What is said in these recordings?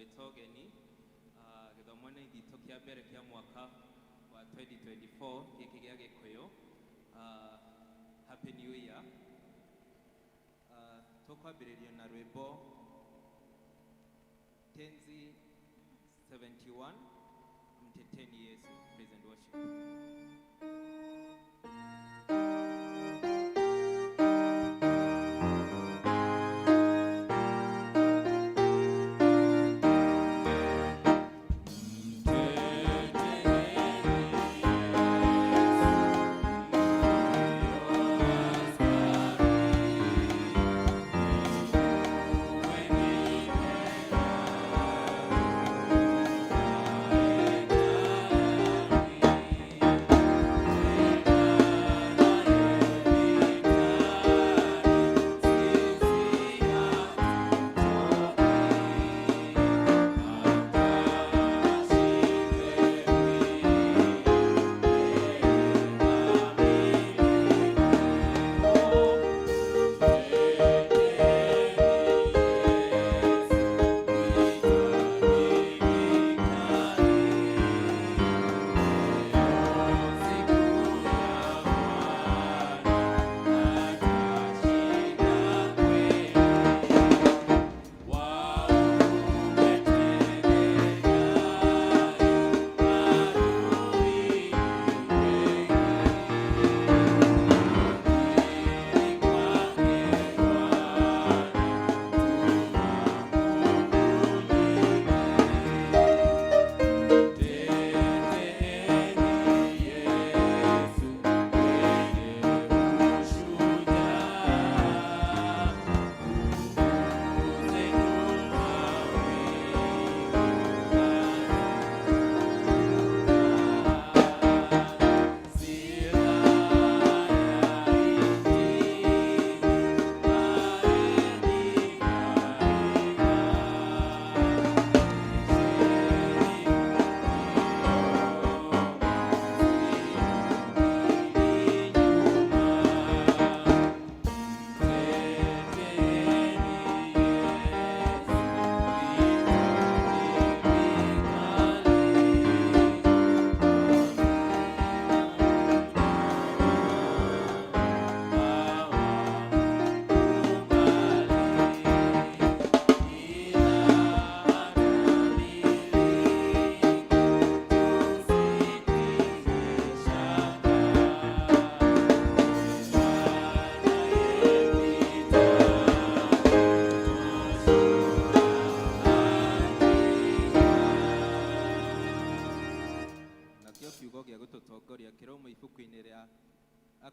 mwetogeni githomone gitũ kĩa mbere kĩa mwaka wa 2024 gĩkĩ gĩa Gĩkũyũ. Happy New Year. Tũkwambĩrĩria na rwĩmbo tenzi 71 mteteni Yesu. Praise and worship.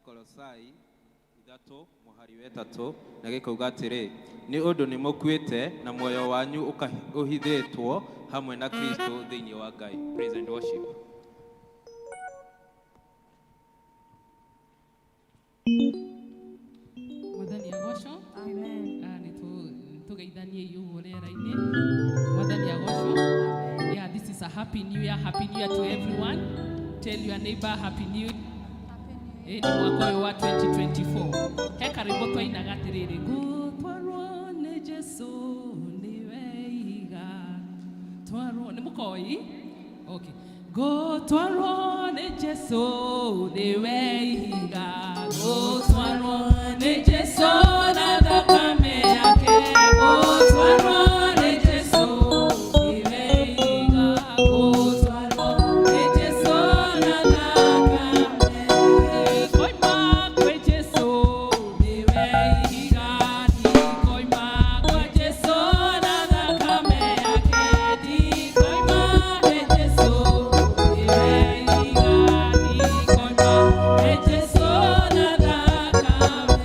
Colossians 3:3 na gĩkauga atĩrĩ, nĩ ũndũ nĩ mũkuĩte na muoyo wanyu ũhithĩtwo hamwe na Kristo thĩinĩ wa Ngai. Praise and worship. Mwathani agocwo. Amen. Nĩtũgeithanie iũguo rĩera-inĩ. Mwathani agocwo. Yeah, this is a happy new year. Happy new year to everyone. Tell your neighbor happy new year. Ni mwaka ũyũ wa 2024. He karĩmbo twainaga atĩrĩrĩ, gũtwarwo nĩ Jesũ nĩwe ihiga. Twarwo nĩ mũkoi? Okay. Gũtwarwo nĩ Jesũ nĩwe ihiga. Gũtwarwo nĩ Jesũ na thakame yake. Gũtwarwo nĩ Jesũ nĩwe ihiga. Gũtwarwo nĩ Jesũ na thakame. Koima kwe Jesũ nĩwe ihiga. Koima kwe Jesũ na thakame yake. Koima kwe Jesũ nĩwe ihiga. Koima kwe Jesũ na thakame.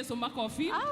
Yesu makofi. Yeah.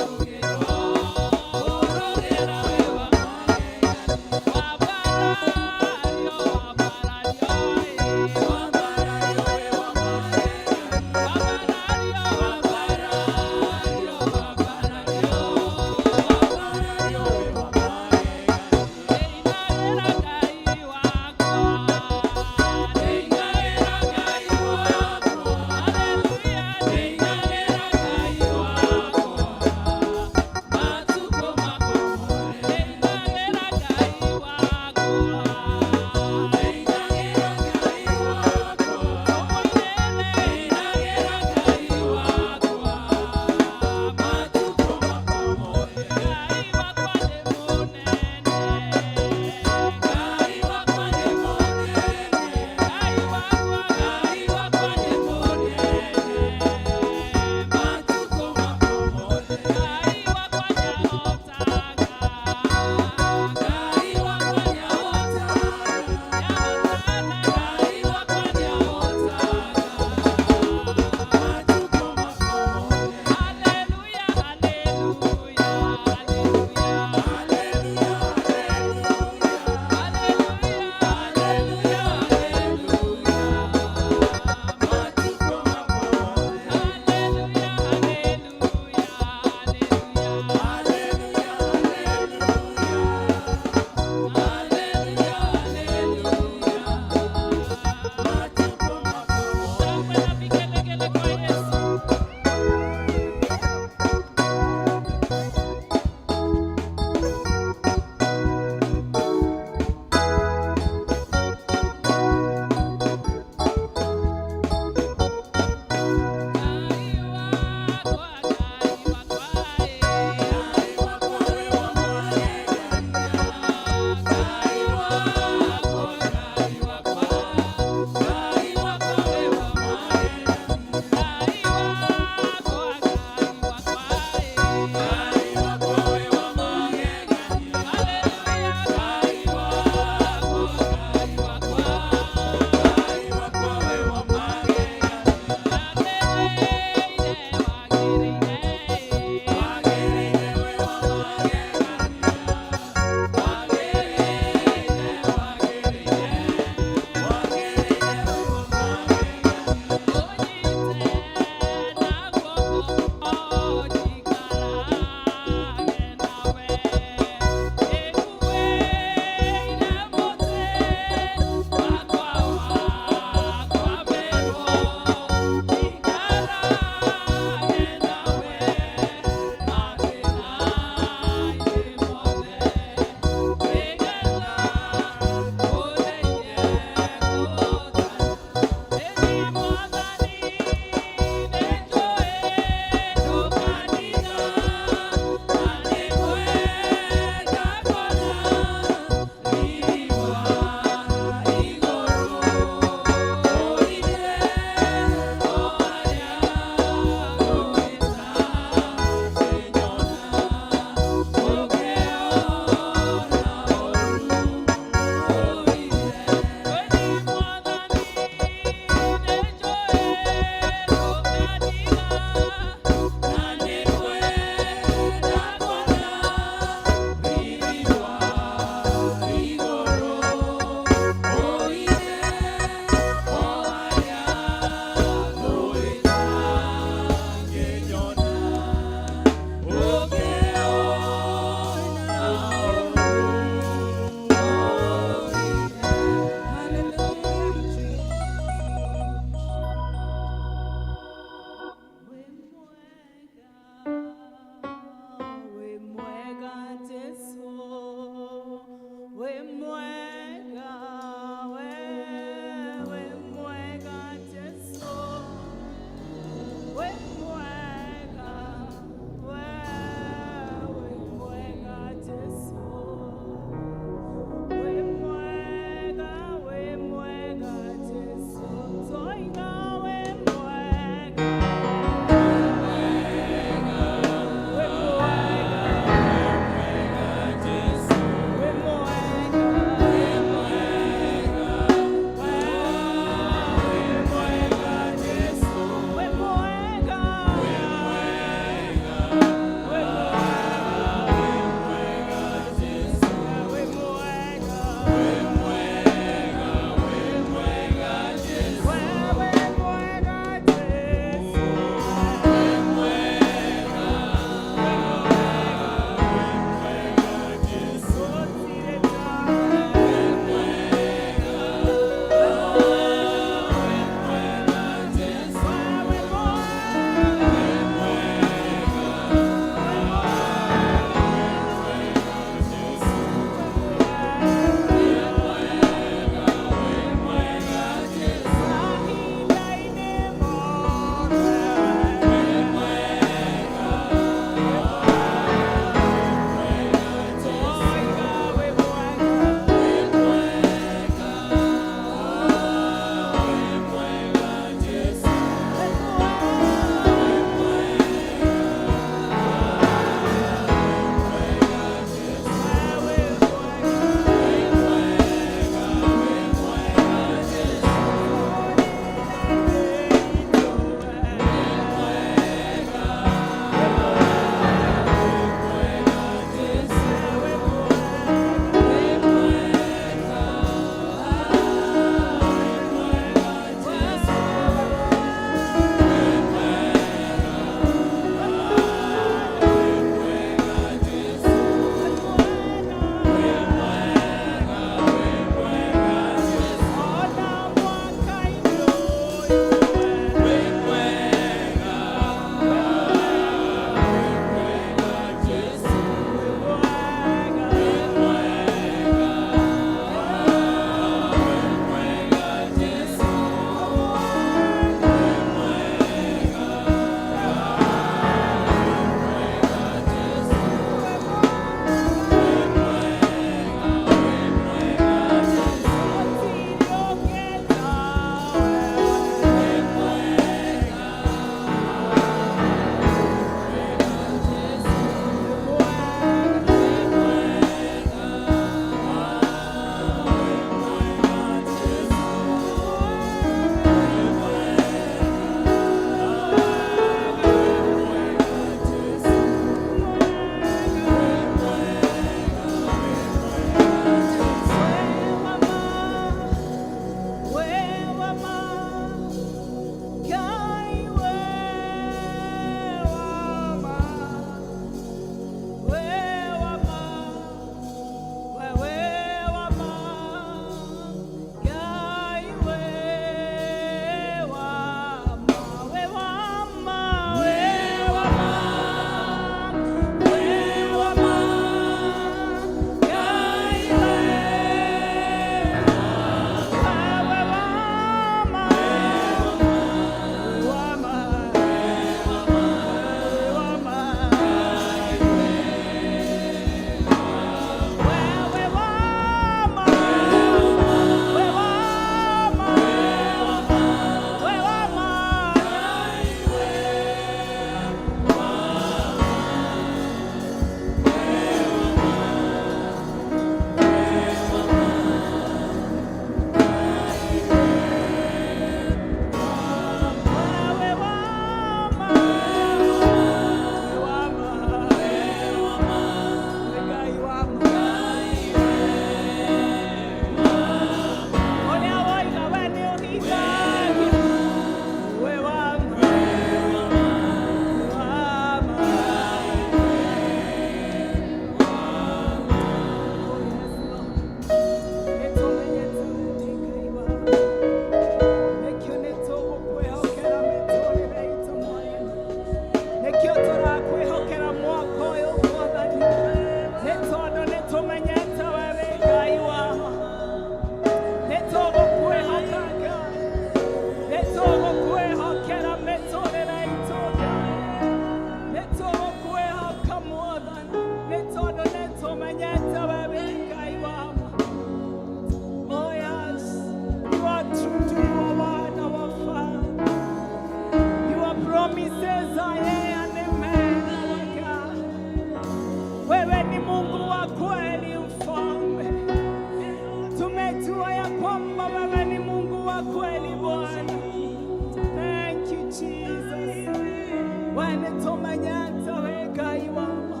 netomanyata we Ngai wama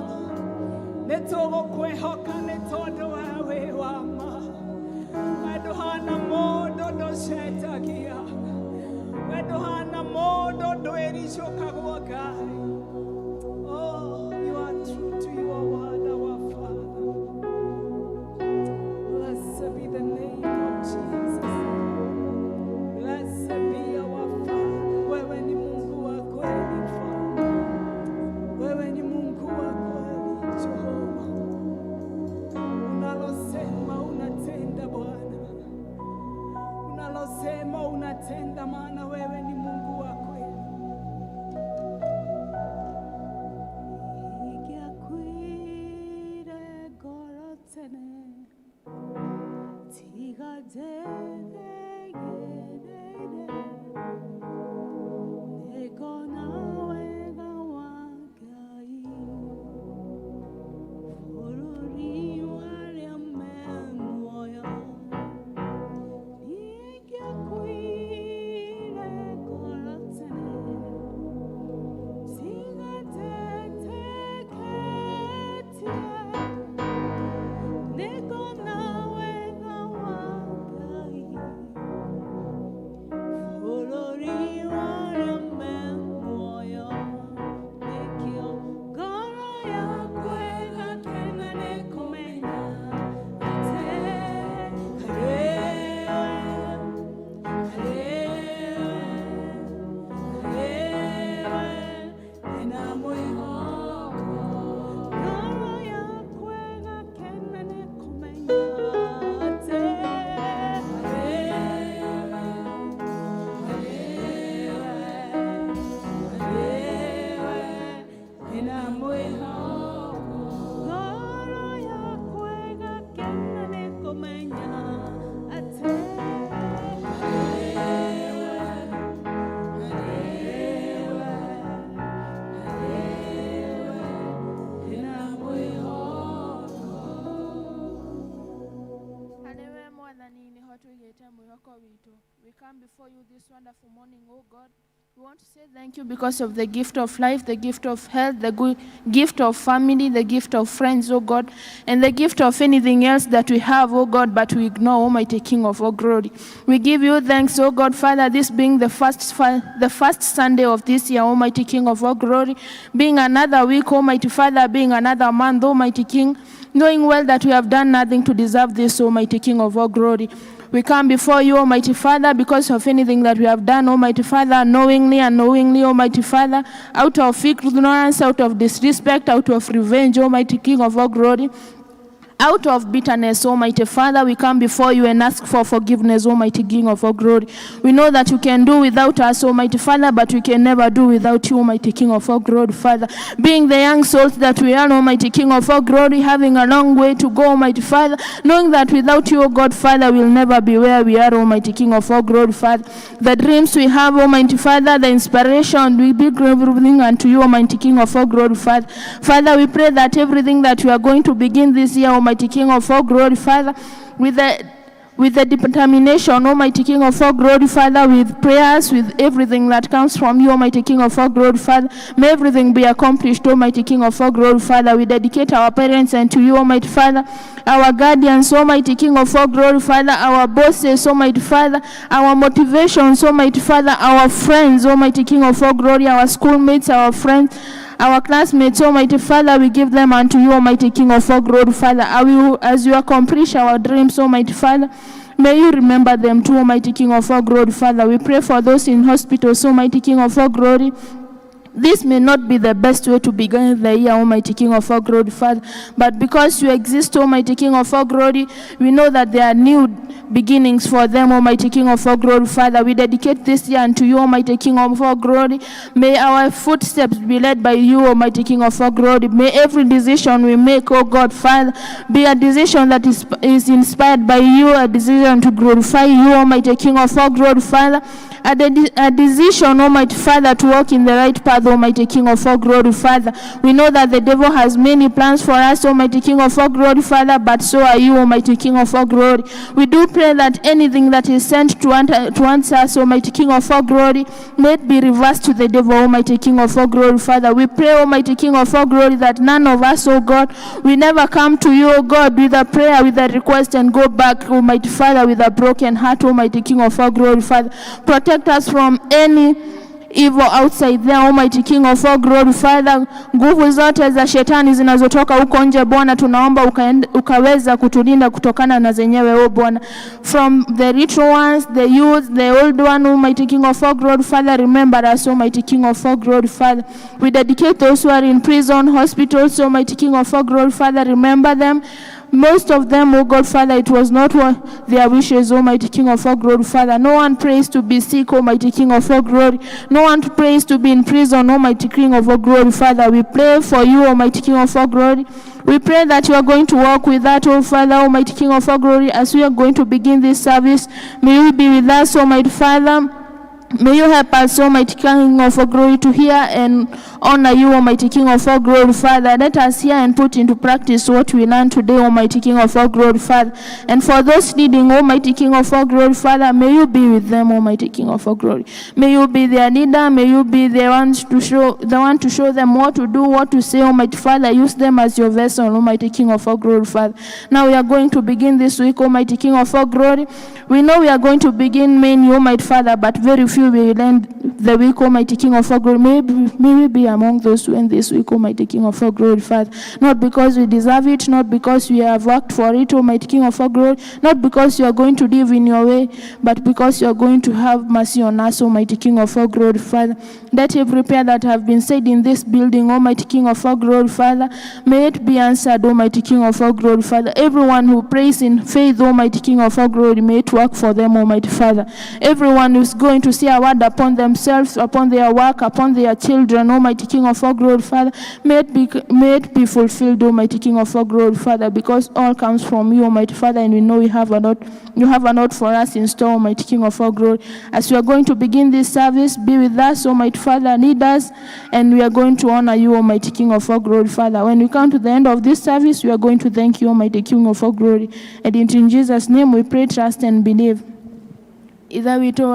netogokwehoka netondo wawe wama wendo hana mondo ndocetagia wendo hana mondo ndwĩricũkagwo Ngai. Oh, you are true to your word, our Father. Blessed be the name of Jesus. Blessed be our Father. Wewe ni Mungu wa kweli Father. Wewe ni Mungu wa kweli Jehova. Unalosema unatenda Bwana. Unalosema unatenda, maana wewe ni Mungu wa kweli. We come before you this wonderful morning, oh God. We want to say thank you because of the gift of life, the gift of health, the good gift of family, the gift of friends, oh God, and the gift of anything else that we have, oh God, but we ignore, Almighty King of all glory. We give you thanks, oh God, Father, this being the first Sunday of this year, Almighty King of all glory, being another week, Almighty Father, being another month, Almighty King, knowing well that we have done nothing to deserve this, Almighty King of all glory. We come before you, Almighty Father, because of anything that we have done, Almighty Father, knowingly and unknowingly, Almighty Father, out of ignorance, out of disrespect, out of revenge, Almighty King of all glory. Out of bitterness, Almighty Father, we come before you and ask for forgiveness, Almighty King of all glory. We know that you can do without us, Almighty Father, but we can never do without you, Almighty King of all glory, Father. Being the young souls that we are, Almighty King of all glory, having a long way to go, Almighty Father, knowing that without you, O God, Father, we'll never be where we are, Almighty King of all glory, Father. The dreams we have, Almighty Father, the inspiration, we be everything unto you, Almighty King of all glory, Father. Father, we pray that everything that we are going to begin this year, Almighty King of all glory, Father, with the determination, Almighty King of all glory, Father, with prayers, with everything that comes from you, Almighty King of all glory, Father, may everything be accomplished, Almighty King of all glory, Father. We dedicate our parents and to you, Almighty Father, our guardians, Almighty King of all glory, Father, our bosses, Almighty Father, our motivations, Almighty Father, our friends, Almighty King of all glory, our schoolmates, our friends, our classmates, Almighty Father, we give them unto you, Almighty King of all glory, Father. As you accomplish our dreams, Almighty Father, may you remember them too, Almighty King of all glory, Father. We pray for those in hospitals, Almighty King of all glory. This may not be the best way to begin the year, Almighty King of all glory, Father, but because you exist, Almighty King of all glory, we know that there are new beginnings for them, Almighty King of all glory, Father. We dedicate this year unto you, Almighty King of all glory. May our footsteps be led by you, Almighty King of all glory. May every decision we make, oh God, Father, be a decision that is inspired by you, a decision to glorify you, Almighty King of all glory, Father. a decision, Almighty Father, to walk in the right path, Almighty King of all glory, Father. We know that the devil has many plans for us, Almighty King of all glory, Father, but so are you, Almighty King of all glory. We do pray that anything that is sent to answer us, Almighty King of all glory, may it be reversed to the devil, Almighty King of all glory, Father. We pray, Almighty King of all glory, that none of us, oh God, we never come to you, oh God, with a prayer, with a request, and go back, Almighty Father, with a broken heart, Almighty King of all glory, Father. Protect us from any evil outside there, Almighty King of all glory, Father. Nguvu zote za shetani zinazotoka huko nje, Bwana, tunaomba ukaweza kutulinda kutokana na zenyewe, oh Bwana. From the little ones, the youth, the old one, Almighty King of all glory, Father, remember us, Almighty King of all glory, Father. We dedicate those who are in prison, hospitals, Almighty King of all glory, Father, remember them. Most of them, oh God, Father, it was not their wishes, Almighty King of all glory, Father. No one prays to be sick, Almighty King of all glory. No one prays to be in prison, Almighty King of all glory, Father. We pray for you, Almighty King of all glory. We pray that you are going to walk with that, oh Father, Almighty King of all glory, as we are going to begin this service. May you be with us, Almighty Father. May you help us, Almighty King of all glory, to hear and honor you, Almighty King of all glory, Father. Let us hear and put into practice what we learned today, Almighty King of all glory, Father. And for those needing, Almighty King of all glory, Father, may you be with them, Almighty King of all glory. May you be their leader. May you be the one to show them what to do, what to say, Almighty Father. Use them as your vessel, Almighty King of all glory, Father. Now we are going to begin this week, Almighty King of all glory. We know we are going to begin mainly, Almighty Father, but very few will end the week, Almighty King of all glory. May we be among those who end this week, Almighty King of all glory, Father. Not because we deserve it, not because we have worked for it, Almighty King of all glory, not because you are going to live in your way, but because you are going to have mercy on us, Almighty King of all glory, Father. Let every prayer that have been said in this building, Almighty King of all glory, Father, may it be answered, Almighty King of all glory, Father. Everyone who prays in faith, Almighty King of all glory, may it work for them, Almighty Father. Everyone who is going to see a word upon themselves, upon their work, upon their children, Almighty King of all glory, Father, may it be fulfilled, Almighty King of all glory, Father, because all comes from you, Almighty Father, and we know you have a lot for us in store, Almighty King of all glory. As we are going to begin this service, be with us, Almighty Father, lead us, and we are going to honor you, Almighty King of all glory, Father. When we come to the end of this service, we are going to thank you, Almighty King of all glory. And in Jesus' name we pray, trust, and believe. Either we to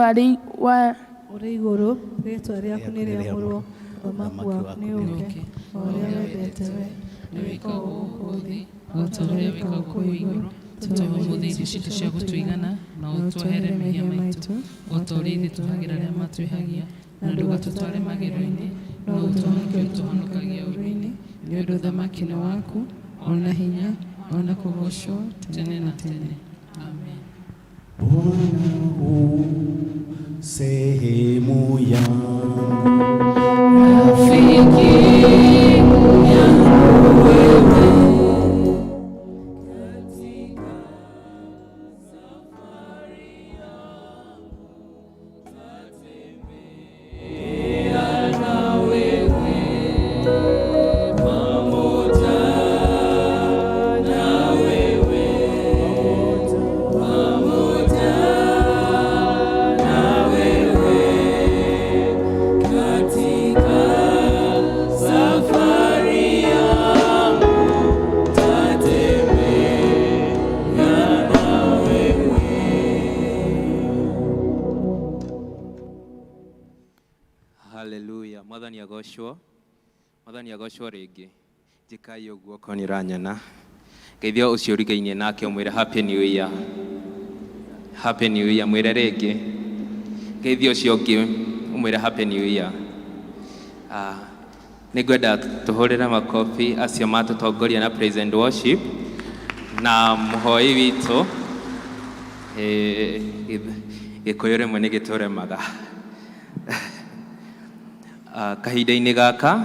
Uriguru, rĩtwa rĩaku nĩ rĩamũrwo, ũthamaki waku nĩ ũũke, o ũrĩa wendete we, nĩ wĩkagwo gũkũ thĩ, o ta ũrĩa wĩkagwo kũu igũrũ. Tũhe ũmũthĩ irio citũ cia gũtũigana, na ũtwehere mehia maitũ, o ta ũrĩa ithuĩ tũhagĩra arĩa matwĩhagia, na ndũgatũtware magerio-inĩ, no ũtũhonokie ũtũhonokagia ũũru-inĩ, nĩ ũndũ ũthamaki nĩ waku, ona hinya, ona kũgocwo tene na tene. Amen. Sehemu yangu rafiki yangu wewe, katika safari yangu tatembea na wewe, pamoja na wewe, pamoja na wewe, katika safari yangu tatembea na wewe. Hallelujah. Mwathani agoshwo rĩngĩ njikai ũguo koniranyana geithio ũcio ũrigainie nake ũmwĩre happy new year, happy new year. Mwĩre rĩngĩ geithio ũcio ũngĩ ũmwĩre happy new year. Nĩngwenda tũhũrĩre makobi acio matũtongoria na praise and worship na mũhoi witũ. Gĩkũyũ rĩmwe nĩ gĩtũremaga. Kahinda-inĩ gaka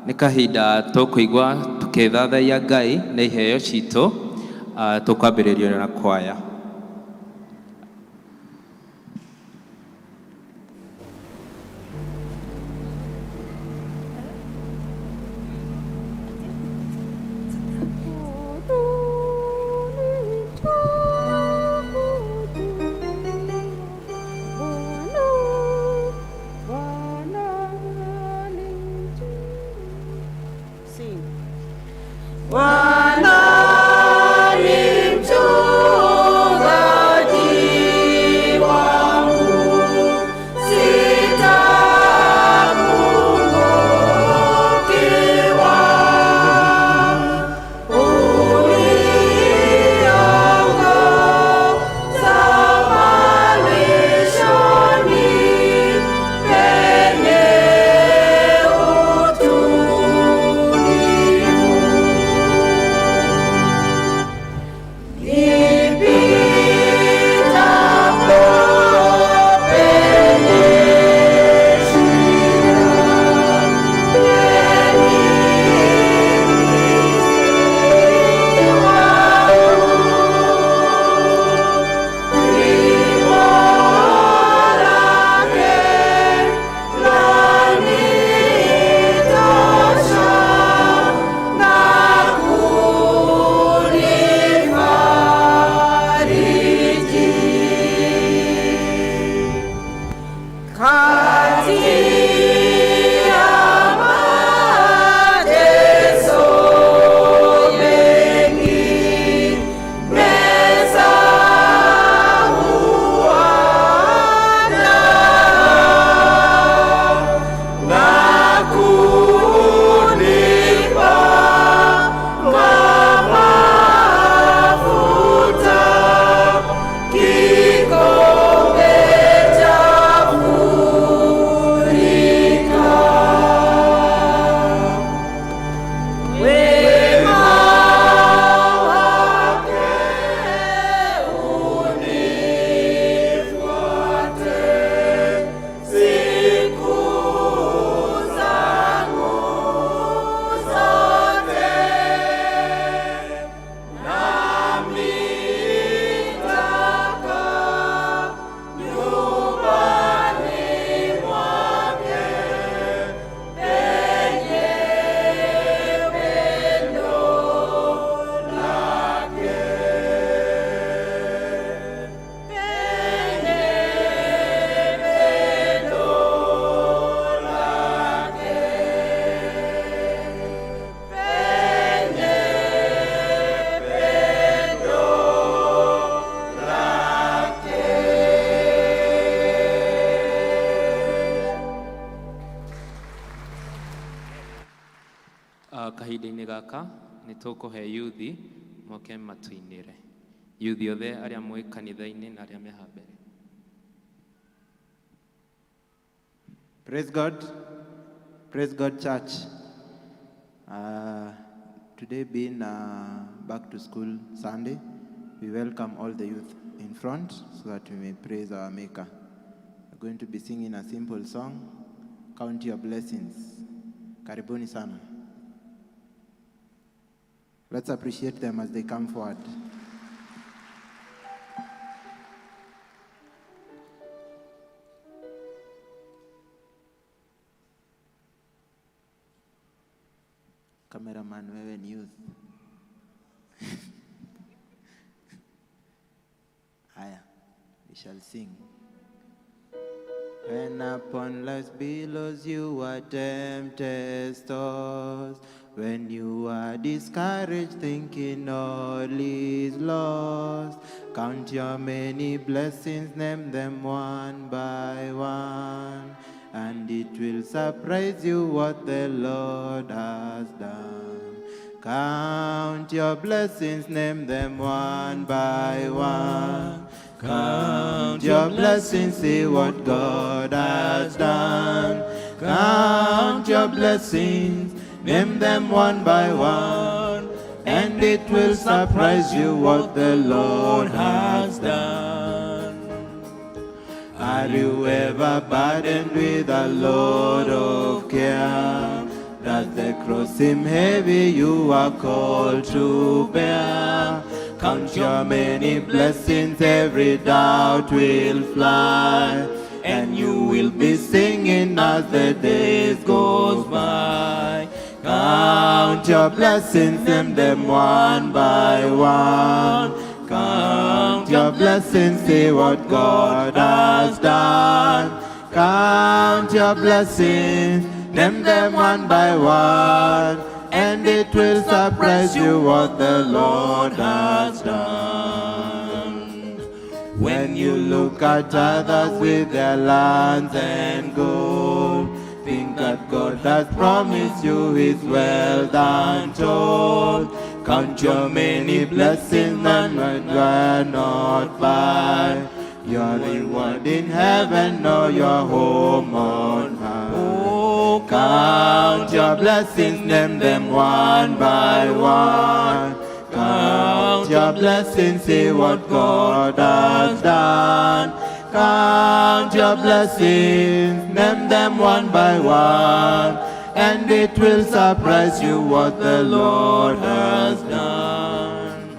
nĩ kahinda tũkũigua tũkĩthathaiya Ngai na iheo citũ. Tũkwambĩrĩrio na kwaya. Bwana kahinda-inĩ gaka nĩ tũkũhe yuthi moke matũinĩre. Yuthi othe arĩa mwĩ kanitha-inĩ na arĩa me haha mbere. Praise God. Praise God, church. Today being back to school Sunday, we welcome all the youth in front so that we may praise our Maker. We're going to be singing a simple song, Count Your Blessings. Karibuni sana. Let's appreciate them as they come forward. Cameraman, wewe ni youth. Aya, we shall sing. When upon life's billows you are tempted, tossed, when you are discouraged, thinking all is lost, count your many blessings, name them one by one, and it will surprise you what the Lord has done. Count your blessings, name them one by one. Count your blessings, see what God has done. Count your blessings, name them one by one, and it will surprise you what the Lord has done. Are you ever burdened with a load of care? Does the cross seem heavy you are called to bear? Count your many blessings, every doubt will fly, and you will be singing as the days goes by. Count your blessings, name them one by one. Count your blessings, see what God has done. Count your blessings, name them one by one, and it will surprise you what the Lord has done. When you look at others with their lands and gold, think that God has promised you His wealth untold. Count your many blessings and you are not by. Your reward in heaven or your home on high. Oh, count your blessings, name them one by one. Count your blessings, see what God has done. Count your blessings, name them one by one, and it will surprise you what the Lord has done.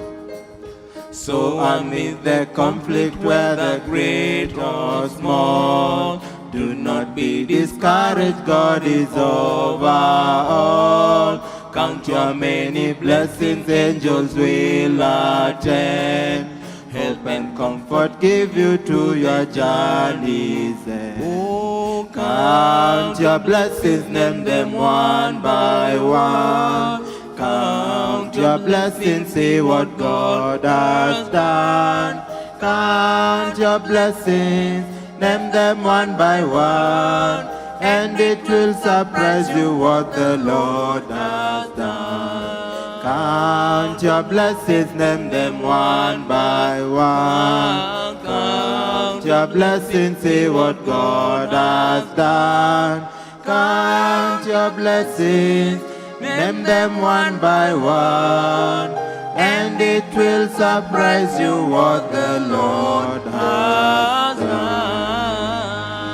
So amid the conflict, whether great or small, do not be discouraged, God is over all. Count your many blessings, angels will attend. Help and comfort give you to your journey's end. Oh, count your blessings, name them one by one. Count your blessings, see what God has done. Count your blessings, name them one by one, and it will surprise you what the Lord has done. Count your blessings, name them one by one. Count your blessings, see what God has done. Count your blessings, name them one by one, and it will surprise you what the Lord has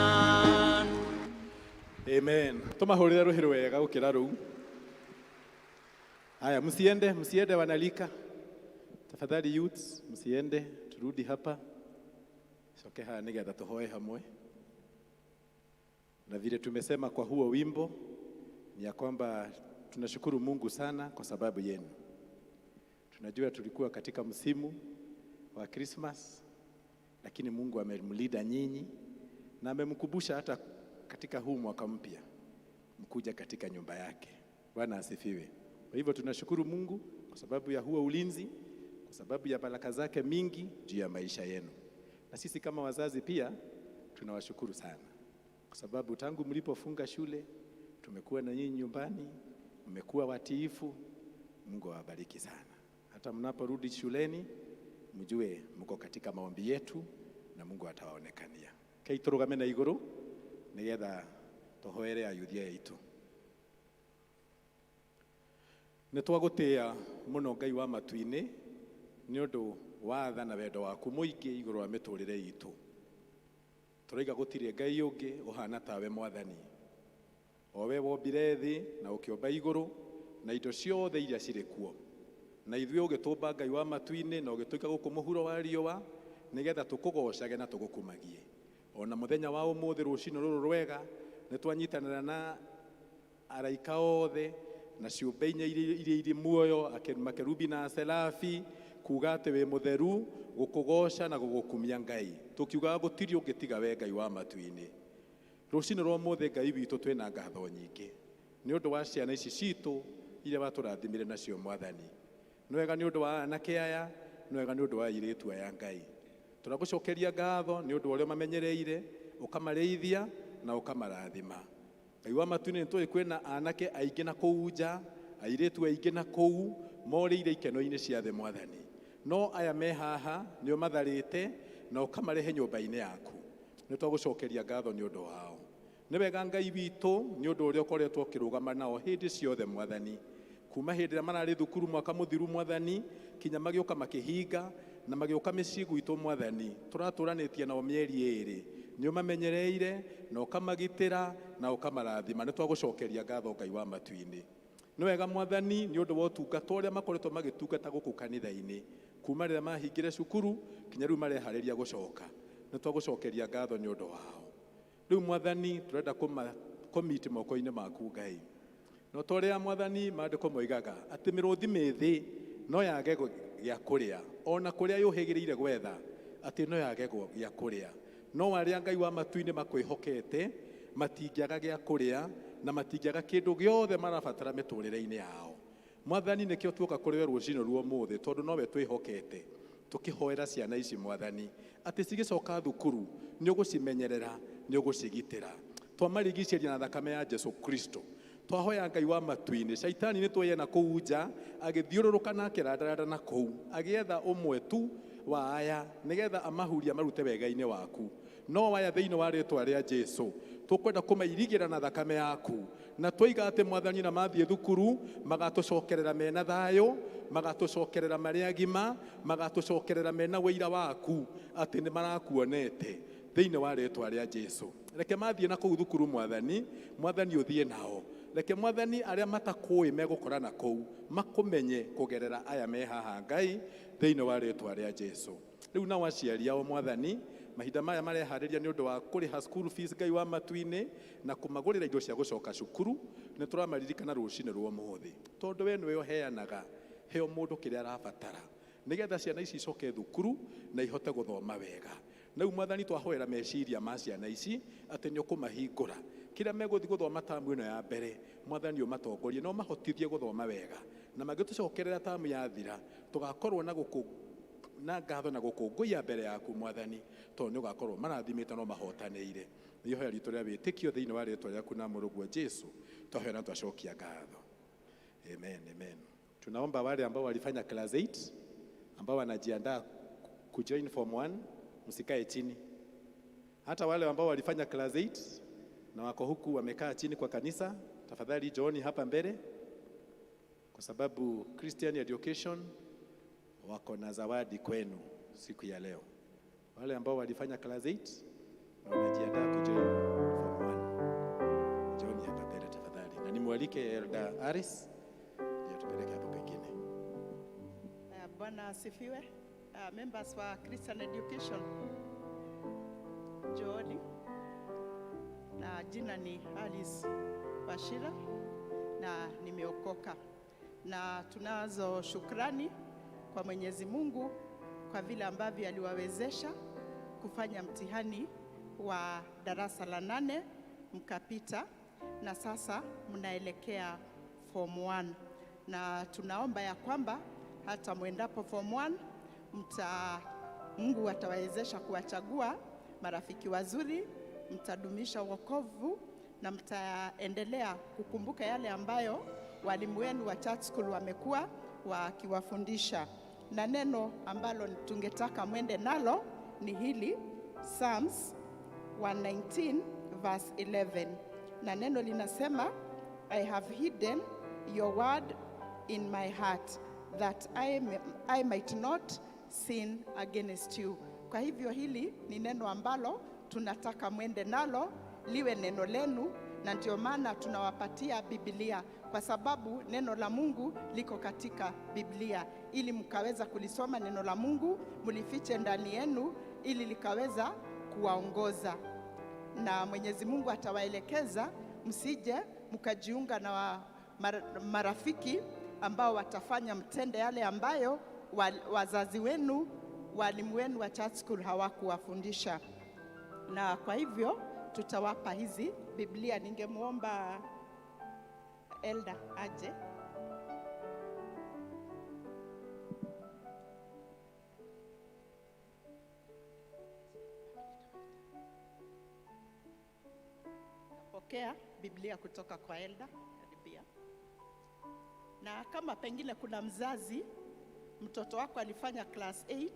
done. Amen. Tumahurire ruhiro wega gukira ruu. Haya, msiende wanalika. Tafadhali youths, msiende, turudi hapa. Soke haya nigetha tuhoe hamwe. Na vile tumesema kwa huo wimbo ni ya kwamba tunashukuru Mungu sana kwa sababu yenu. Tunajua tulikuwa katika msimu wa Christmas, lakini Mungu amemlinda nyinyi na amemkumbusha hata katika huu mwaka mpya mkuja katika nyumba yake. Bwana asifiwe. Kwa hivyo tunashukuru Mungu kwa sababu ya huo ulinzi, kwa sababu ya baraka zake mingi juu ya maisha yenu. Na sisi kama wazazi pia tunawashukuru sana. Kwa sababu tangu mlipofunga shule tumekuwa na nyinyi nyumbani, mmekuwa watiifu. Mungu awabariki sana. Hata mnaporudi shuleni mjue mko katika maombi yetu na Mungu atawaonekania. Kei turugame na iguru nigetha tuhoere ayuthia yaitu. Nitwagutia muno Ngai wa matu-ini ni undu wa tha na wendo waku muingi iguru wa miturire yitu. Turaiga gutire Ngai ungi uhana tawe Mwathani. Owe wombire thi na ukiomba iguru na indo ciothe iria cirĩ kuo. Na ithuĩ ũgĩtũmba Ngai wa matu-ini na ũgĩtũika gũkũ mũhuro wa riũa nigetha tũkũgocage na tũgũkumagie. Ona mũthenya wa ũmũthĩ rũcinĩ rũrũ rwega nĩtwanyitanĩra na araika othe na ciũmbe iria irĩ muoyo, makerubi na serafi, kuga atĩ wĩ mũtheru, gũkũgoca na gũgũkumia Ngai. Tũkiugaga gũtirĩ ũngĩ tiga we Ngai wa matu-ini. Rũcinĩ rwa ũmũthĩ Ngai witũ twĩna ngatho nyingĩ nĩ ũndũ wa ciana ici citũ iria watũrathimire nacio Mwathani. Nĩ wega nĩ ũndũ wa anake aya, nĩ wega nĩ ũndũ wa airĩtu aya Ngai. Tũragũcokeria ngatho nĩ ũndũ wa ũrĩa mamenyereire, ũkamarĩithia na ũkamarathima. Ngai wa matu-ini nĩtũĩ kwĩna anake aingĩ na kũu nja, airĩtu aingĩ na kũu morĩire ikeno-inĩ cia thĩ Mwathani. No aya me haha nĩ ũmatharĩte na ũkamarehe nyũmba-inĩ yaku. Nĩtwagũcokeria ngatho nĩ ũndũ wao. Nĩ wega Ngai witũ nĩ ũndũ ũrĩa ũkoretwo ũkĩrũgama nao hĩndĩ ciothe Mwathani. Kuma hĩndĩ ĩrĩa mararĩ thukuru mwaka mũthiru Mwathani, kinya magĩũka makĩhinga na magĩũka mĩciĩ gwitũ Mwathani. Tũratũranĩtie nao mĩeri ĩrĩ. Nĩ ũmamenyereire na ũkamagitĩra na ũkamarathima. Nĩtwagũcokeria ngatho Ngai wa matu-ini. Nĩ wega Mwathani nĩ ũndũ wa ũtungata ũrĩa makoretwo magĩtungata gũkũ kanitha-inĩ. Kuma rĩrĩa mahingire cukuru kinya rĩu mareharĩria gũcoka. Nĩtwagũcokeria ngatho nĩ ũndũ wao. Rĩu Mwathani tũrenda kũmiti moko-inĩ maku Ngai. No torĩa Mwathani maandĩko moigaga atĩ mĩrũthi mĩthĩ no yage gĩa kũrĩa, ona kũrĩa yũhĩgĩrĩire gwetha atĩ no yage gĩa kũrĩa. No arĩa Ngai wa matu-ini makwĩhokete matingĩaga gĩa kũrĩa na matingĩaga kĩndũ gĩothe marabatara mĩtũrĩre-inĩ yao. Mwathani nĩkĩo tuoka kũrĩ we rũcinĩ rwa ũmũthĩ tondũ nowe twĩhokete, tũkĩhoera ciana ici Mwathani atĩ cigĩcoka thukuru nĩ ũgũcimenyerera, nĩ ũgũcigitĩra. Twamarigicĩria na thakame ya Jesu Kristo. Twahoya Ngai wa matu-ini, Shaitani nĩtweya na kũu nja agĩthiũrũrũka na akĩrandaranda na kũu agĩetha ũmwe tu wa aya nĩgetha amahuria marute wega-inĩ waku. No aya thĩinĩ wa rĩĩtwa rĩa Jesu tũkwenda kũmairigĩra na thakame yaku, na twoiga atĩ Mwathani na mathiĩ thukuru magatũcokerera mena thayũ, magatũcokerera marĩ agima, magatũcokerera mena wĩira waku atĩ nĩ marakuonete thĩinĩ wa rĩĩtwa rĩa Jesu. Reke mathiĩ na kũu thukuru Mwathani, Mwathani ũthiĩ nao. Reke Mwathani arĩa matakũĩ megũkora na kũu makũmenye kũgerera aya me haha Ngai thĩinĩ wa rĩĩtwa rĩa Jesu. Rĩu nao aciari ao Mwathani mahinda maya mareharĩria nĩ ũndũ wa kũrĩha school fees Ngai wa matu-ini na kũmagũrĩra indo cia gũcoka cukuru. Nĩ tũramaririkana rũcinĩ rwa ũmũthĩ tondũ we nĩwe ũheanaga, heo mũndũ kĩrĩa arabatara nĩgetha ciana ici icoke thukuru na ihote gũthoma wega. Rĩu Mwathani twahoera meciria ma ciana ici atĩ nĩ ũkũmahingũra kĩrĩa megũthiĩ gũthoma tamu ĩno ya mbere. Mwathani ũmatongorie na ũmahotithie gũthoma wega, na magĩtũcokerera tamu yathira tũgakorwo na ngatho na gũkũngũiya mbere yaku Mwathani tondũ nĩ ũgakorwo marathimĩte no mahotanĩire. Nĩ ihoya ritũ rĩa wĩtĩkio thĩinĩ wa rĩĩtwa rĩaku na mũrũguo Jesu twahoya na twacokia ngatho. Amen, amen. Tunaomba wale ambao walifanya class 8 ambao wanajiandaa kujoin form 1 msikae chini. Hata wale ambao walifanya class 8 na wako huku wamekaa chini kwa kanisa, tafadhali jooni hapa mbele kwa sababu Christian Education wako na zawadi kwenu siku ya leo. Wale ambao walifanya class 8 na wanajiandaa kujoin form 1, jooni hapa mbele tafadhali. Na nimwalike Elda Aris ndio tupeleke hapo pengine. Bwana asifiwe. Members wa Christian Education, jooni. Na jina ni Alice Bashira na nimeokoka, na tunazo shukrani kwa Mwenyezi Mungu kwa vile ambavyo aliwawezesha kufanya mtihani wa darasa la 8 mkapita, na sasa mnaelekea form 1, na tunaomba ya kwamba hata mwendapo form 1 Mungu atawawezesha kuwachagua marafiki wazuri, mtadumisha wokovu na mtaendelea kukumbuka yale ambayo walimu wenu wa church school wamekuwa wakiwafundisha. Na neno ambalo tungetaka mwende nalo ni hili, Psalms 119 verse 11. Na neno linasema, I have hidden your word in my heart that I might not sin against you. Kwa hivyo hili ni neno ambalo tunataka mwende nalo liwe neno lenu, na ndio maana tunawapatia Biblia, kwa sababu neno la Mungu liko katika Biblia, ili mkaweza kulisoma neno la Mungu, mlifiche ndani yenu ili likaweza kuwaongoza. Na Mwenyezi Mungu atawaelekeza, msije mkajiunga na marafiki ambao watafanya mtende yale ambayo wazazi wenu, walimu wenu wa church school hawakuwafundisha. Na kwa hivyo tutawapa hizi Biblia. Ningemuomba Elda aje. Pokea Biblia kutoka kwa Elda. Karibia. Na kama pengine kuna mzazi, mtoto wako alifanya class 8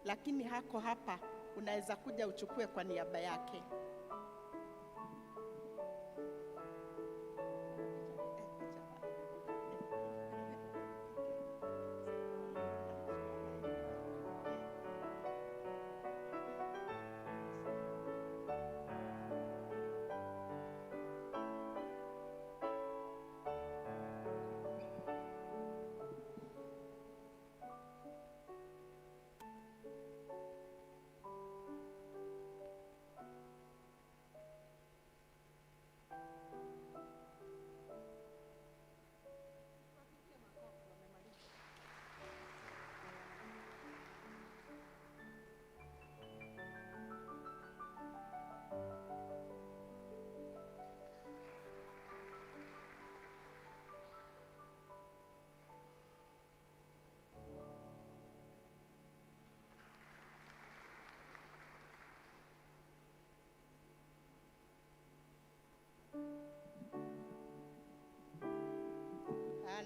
lakini hako hapa, unaweza kuja uchukue kwa niaba yake.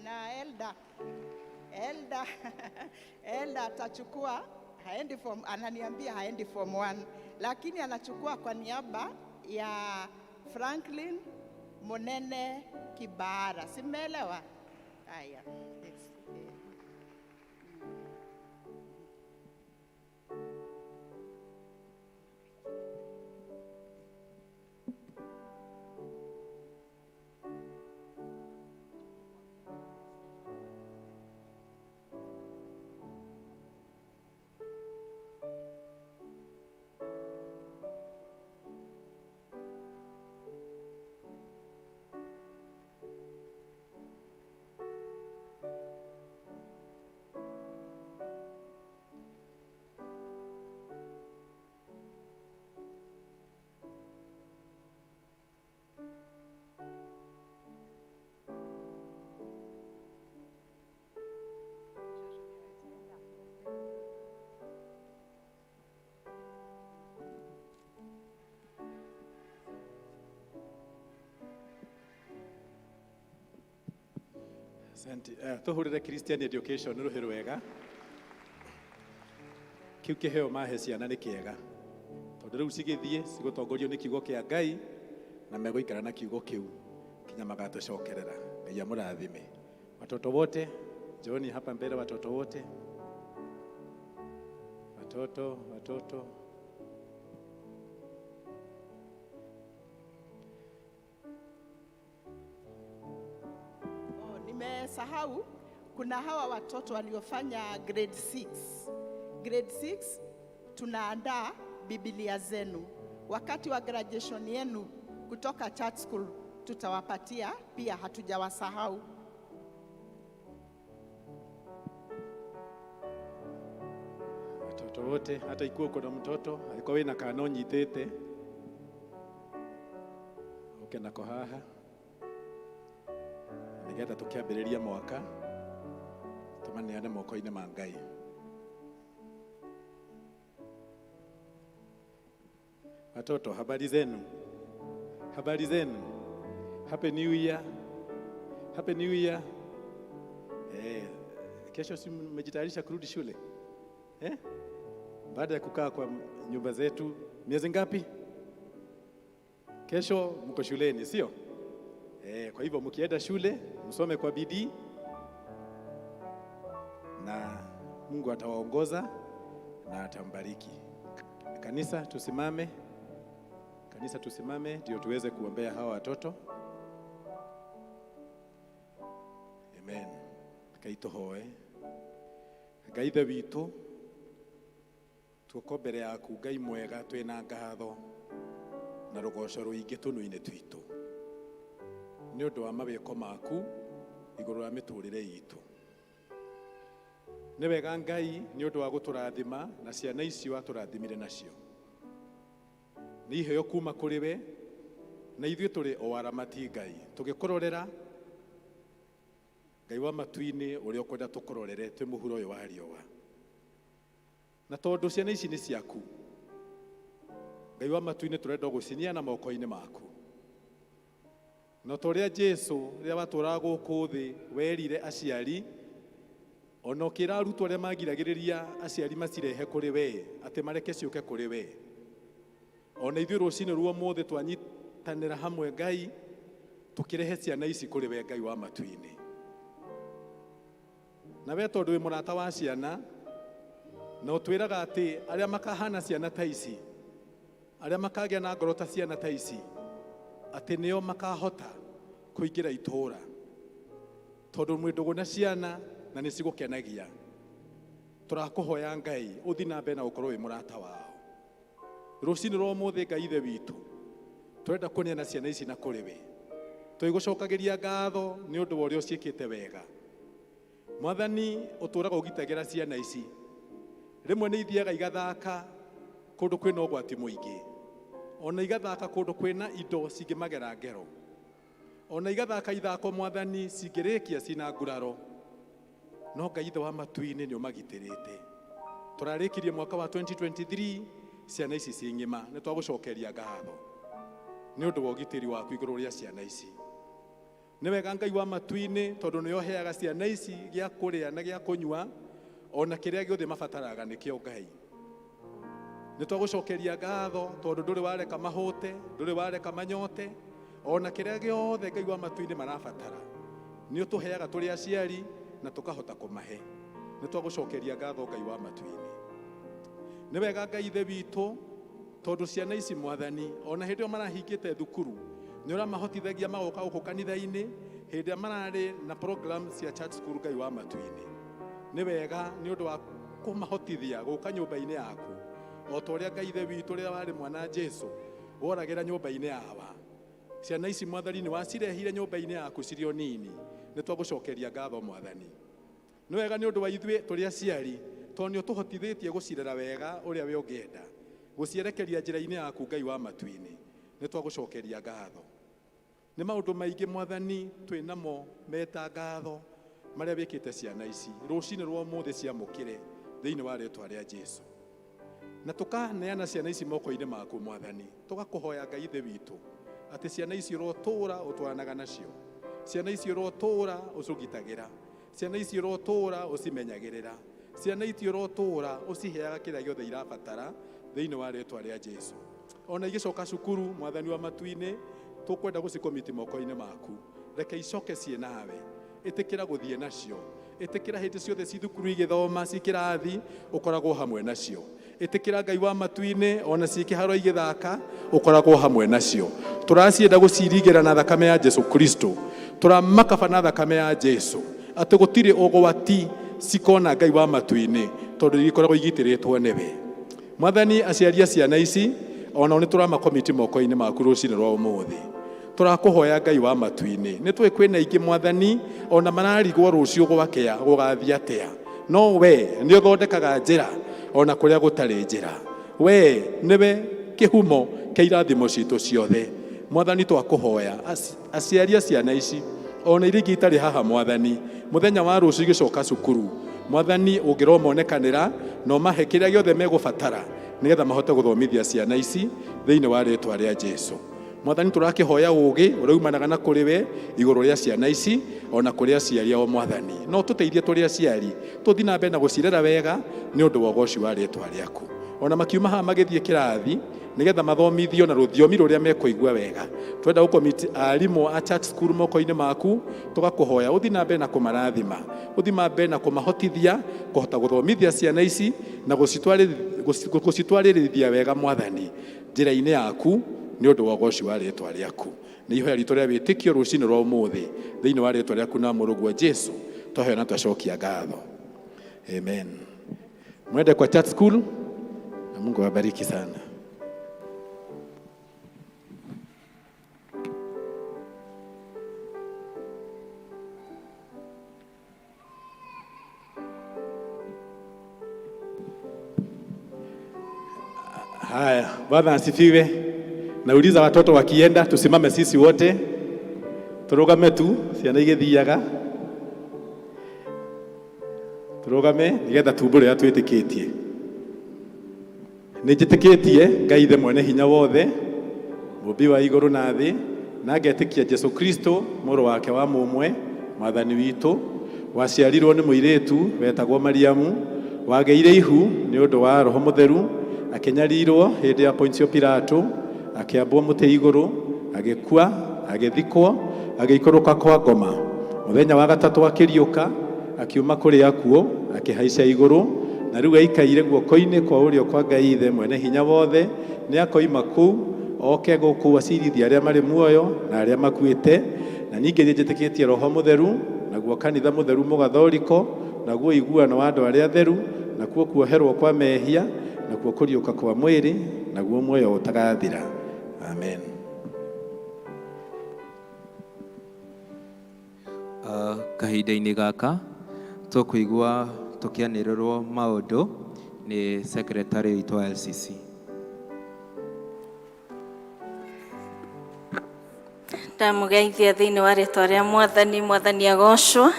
Na Elda atachukua, haendi form, ananiambia haendi form 1, lakini anachukua kwa niaba ya Franklin Monene Kibara. Simeelewa? Haya. Asante. Tuhurire Christian education ruhero wega. Kiu kiheo mahe ciana ni kiega. Tondu riu cigithie cigutongorio ni kiugo kia Ngai na meguikara na kiugo kiu kinya magatucokerera. Ngai amurathime. Watoto wote, John hapa mbele, watoto wote. Watoto. Nimesahau, kuna hawa watoto waliofanya grade 6. Grade 6 tunaandaa Biblia zenu. Wakati wa graduation yenu kutoka church school tutawapatia pia, hatujawasahau. Watoto wote, hata ikuwa kuna mtoto alikuwa wina kana nyitete nako haha nigetha tukiambiriria mwaka tumaneane moko-ini ma Ngai. Watoto, habari zenu? Happy New Year. Happy New Year. Kesho si mmejitayarisha kurudi shule? Baada ya kukaa kwa nyumba zetu miezi ngapi? Kesho mko shuleni, sio? Kwa hivyo mkienda shule msome kwa bidii na Mungu atawaongoza na atambariki. Kanisa tusimame. Kanisa tusimame ndio tuweze kuombea hawa watoto. Amen. Kaito hoe. Ngai Ithe witũ tuko mbere yaku Ngai mwega twina ngatho na rugoco ruingi tunui-ini twitu ni undu wa mawiko maku iguru wa miturire yitu. Ni wega Ngai ni undu wa guturathima na ciana icio aturathimire nacio. Ni iheo kuma kuri we na ithuĩ tũrĩ o aramati Ngai tugikurorera Ngai wa matu-ini uria ukwenda tukurorere twi muhuro uyu wa riũa. Na tondu ciana ici ni ciaku Ngai wa matu-ini turenda gucinia na moko-ini maku. Na toria Jesu ria watũraga gũkũ thĩ werire aciari ona ũkĩra arutwo arĩa magiragĩrĩria aciari macirehe kũrĩ we atĩ mareke ciũke kũrĩ we. Ona ithuĩ rũcinĩ rwa ũmũthĩ twanyitanĩra hamwe Ngai tukirehe ciana ici kũrĩ we Ngai wa matu-ini. Na we tondu wĩ mũrata wa ciana na ũtwĩraga atĩ arĩa makahana ciana ta ici, arĩa makagĩa na ngoro ta ciana ta ici, atĩ nĩo makahota kũingĩra itũũra tondu mwĩndũgũ na ciana na nĩ cigũkenagia. Tũrakũhoya Ngai ũthi na mbere na gũkorwo wĩ mũrata wao. Rũcinĩ rwa ũmũthĩ Ngai Ithe witũ twenda kũneana ciana ici na kũrĩ we. Twĩgũcokagĩria ngatho nĩ ũndũ wa ũrĩa ũciĩkĩte wega. Mwathani ũtũraga ũgitagĩra ciana ici. Rĩmwe nĩ ithiaga igathaka kũndũ kwĩna ũgwati mũingĩ, ona igathaka kũndũ kwĩna indo cingĩmagera ngero, ona igathaka ithako Mwathani cingĩrĩkia cina nguraro. No Ngai Ithe wa matu-ini nĩ ũmagitĩrĩte. Tũrarĩkirie mwaka wa 2023 ciana ici ci ng'ima. Nĩ twagũcokeria ngatho nĩ ũndũ wa ũgitĩri waku igũrũ rĩa ciana ici. Nĩ wega Ngai wa matu-ini tondu nĩ ũheaga ciana ici gĩa kũrĩa na gĩa kũnyua ona kĩrĩa gĩothe mabataraga nĩkĩo Ngai. Nĩ twagũcokeria ngatho tondu ndũrĩ wareka mahũte, ndũrĩ wareka manyote, ona kĩrĩa gĩothe Ngai wa matu-ini marabatara nĩ ũtũheaga tũrĩ aciari na tukahota kumahe. Nĩ twagũcokeria ngatho Ngai wa matu-ini. Nĩ wega Ngai Ithe witũ tondu ciana ici Mwathani ona hĩndĩ ĩyo marahingĩte thukuru nĩ ũramahotithagia magoka gũkũ kanitha-inĩ hĩndĩ ĩrĩa mararĩ na program cia church school Ngai wa matu-ini. Nĩ wega nĩ ũndũ wa kũmahotithia gũka nyũmba-inĩ yaku o ta ũrĩa Ngai Ithe witũ rĩrĩa warĩ mwana Jesu woragĩra nyũmba-inĩ yawa. Ciana ici Mwathani nĩ wacirehire nyũmba-inĩ yaku cirĩ o nini. Nĩ twagũcokeria ngatho Mwathani. Nĩ wega nĩ ũndũ wa ithuĩ tũrĩ aciari tondũ nĩ ũtũhotithĩtie gũcirera wega ũrĩa we ũngĩenda, gũcierekeria njĩra-inĩ yaku Ngai wa matu-ini. Nĩ twagũcokeria ngatho. Nĩ maũndũ maingĩ Mwathani twĩ namo meta ngatho marĩa wĩkĩte ciana ici rũcinĩ rwa ũmũthĩ ciamũkĩre thĩinĩ wa rĩĩtwa rĩa Jesu. Na tũkaneana ciana ici moko-inĩ maku Mwathani. Tũgakũhoya Ngai Ithe witũ atĩ ciana ici ũrotũũra ũtwaranaga nacio, ciana ici ũrotũũra ũcũgitagĩra, ciana ici ũrotũũra ũcimenyagĩrĩra, ciana ici ũrotũũra ũciheaga kĩrĩa gĩothe irabatara thĩinĩ wa rĩĩtwa rĩa Jesu. Ona igĩcoka cukuru Mwathani wa matu-ini tũkwenda gũcikomiti moko-inĩ maku. Reke icoke ciĩ nawe, ĩtĩkĩra gũthiĩ nacio, ĩtĩkĩra hĩndĩ ciothe ci thukuru igĩthoma ci kĩrathi ũkoragwo hamwe nacio, ĩtĩkĩra Ngai wa matu-ini ona ci kĩharo igĩthaka ũkoragwo hamwe nacio. Tũracienda gũcirigĩra na thakame ya Jesu Kristo, tũramakaba na thakame ya Jesu atĩ gũtirĩ ũgwati cikona Ngai wa matu-ini tondũ ikoragwo igitĩrĩtwo nĩwe. Mwathani aciaria ciana ici ona nĩ tũramakomiti moko-inĩ maku rũcinĩ rwa ũmũthĩ. Tũrakũhoya Ngai wa matu-ini, nĩ tũĩ kwĩna ingĩ Mwathani ona mararigwo rũciũ gwakĩa gũgathiĩ atĩa, no we nĩ ũthondekaga njĩra ona kũrĩa gũtarĩ njĩra. We nĩwe kĩhumo kĩa irathimo citũ ciothe. Mwathani twakũhoya aciaria ciana ici ona iria ingĩ itarĩ haha Mwathani, mũthenya wa rũciũ igĩcoka cukuru Mwathani ũngĩromonekanĩra na ũmahe kĩrĩa gĩothe megũbatara nĩgetha mahote gũthomithia ciana ici thĩinĩ wa rĩĩtwa rĩa Jesu. Mwathani turakihoya ugi uraumanaga na kuri we iguru ria ciana ici ona kuri aciari ao Mwathani. No tuteithie turi aciari tuthi na mbere na gucirera wega ni undu wa ugoci wa ritwa riaku. Ona makiuma haha magithie kirathi nigetha mathomithio na ruthiomi ruria mekuigua wega. Twenda gukomiti arimu a church school moko-ini maku tugakuhoya uthi na mbere na kumarathima, uthi na mbere na kumahotithia kuhota guthomithia ciana ici na gucitwarithia wega Mwathani njira-ini yaku ni undu wa ugoci wa ritwa riaku. Ni ihoya ritu ria witikio rucini rwa umuthi thiini wa ritwa riaku na murugu Jesu twahoya na twacokia ngatho. Amen. Mwende kwa church school na Mungu awabariki sana. Haya, Bwana asifiwe. Nauliza watoto wakienda tusimame sisi wote. Turugame tu, ciana igithiaga. Turugame nigetha tumbure atwitikitie. Nijitikitie Ngai the mwene hinya wothe, Mumbi wa iguru na thi, na ngetikia Jesu Kristo muru wake wa mumwe, Mwathani witu, waciarirwo ni muiritu wetagwo Mariamu, wageire ihu ni undu wa Roho Mutheru, akenyarirwo hindi ya Poncio Pilato, akiambwo muti iguru, agikua, agithikwo, agikuruka kwa ngoma. Muthenya wa gatatu akiriuka, akiuma kuri akuo, akihaica iguru, na riu aikaire guoko-ini kwa urio kwa Ngai the mwene hinya wothe. Ni akoima kuu oke guku acirithia aria mari muoyo na aria makuite, na ningi njitikitie Roho Mutheru, naguo kanitha mutheru mugathoriko, naguo iguano wa andu aria theru, nakuo kuoherwo kwa mehia, nakuo kuriuka kwa mwiri, naguo muoyo utagathira. Amen. Kahinda-ini gaka tukuigua tukianirĩrwo maundu ni secretary witũ wa LCC. Ndamugeithia thiini wa ritwa ria Mwathani. Mwathani agocwo.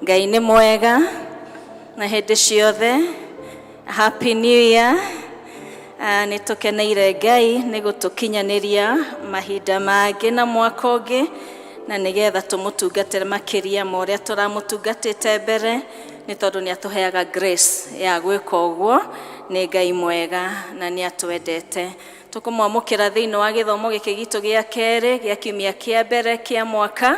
Ngai ni mwega na hindi ciothe. Happy New Year. Ni tukeneire Ngai ni gutukinyaniria mahinda mangi na mwaka ungi, na nigetha tumutungatire makiria ma uria turamutungatite mbere, ni tondu ni atuheaga grace ya gwika uguo. Ni Ngai mwega na ni atwendete. Tukumwamukira thiini wa githomo giki gitu gia keri gia kiumia kia mbere kia mwaka.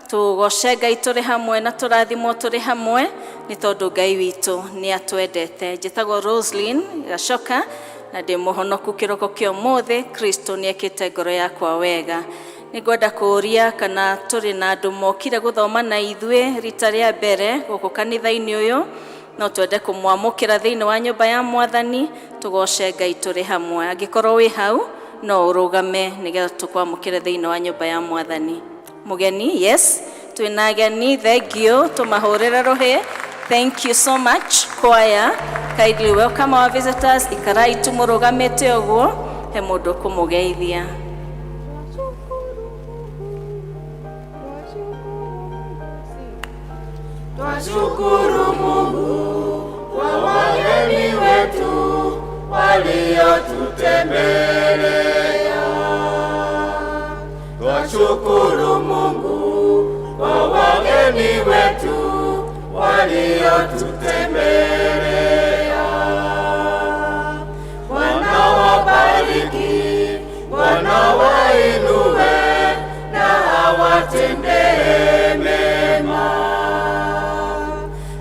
Tugoce Ngai turi hamwe na turathimwo turi hamwe, ni tondu Ngai witu ni atwendete. Njitagwo Roslyn Gacoka na ndi muhonoku kiroko kio muthi. Kristo ni ekite ngoro yakwa wega. Nigwenda kuria kana turi na andu mokire guthoma na ithue rita ria mbere guku kanitha-ini uyu, no twende kumwamukira thiini wa nyumba ya Mwathani, tugoce Ngai turi hamwe. Angikorwo wi hau no urugame nigetha tukwamukire thiini wa nyumba ya Mwathani. Mugeni, yes, twina ageni. Thank you, tumahurire ruhi. Thank you so much choir. Kindly welcome our visitors. Ikarai tumurugamite uguo he mundu kumugeithia. Twashukuru Mungu kwa wageni wetu waliotutembelea. Twashukuru Mungu kwa wageni wetu waliotutembelea. Bwana wabariki, Bwana wainue na awatendee mema.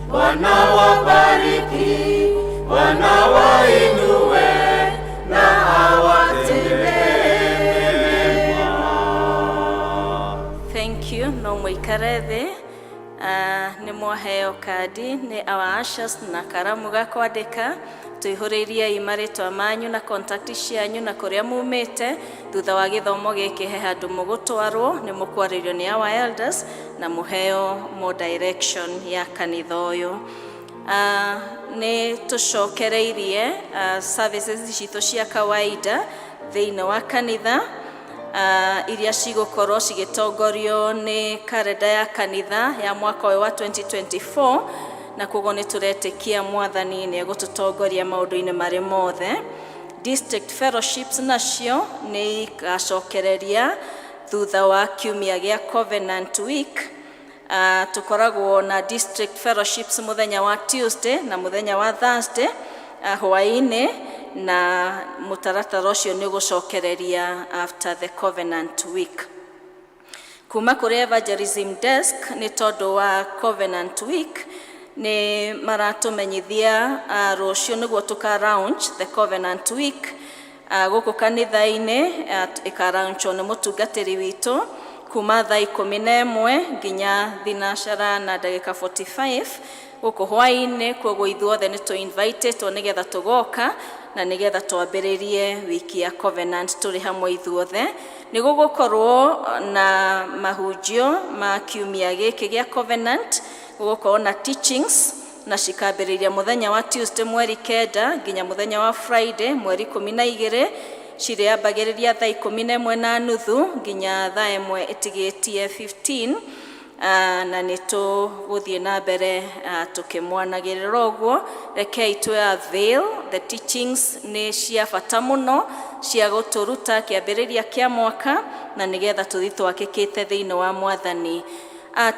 Bwana wabariki, Bwana wainue na awatendee mema. Thank you. No mwikare thi. Ni mwaheo kadi ni our ushers na karamu ga kwandika. Tuihuriria imaritwa manyu na contact cianyu na kuria mumite thutha wa githomo giki he handu mugutwarwo ni mukwaririo ni our elders na muheo mo direction ya kanitha uyu. Ni tucokereirie services citu cia kawaida thiini wa kanitha iria cigukorwo cigitongorio ni kalenda ya kanitha ya mwaka wa 2024, na koguo ni turetikia Mwathani ni egututongoria maundu-ini mari mothe. district fellowships nacio nĩ igacokereria thutha wa kiumia gĩa Covenant Week. Tukoragwo na district fellowships muthenya wa Tuesday na muthenya wa Thursday hwaĩ-inĩ, na mutaratara ũcio nĩ gũcokereria after the Covenant Week. Kuma kũrĩ evangelism desk nĩ tondũ wa Covenant Week nĩ maratũmenyithia rũciũ nĩguo tũka launch the Covenant Week gũkũ kanitha-inĩ ĩka-launchwo nĩ mũtungatĩri witũ kuma thaa 11 nginya thinacara na ndagĩka 45 gũkũ hwaĩ-inĩ. Koguo ithuothe nĩ tũ-invitetwo nĩgetha tũgoka na nĩgetha twambĩrĩrie wiki ya Covenant tũrĩ hamwe ithuothe. Nĩ gũgũkorwo na mahunjio ma kiumia gĩkĩ gĩa Covenant, gũgũkorwo na teachings na cikambĩrĩria mũthenya wa Tuesday mweri 9 nginya mũthenya wa Friday mweri 12, cirĩambagĩrĩria thaa 11:30 nginya thaa 1 ĩtigĩtie 15. Na nĩ tũgũthiĩ na mbere tũkĩmwanagĩrĩra ũguo. Rekei twĩ-avail, the teachings nĩ cia bata mũno cia gũtũruta kĩambĩrĩria kĩa mwaka na nĩgetha tũthiĩ twakĩkĩte thĩinĩ wa Mwathani.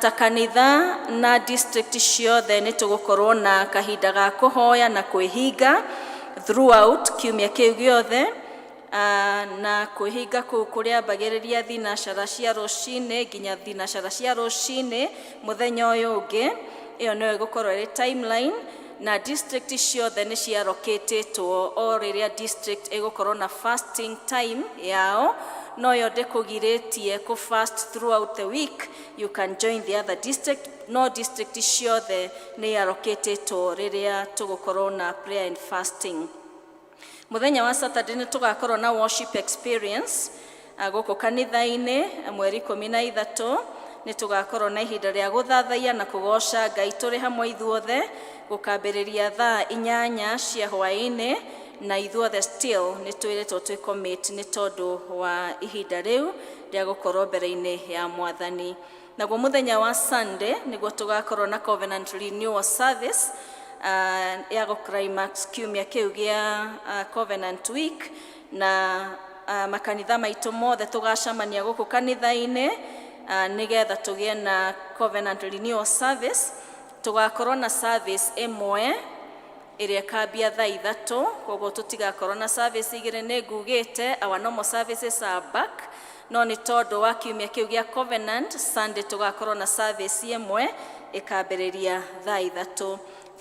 Ta kanitha na district ciothe nĩ tũgũkorwo na kahinda ga kũhoya na kwĩhinga throughout kiumia kĩu gĩothe, na kwĩhinga kũu kũrĩambagĩrĩria thinacara cia rũcinĩ nginya thinacara cia rũcinĩ mũthenya ũyũ ũngĩ. Ĩyo nĩyo ĩgũkorwo ĩrĩ timeline, na district ciothe nĩ ciarokĩtĩtwo o rĩrĩa district ĩgũkorwo na fasting time yao. No yo ndĩkũgirĩtie kũ fast throughout the week, you can join the other district. No district ciothe nĩ yarokĩtĩtwo rĩrĩa tũgũkorwo na prayer and fasting. Muthenya wa Saturday nĩ tũgakorwo na worship experience gũkũ kanitha-inĩ mweri 13. Nĩ tũgakorwo na ihinda rĩa gũthathaiya na kũgoca Ngai tũrĩ hamwe ithuothe, gũkambĩrĩria thaa 8 cia hwaĩ-inĩ, na ithuothe still nĩ twĩrĩtwo twĩ commit nĩ tondũ wa ihinda rĩu rĩa gũkorwo mbere-inĩ ya Mwathani. Naguo muthenya wa Sunday nĩguo tũgakorwo na Covenant Renewal Service ya gũ-climax kiumia kĩu gĩa Covenant Week, na makanitha maitũ mothe tũgacamania gũkũ kanitha-inĩ nĩgetha tũgĩe na Covenant Renewal Service. Tũgakorwo na service ĩmwe ĩrĩa ĩkambia thaa 3, koguo tũtigakorwo na service igĩrĩ. Nĩ ngugĩte our normal services are back, no nĩ tondũ wa kiumia kĩu gĩa Covenant, Sunday tũgakorwo na service ĩmwe ĩkambĩrĩria thaa 3.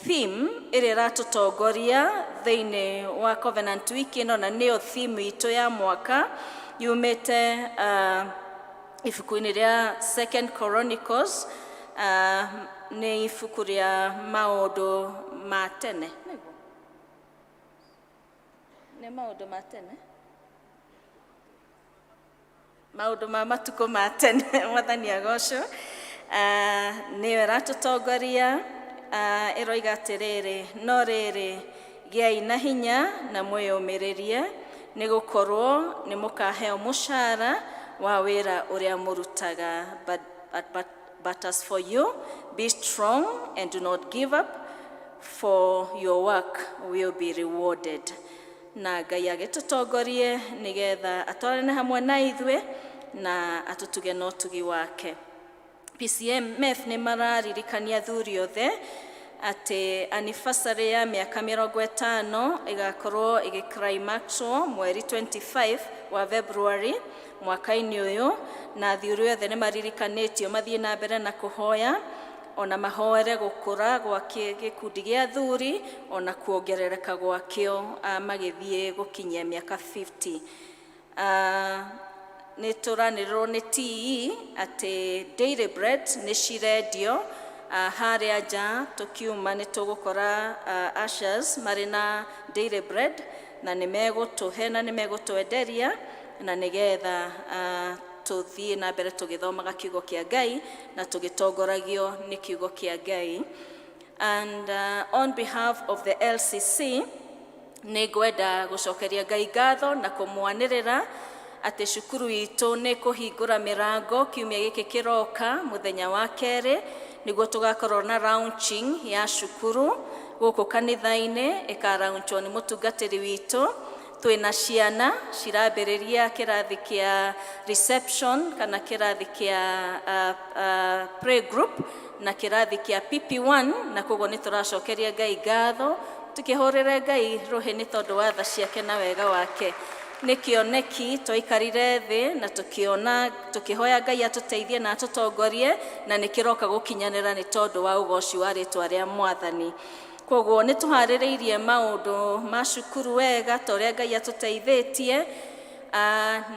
Theme ĩrĩa ĩratũtongoria thĩinĩ wa Covenant Week ĩno, na nĩyo theme itũ ya mwaka, yumĩte ibuku-inĩ rĩa 2 Chronicles, nĩ ibuku rĩa maũndũ ma tene. Nĩ maũndũ ma tene, maũndũ ma matukũ ma tene. Mwathani agocwo. Nĩyo ĩratũtongoria, ĩroiga atĩrĩrĩ: no rĩrĩ gĩai na hinya na mwĩyũmĩrĩrie, nĩ gũkorwo nĩ mũkaheo mũcara wa wĩra ũrĩa mũrutaga. But as for you, be strong and do not give up, for your work will be rewarded. Na Ngai agĩtũtongorie nĩgetha atwarane hamwe na ithuĩ na atũtuge na ũtugi wake. P.C.E.A nĩ mararirikania athuri othe atĩ anniversary ya mĩaka 50 ĩgakorwo ĩgĩ-climaxwo mweri 25 wa February mwaka-inĩ ũyũ, na athuri othe nĩ maririkanĩtio mathiĩ na mbere na kũhoya, ona mahoere gũkũra gwa gĩkundi gĩa athuri, ona kuongerereka gwakĩo magĩthiĩ gũkinyia mĩaka 50. Nĩ tũranĩrĩrwo nĩ T.E atĩ daily bread nĩ cirendio harĩa nja. Tũkiuma nĩ tũgũkora ushers marĩ na daily bread, na nĩ megũtũhe na nĩ megũtwenderia, na nĩgetha tũthiĩ na mbere tũgĩthomaga kiugo kĩa Ngai na tũgĩtongoragio nĩ kiugo kĩa Ngai. And on behalf of the LCC nĩ ngwenda gũcokeria Ngai ngatho na kũmwanĩrĩra atĩ cukuru itũ nĩ kũhingũra mĩrango kiumia gĩkĩ kĩroka mũthenya wa kerĩ, nĩguo tũgakorwo na launching ya cukuru gũkũ kanitha-inĩ, ĩka-launchwo nĩ mũtungatĩri witũ twina ciana cirambĩrĩria kĩrathi kĩa reception kana kĩrathi kĩa play group na kĩrathi kĩa PP1 na koguo nĩ tũracokeria Ngai ngatho tukĩhũrĩra Ngai rũhĩ nĩ tondũ wa tha ciake na wega wake nĩ kĩoneki tũikarire thĩ na tukĩhoya Ngai atũteithie na atũtongorie na nĩ kĩroka gũkinyanĩra nĩ tondũ wa ũgoci wa rĩtwa rĩa Mwathani. Koguo nĩ tũharĩrĩirie maũndũ ma cukuru wega ta ũrĩa Ngai atũteithĩtie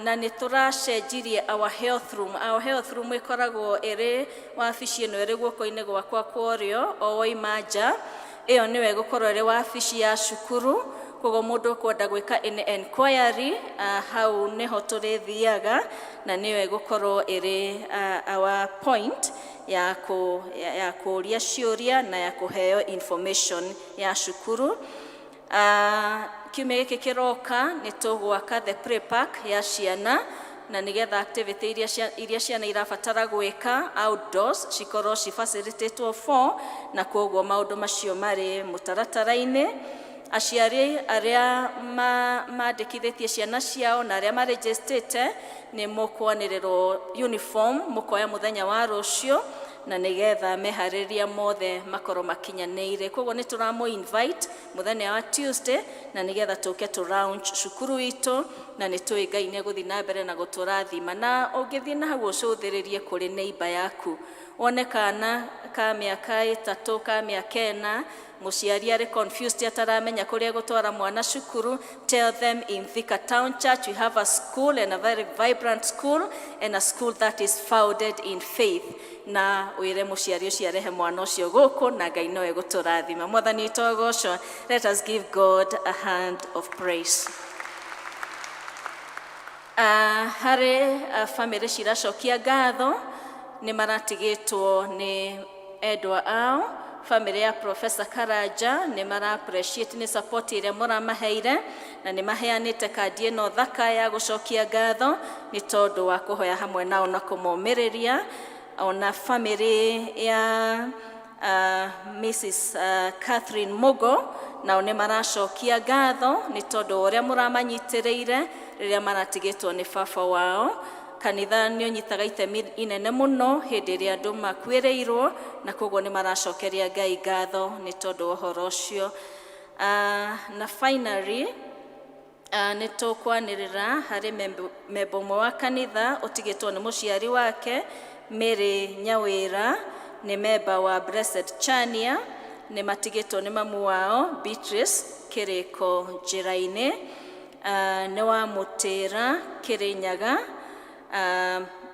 na nĩ tũracenjirie our health room. Our health room ĩkoragwo ĩrĩ wabici ĩno ĩrĩ guoko-inĩ gwakwa kwa ũrĩo o woima nja ĩyo nĩwe gũkorwo ĩrĩ wabici ya cukuru. Koguo mũndũ kwenda gwĩka inquiry hau nĩho tũrĩthiaga na nĩyo ĩgũkorwo ĩrĩ our point ya kũũria ciũria na ya kũheo information ya cukuru. Kiumia gĩkĩ kĩroka nĩ tũgwaka the play park ya ciana na nĩgetha activity iria ciana irabatara gwĩka outdoors cikorwo cifacilitatwo for na koguo maũndũ macio marĩ mũtaratara-inĩ. Aciari arĩa mandĩkithĩtie ciana ciao na arĩa marejestĩte nĩ mũkwanĩrĩrwo uniform mũkoya mũthenya wa rũciũ na nĩgetha meharĩria mothe makorwo makinyanĩire. Koguo nĩ tũramũ invite mũthenya wa Tuesday na nĩgetha tũke tũ launch cukuru witũ na nĩ tũĩ Ngai nĩ gũthiĩ na mbere na gũtũrathima. Na ũngĩthiĩ na hau ũcũthĩrĩrie kũrĩ neighbor yaku one kana ka mĩaka 3 ka mĩaka 4 mũciari arĩ confused ataramenya kũrĩa gũtwara mwana cukuru, tell them in Thika Town Church we have a school and a very vibrant school and a school that is founded in faith. Na wĩre mũciari ũcio arehe mwana ũcio gũkũ na Ngai nowe gũtũrathima. Mwathani witũ agocwo. Let us give God a hand of praise. Harĩ family ciracokia ngatho nĩ maratigĩtwo nĩ endwa ao. Family ya Professor Karanja nĩ mara appreciate nĩ support ĩrĩa mũramaheire na nĩ maheanĩte kandi ĩno thaka ya gũcokia ngatho nĩ tondũ wa kũhoya hamwe nao na kũmomĩrĩria. Ona family ya Mrs. Catherine Mugo nao nĩ maracokia ngatho nĩ tondũ ũrĩa mũramanyitĩrĩire rĩrĩa maratigĩtwo nĩ baba wao. Kanitha nĩ ũnyitaga itemi inene mũno hĩndĩ ĩrĩa andũ makuĩrĩirwo na koguo nĩ maracokeria Ngai ngatho nĩ tondũ wa ũhoro ũcio. Na finally nĩ tũkwanĩrĩra harĩ memba ũmwe wa kanitha ũtigĩtwo nĩ mũciari wake Mary Nyawĩra, nĩ memba wa Blessed Chania, nĩ matigĩtwo nĩ mamu wao Beatrice Kĩrĩko Njĩra-inĩ, nĩ wa Mũtĩra Kĩrĩnyaga.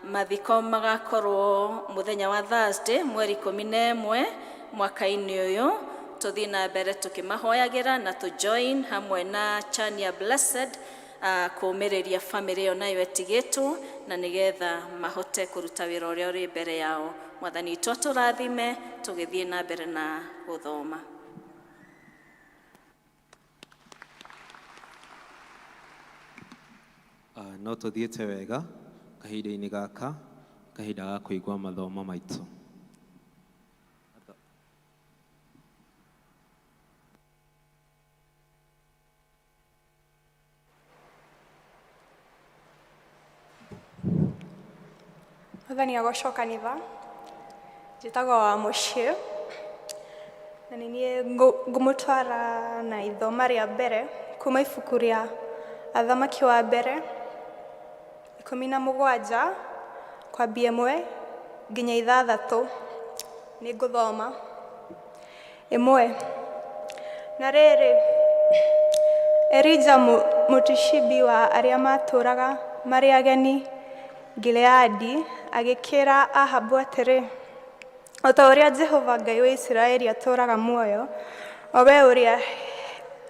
Mathiko magakorwo mũthenya wa Thursday mweri 11 mwaka-inĩ ũyũ. Tũthiĩ na mbere tũkĩmahoyagĩra na tũjoin hamwe na Chania Blessed kũũmĩrĩria family ĩyo nayo ĩtigĩtwo na nĩgetha mahote kũruta wĩra ũrĩa ũrĩ mbere yao. Mwathani witũ atũrathime tũgĩthiĩ na mbere na gũthoma. No tũthiĩte wega kahinda-inĩ gaka, kahinda ga kũigua mathomo maitũ. Mwathani agocwo kanitha, njĩtagwo wa mũciĩ na nĩ niĩ ngũmũtwara na ithoma rĩa mbere kuma ibuku rĩa Athamaki wa mbere 17 kwambia 1 nginya 6. Nĩ ngũthoma. 1. Na rĩrĩ Elija mũtishibi wa arĩa matũraga marĩ ageni Gileadi agĩkĩra Ahabu atĩrĩ, o ta ũrĩa Jehova Ngai wa Isiraeli atũraga muoyo, o we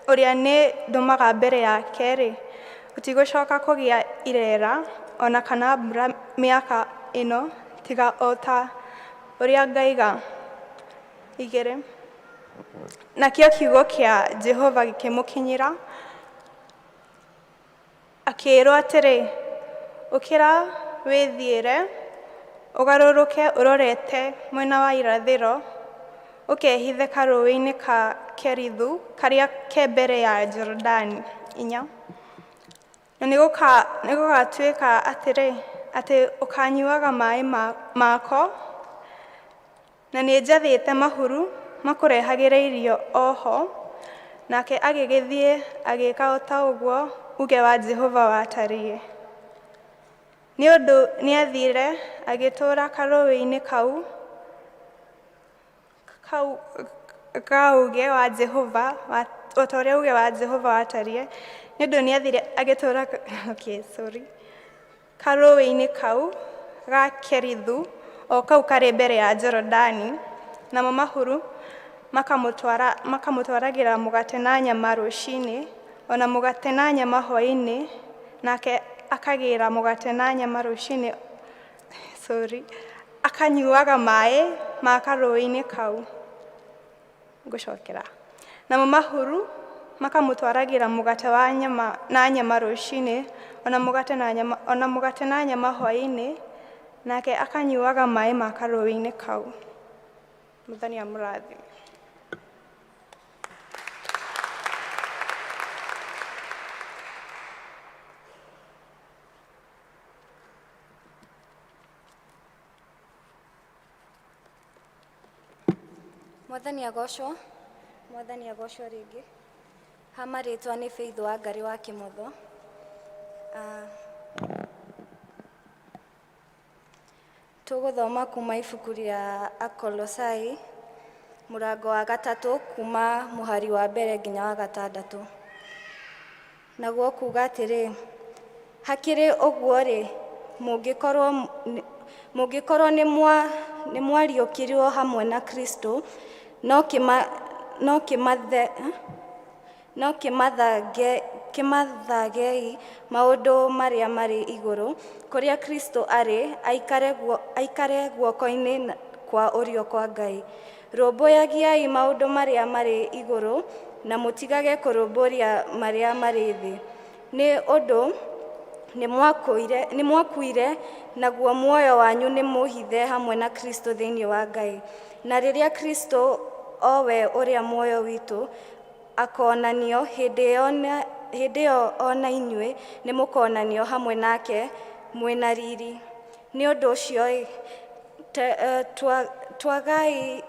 ũrĩa nĩ ndũmaga mbere yake-rĩ, ũtigũcoka kũgĩa irera ona kana mbura mĩaka ĩno tiga o ta ũrĩa ngaiga. 2. Nakĩo kiugo kĩa Jehova gĩkĩmũkinyĩra akĩĩrwo atĩrĩ, ũkĩra wĩthiĩre ũgarũrũke ũrorete mwena wa irathĩro ũkehithe karũĩ-inĩ ka Kerithu karĩa ke mbere ya Jorodani. 4. na nĩgũgatuĩka atĩ ũkanyuaga maĩ mako, na nĩ njathĩte mahuru makũrehagĩra irio oho. Nake agĩgĩthiĩ agĩka o ta ũguo, uge wa Jehova watariĩ. Nĩ ũndũ nĩathire agĩtũũra karũĩ-inĩ kau uge wa Jehova, o ta ũrĩa uge wa Jehova watariĩ. Nĩ ũndũ nĩathire agĩtũũra karũĩ-inĩ kau ga Kerithu, o kau karĩ mbere ya Jorodani, namo mahuru makamũtwaragĩra mũgate na nyama rũcinĩ, ona mũgate na nyama hwaĩ-inĩ, nake akagĩra mũgate na nyama rũcinĩ, akanyuaga maĩ ma karũĩ-inĩ kau. Ngũcokera. Namo mahuru makamũtwaragĩra mũgate na nyama rũcinĩ, ona mũgate na nyama hwaĩ-inĩ, nake akanyuaga maĩ ma karũĩ-inĩ kau. Mwathani amũrathime. Mwathani agocwo rĩngĩ. Ha marĩtwa nĩ Faith wa Ngari wa Kĩmotho. Tũgũthoma kuma ibuku rĩa Akolosai, mũrango wa 3 kuma mũhari wa mbere nginya wa 6. Naguo kuuga atĩrĩ, hakĩrĩ ũguo-rĩ, mũngĩkorwo nĩ mwariũkirio hamwe na Kristo, no kĩmathagei maũndũ marĩa marĩ igũrũ, kũrĩa Kristo arĩ, aikare guoko-inĩ kwa ũrĩo kwa Ngai. Rũmbũyagiai maũndũ marĩa marĩ igũrũ, na mũtigage kũrũmbũria marĩa marĩ thĩ. Nĩ ũndũ nĩ mwakuire, naguo muoyo wanyu nĩ mũhithe hamwe na Kristo thĩinĩ wa Ngai. Na rĩrĩa Kristo o we ũrĩa muoyo witũ akonanio, hĩndĩ ĩyo ona inyuĩ nĩ mũkonanio hamwe nake mwĩna riri. Nĩ ũndũ ũcio twagai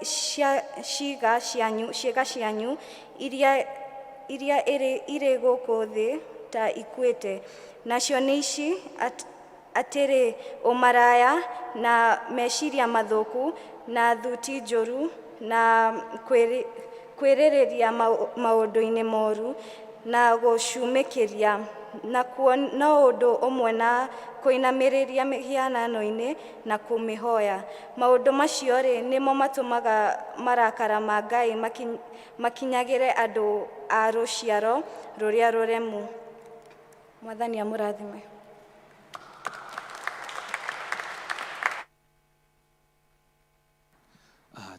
ciĩga cianyu iria irĩ gũkũ thĩ ta ikuĩte, nacio nĩ ici: atĩrĩ, ũmaraya na meciria mathũku na thuti njũru na kwĩrĩrĩria maũndũ-inĩ moru na gũcumĩkĩria, nakuo no ũndũ ũmwe na kwĩnamĩrĩria mĩhianano-inĩ na kũmĩhoya. Maũndũ macio-rĩ nĩmo matũmaga marakara ma Ngai makinyagĩre andũ a rũciaro rũrĩa rũremu. Mwathani amũrathime.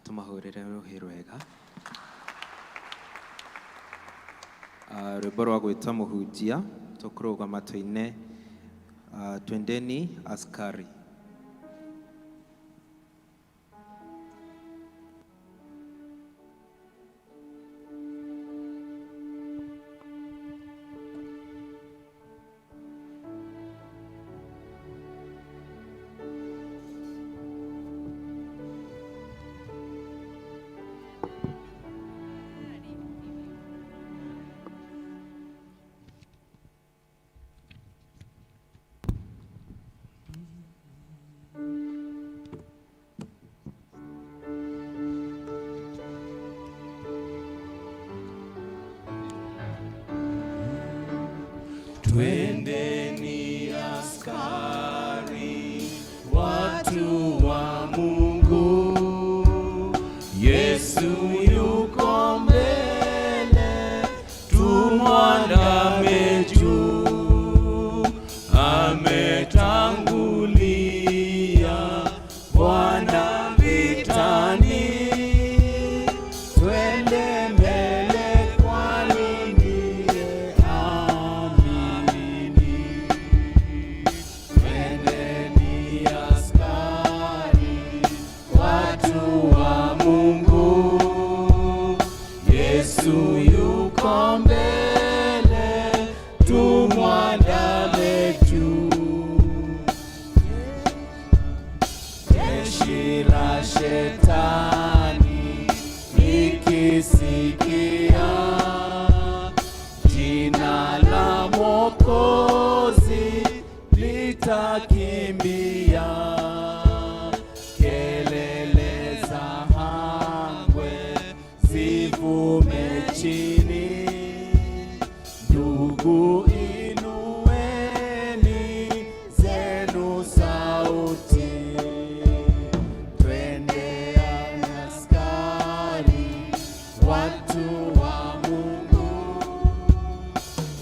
Tumahũrĩre rũhĩ rwega. Rwĩmbo rwa gwĩta mũhunjia, tũkũrũgama tũine twendeni askari. Twendeni askari, watu wa Mungu, Yesu yuko mbele, tumwandame juu, ametangulia Bwana vitani, twende mbele kwani ndiye amini. Twendeni askari, watu wa Mungu, vitani, nikisikia jina la Mwokozi litakimbia. Kelele za hangwe zivume chini, ndugu inueni zenu sauti, twende askari, watu wa Mungu.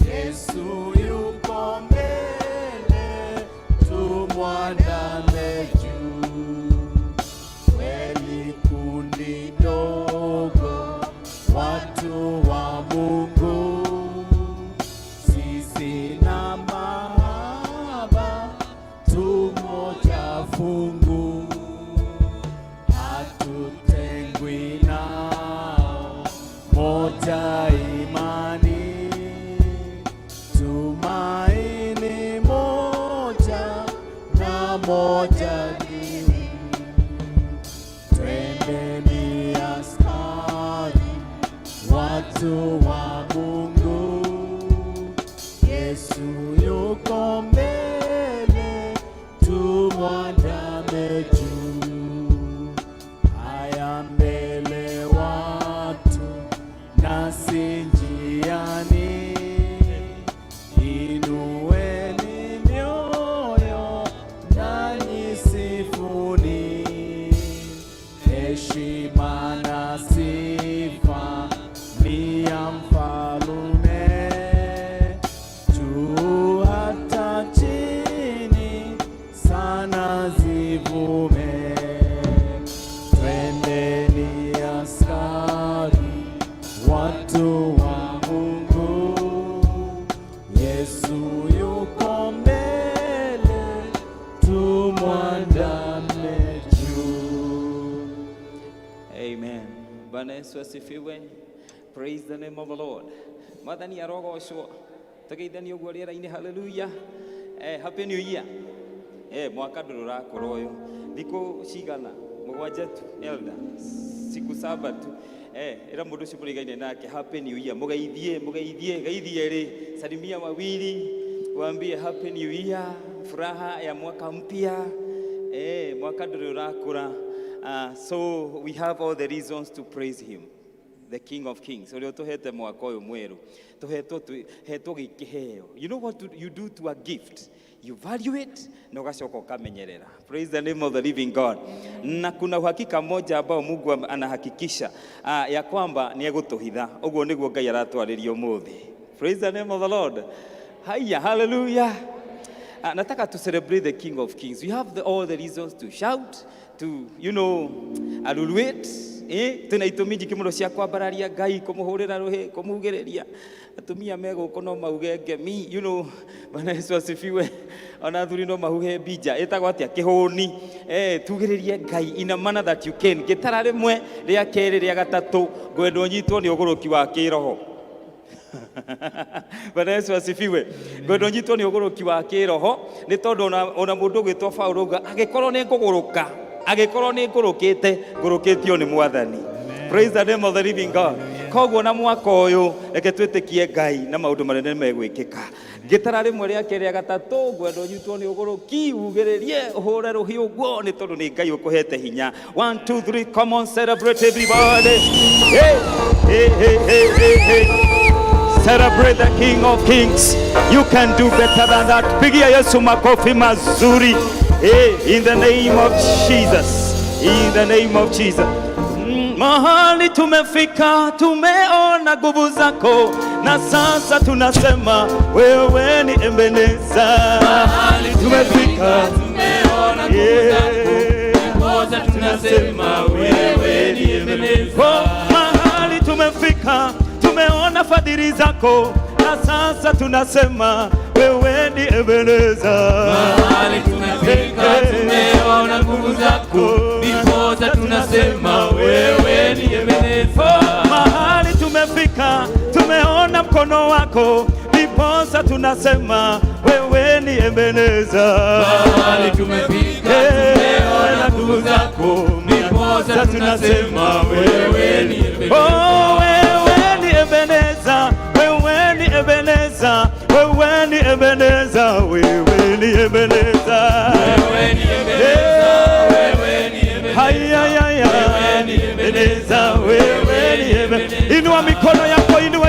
Yesu yuko mbele, tumwandame juu. Kweli kundi dogo, watu wa Mungu, sisi na mahaba tumoja fungu, hatutengwi nao, moja imani, tumaini moja na moja dini. Twendeni askari, watu wa Mungu, Yesu yuko mbele, tumwandame juu. Haya mbele watu, nasi njiani, inueni mioyo nanyi sifuni, heshima na sifa ni ya mfalume, juu hata chini sana zivume. Twendeni askari, watu wa Mungu, Yesu yuko mbele, tumwandame juu. Amen. Bwana Yesu asifiwe. Praise the name of the Lord. Mwathani arogocwo. Tugeithanie uguo riera-ini. Hallelujah. Happy New Year. Mwaka ndurakorwo uyu. Thiku cigana? Mugwanja tu. Elder. Siku 7 tu. Ira mundu ucio murigaine nake Happy New Year. Mugeithie geithie ri. Salimia wawili. Waambie Happy New Year. Furaha ya mwaka mpya. Mwaka ndurakura. So we have all the reasons to praise him, the King of Kings. So tuhete mwaka uyu mweru, tuhetwo gikiheo. You know what you do to a gift? You value it na ugacoka ukamenyerera. Praise the name of the living God. Na kuna uhakika moja ambao Mungu anahakikisha ya kwamba ni egutuhitha. Uguo niguo Ngai aratwaririo muthi. Praise the name of the Lord. Haya, hallelujah. Nataka to celebrate the King of Kings. We have all the reasons to shout, to, aluluate. Tuna itumi nyingi muno cia kwambararia Ngai, kumuhurira ruhi, kumugereria. Atumia meguko no mauge ngemi, Bwana Yesu asifiwe. Ona athuri no mahuhe bija, etagwo atia kihuni. Tugererie Ngai in a manner that you can. Gitara rimwe ria keri ria gatatu, gwendo nyitwo ni uguruki wa kiroho. Bwana Yesu asifiwe. Gwendo nyitwo ni uguruki wa kiroho, ni tondu ona mundu gwitwo Paulo agikorwo ni nguguruka, agikorwo ni ngurukite, ngurukitio ni Mwathani. Praise the name of the living God. Koguo na mwaka uyu reke twitikie Ngai na maundu manene megwikika. Gitara rimwe ria keri ria gatatu, gwendo nyitwo ni uguruki, ugererie uhure ruhiu guo ni tondu ni Ngai ukuhete hinya. 1 2 3, come on, celebrate everybody. Hey hey hey hey hey hey. Celebrate the King of Kings. You can do better than that. Pigia Yesu makofi mazuri. In the name of Jesus. In the name of Jesus. Mahali tumefika, tumeona nguvu zako, na sasa tunasema wewe ni Ebeneza. Mahali tumefika, tumeona nguvu zako, sasa tunasema wewe ni Ebeneza. Mahali tumefika, tumeona fadhili zako, na sasa tunasema wewe ni Ebeneza. Mahali tumefika, tumeona nguvu zako, sasa tunasema wewe ni Ebeneza. Mahali tumefika, tumeona mkono wako, ndiposa tunasema wewe ni Ebeneza. Mahali tumefika, tumeona nguvu zako, ndiposa tunasema wewe ni Ebeneza. Oh, wewe ni Ebeneza, wewe ni Ebeneza, wewe ni Ebeneza, wewe ni Ebeneza, wewe ni Ebeneza, wewe ni Ebeneza, wewe ni Ebeneza, wewe ni Ebeneza. Inua mikono yako, inua.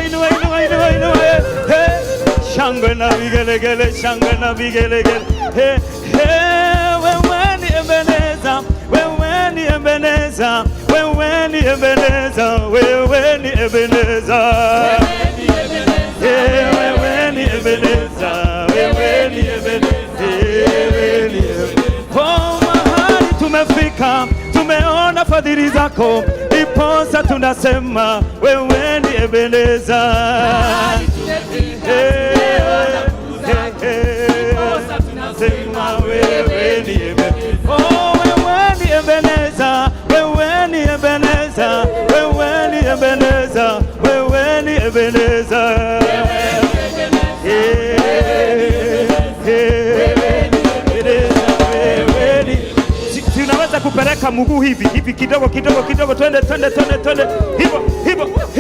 Shangwe na vigelegele, shangwe na vigelegele. Wewe ni Ebeneza, wewe ni Ebeneza, wewe ni Ebeneza, wewe ni Ebeneza, wewe ni Ebeneza, wewe ni Ebeneza. Oh, mahali tumefika, tumeona fadhili zako, ndiposa tunasema wewe ni Ebeneza. Wewe ni Ebeneza, oh, wewe ni Ebeneza, wewe ni Ebeneza, wewe ni Ebeneza, wewe ni Ebeneza. Tunaweza kupeleka mguu hivi kidogo, twende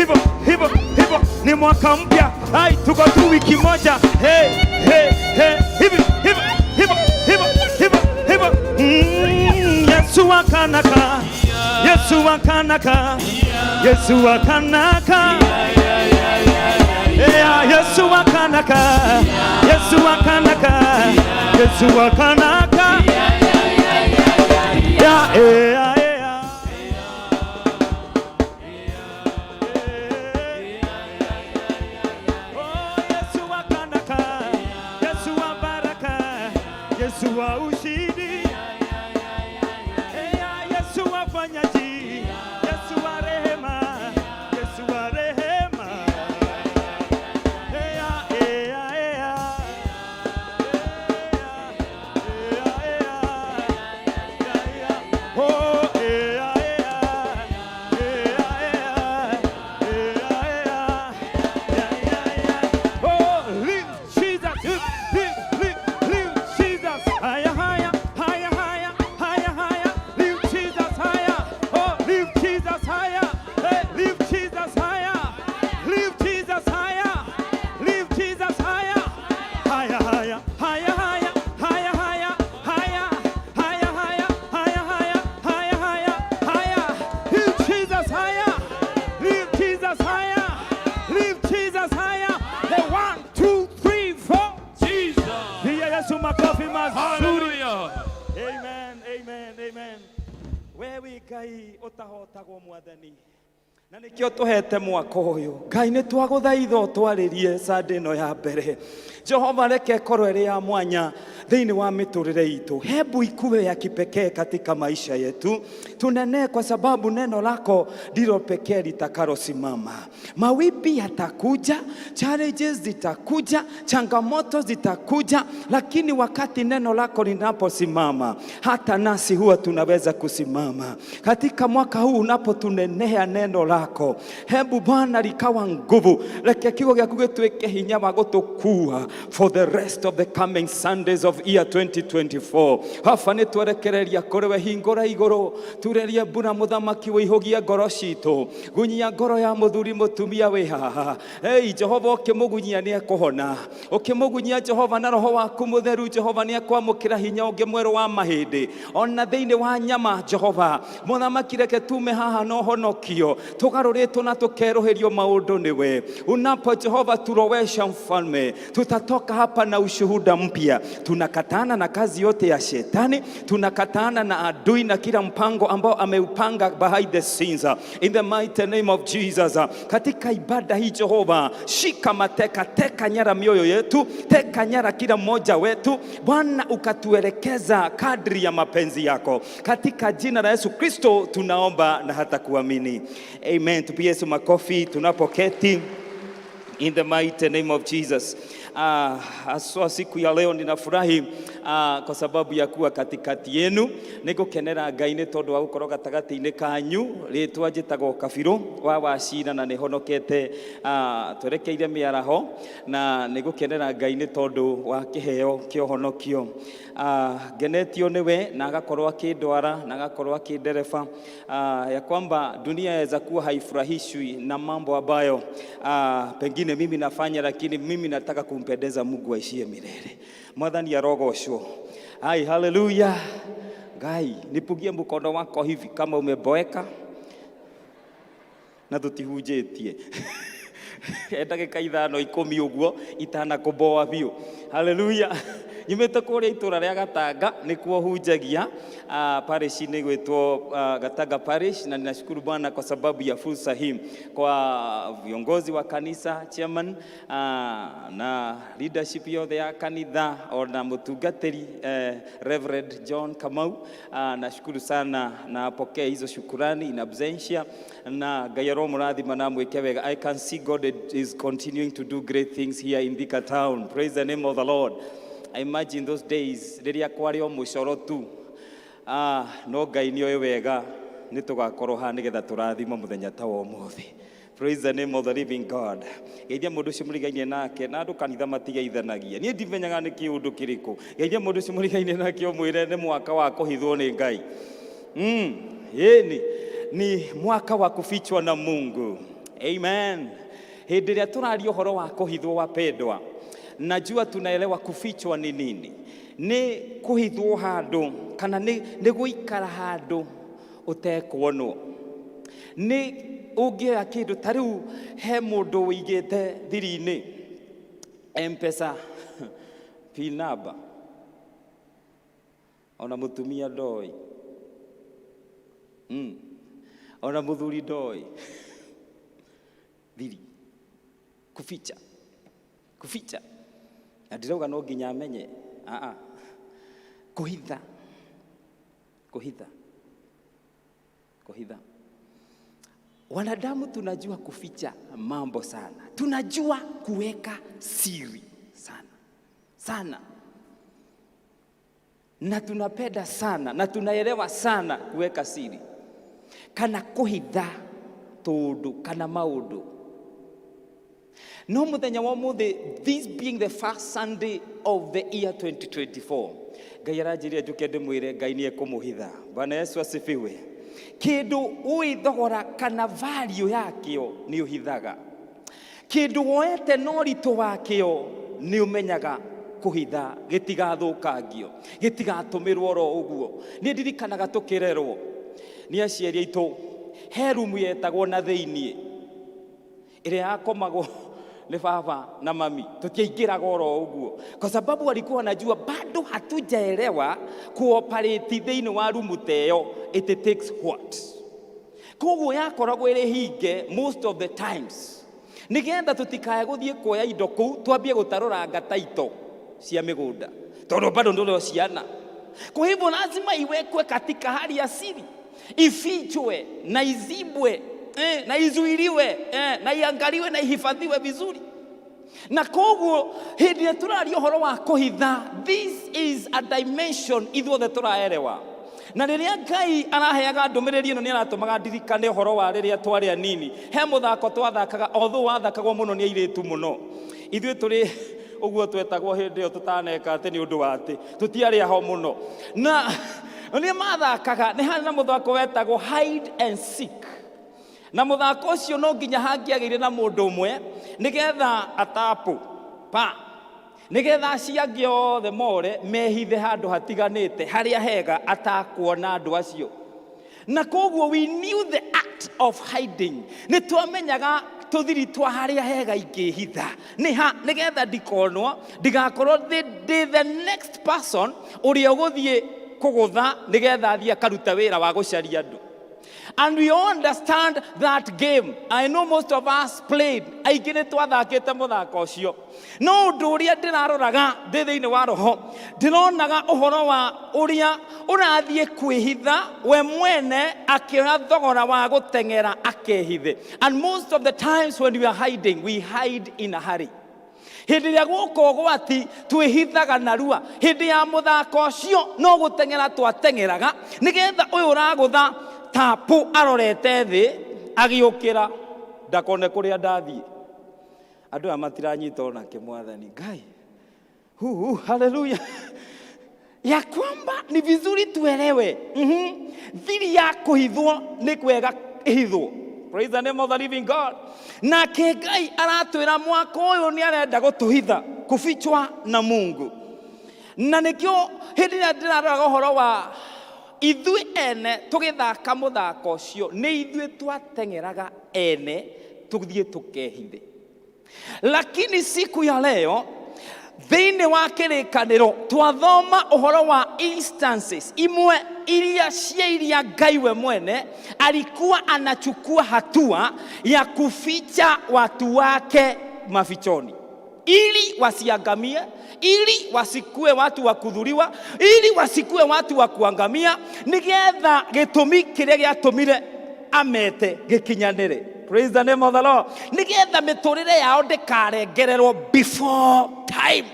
hivyo. Ni mwaka mpya, tuko tu wiki moja. Hivi. Yesu akanaka, Yesu akanaka, Yesu akanaka, Yesu akanaka, Yesu akanaka, Yesu akanaka, Yesu wa ushindi, Yesu wa fanyaji, Yesu wa rehema, Yesu wa rehema. Wewe Ngai utahotagwo mwathani na nikio tuhete mwaka uyu Ngai ni twaguthaitha twaririe Sunday no ya mbere Jehova reke korwo ri ya mwanya thini wa miturire itu hebu ikuwe ya kipekee katika maisha yetu tunene kwa sababu neno lako ndilo pekee litakalosimama mawimbi yatakuja challenges zitakuja changamoto zitakuja lakini wakati neno lako linaposimama hata nasi huwa tunaweza kusimama katika mwaka huu unapotunenea neno lako hebu Bwana likawa nguvu reke kiugo gyaku gitwike hinya wa gutukua for the rest of the coming Sundays of year 2024 hafa ni twerekereria kuriwe hingora iguru turerie mbura muthamaki wihugia ngoro citu gunyia ngoro ya muthuri mutumia wi haha hey Jehova ukimugunyia ni ekuhona ukimugunyia Jehova na roho waku mutheru Jehova ni ekwamukira hinya ungi mweru wa mahindi ona thiini wa nyama Jehova muthamaki reke tume haha no honokio tugaruritwo na tukeruhirio maundu niwe unapo Jehova turowesha mfalme tutatoka hapa na ushuhuda mpya tunakatana na kazi yote ya shetani tunakatana na adui na kila mpango ambao ameupanga behind the scenes in the mighty name of Jesus katika ibada hii Jehova shika mateka teka nyara mioyo yetu teka nyara kila mmoja wetu Bwana ukatuelekeza kadri ya mapenzi yako katika jina la Yesu Kristo tunaomba na hata kuamini amen tupie Yesu makofi tunapoketi in the mighty name of Jesus Haswa siku ya leo ninafurahi kwa sababu ya kuwa katikati yenu. Nigukenera Ngai nĩ tondũ wa gũkorwo gatagatĩ-inĩ kanyu. Rĩtwa njĩtagwo Kabirũ wa Wachira na nĩ honokete twerekeire mĩaraho, na nĩgũkenera Ngai nĩ tondũ wa kĩheo kĩa ũhonokio. Ngenetio nĩwe na agakorwo akĩndwara na agakorwo akĩndereba ya kwamba dunia yaweza kuwa haifurahishwi na mambo ambayo pengine mimi nafanya, lakini mimi nataka kumpendeza Mungu aishie milele. Mwathani arogocwo. Hai, haleluya. Ngai, nipugie mkono wako hivi kama umeboeka na tutihunjĩtie. Ndagĩka 5-10 ũguo itanakũboa biũ. Haleluya. Nyumĩte kũrĩa itũra rĩa Gatanga nĩkuo hunjagia parish ni gwĩtwo Gatanga parish, na ninashukuru Bwana kwa sababu ya fursa hii, kwa viongozi wa kanisa, chairman na leadership yothe ya kanitha, ona mutungatĩri Reverend John Kamau. Nashukuru sana na apokea hizo shukurani in absentia, na Ngai aromũrathima na mwĩke wega. I can see God is continuing to do great things here in Thika town. Praise the name of the Lord. I imagine those days riria kwari o mucoro tu no Ngai nĩ oĩ wega nĩ tũgakorwo ha nĩgetha tũrathima mũthenya ta wa ũmũthĩ. Praise the name of the living God. Geithia mũndũ ũcio mũrigainie nake, na andũ kanitha matigeithanagia. Niĩ ndimenyaga nĩ kĩũndũ kĩrĩkũ. Geithia mũndũ ũcio mũrigainie nake ũmwĩre nĩ mwaka wa kũhithwo nĩ Ngai. Ni mwaka wa kufichwa na Mungu. Amen. Hĩndĩ ĩrĩa tũraria ũhoro wa kũhithwo, wapendwa, najua tunaelewa kufichwa ni nini. Ni kuhithwo handu, kana ni guikara handu utekuonwo. Ni ungia kindu tariu he mundu wigite thiri-ini M-Pesa pin number, ona mutumia ndoi, ona muthuri ndoi, thiri kuficha. Na ndirauga no nginya amenye. Kuhitha. Wanadamu tunajua kuficha mambo sana. Tunajua kuweka siri sana. Na tunapenda sana na tunaelewa sana kuweka siri. Kana kuhitha tundu kana maundu. No muthenya wa muthi, this being the first Sunday of the year 2024, Ngai aranjiria njuke ndimwire Ngai nie kumuhitha. Bwana Yesu asifiwe. Kindu uithogora kana value yakio ni uhithaga. Kindu woete no ritu wakio ni umenyaga kuhitha, gitigathukangio, gitigatũmĩrwo ro uguo. Ni ndirikanaga tukirerwo ni aciari aitu he rumu yetagwo na thĩinĩ ĩrĩa yakomagwo ni baba na mami, tutiaingĩraga oro uguo, kwa sababu walikuwa wanajua bado hatujaelewa kuoperate thĩinĩ wa rumu teyo. It takes what? Koguo yakoragwo ĩrĩ hinge most of the times, nigetha tutikae gũthiĩ kuoya indo kũu twambie gũtarũranga taito cia mĩgũnda, tondũ bado ndio ciana. Kwa hivyo lazima iwekwe katika hali ya siri, ifichwe na izibwe, na izuiliwe, na iangaliwe na ihifadhiwe vizuri. Na koguo hĩndĩ ĩrĩa tũraria ũhoro wa kũhitha, this is a dimension ithuothe tũraerewa. Na rĩrĩa Ngai araheaga ndũmĩrĩri ĩno nĩ aratũmaga ndirikane ũhoro wa rĩrĩa twarĩ anini. He mũthako twathakaga, although wathakagwo mũno nĩ airĩtu mũno. Ithuĩ tũrĩ uguo twetagwo hĩndĩ ĩyo tũtaneka atĩ nĩ ũndũ wa atĩ tũtiarĩ aho mũno. Na nĩ mathakaga, nĩ harĩ na mũthako wetagwo hide and seek. Na mũthako ũcio no nginya hangĩagĩire na mũndũ ũmwe nigetha atapu nigetha aciange othe more mehithe handũ hatiganĩte harĩa hega atakuona andũ acio. Na koguo we knew the act of hiding. Nĩ twamenyaga tũthiri twa harĩa hega ingĩhitha nigetha ndikonwo, ndigakorwo the next person ũrĩa ũgũthiĩ kũgũtha nigetha athiĩ akaruta wĩra wa gũcaria andũ. And we all understand that game. I know most of us played. Aingĩ nĩ twathakĩte mũthako ũcio. No ũndũ ũrĩa ndĩraroraga thĩinĩ wa roho, ndĩronaga ũhoro wa ũrĩa ũrathiĩ kwĩhitha we mwene akĩoya thogora wa gũteng'era akehithe. And most of the times when we are hiding, we hide in a hurry. Hindi ya guko gwati twihithaga narua. Hindi ya muthako cio no gutengera twatengeraga nigetha uyu uragutha tapu arorete thi agiukira ndakone kuria ndathie. Andu amatiranyita ona kimwathani Ngai. Hallelujah. Ya kwamba ni vizuri tuelewe. Thiri ya kuhithwo ni kwega ihithwo. Praise the name of the living God. Na Ngai aratwira mwaka uyu ni arenda gutuhitha kufichwa na Mungu. Na nikio hindi ya ndiraroga uhoro wa ithui ene tugithaka muthako ucio ni ithui twatengeraga ene tuthie tukehithe. Lakini siku ya leo thĩinĩ wa kĩrĩkanĩro twathoma ũhoro wa instances imwe iria cia Ngai we mwene alikuwa anachukua hatua ya kuficha watu wake mafichoni ili wasiangamie, ili wasikue watu wa kudhuriwa, ili wasikue watu wa kuangamia, nigetha gĩtũmi kĩrĩa gĩatũmire amete gĩkinyanĩre. Praise the name of the Lord. Nigetha miturire yao ndikarengererwo before time.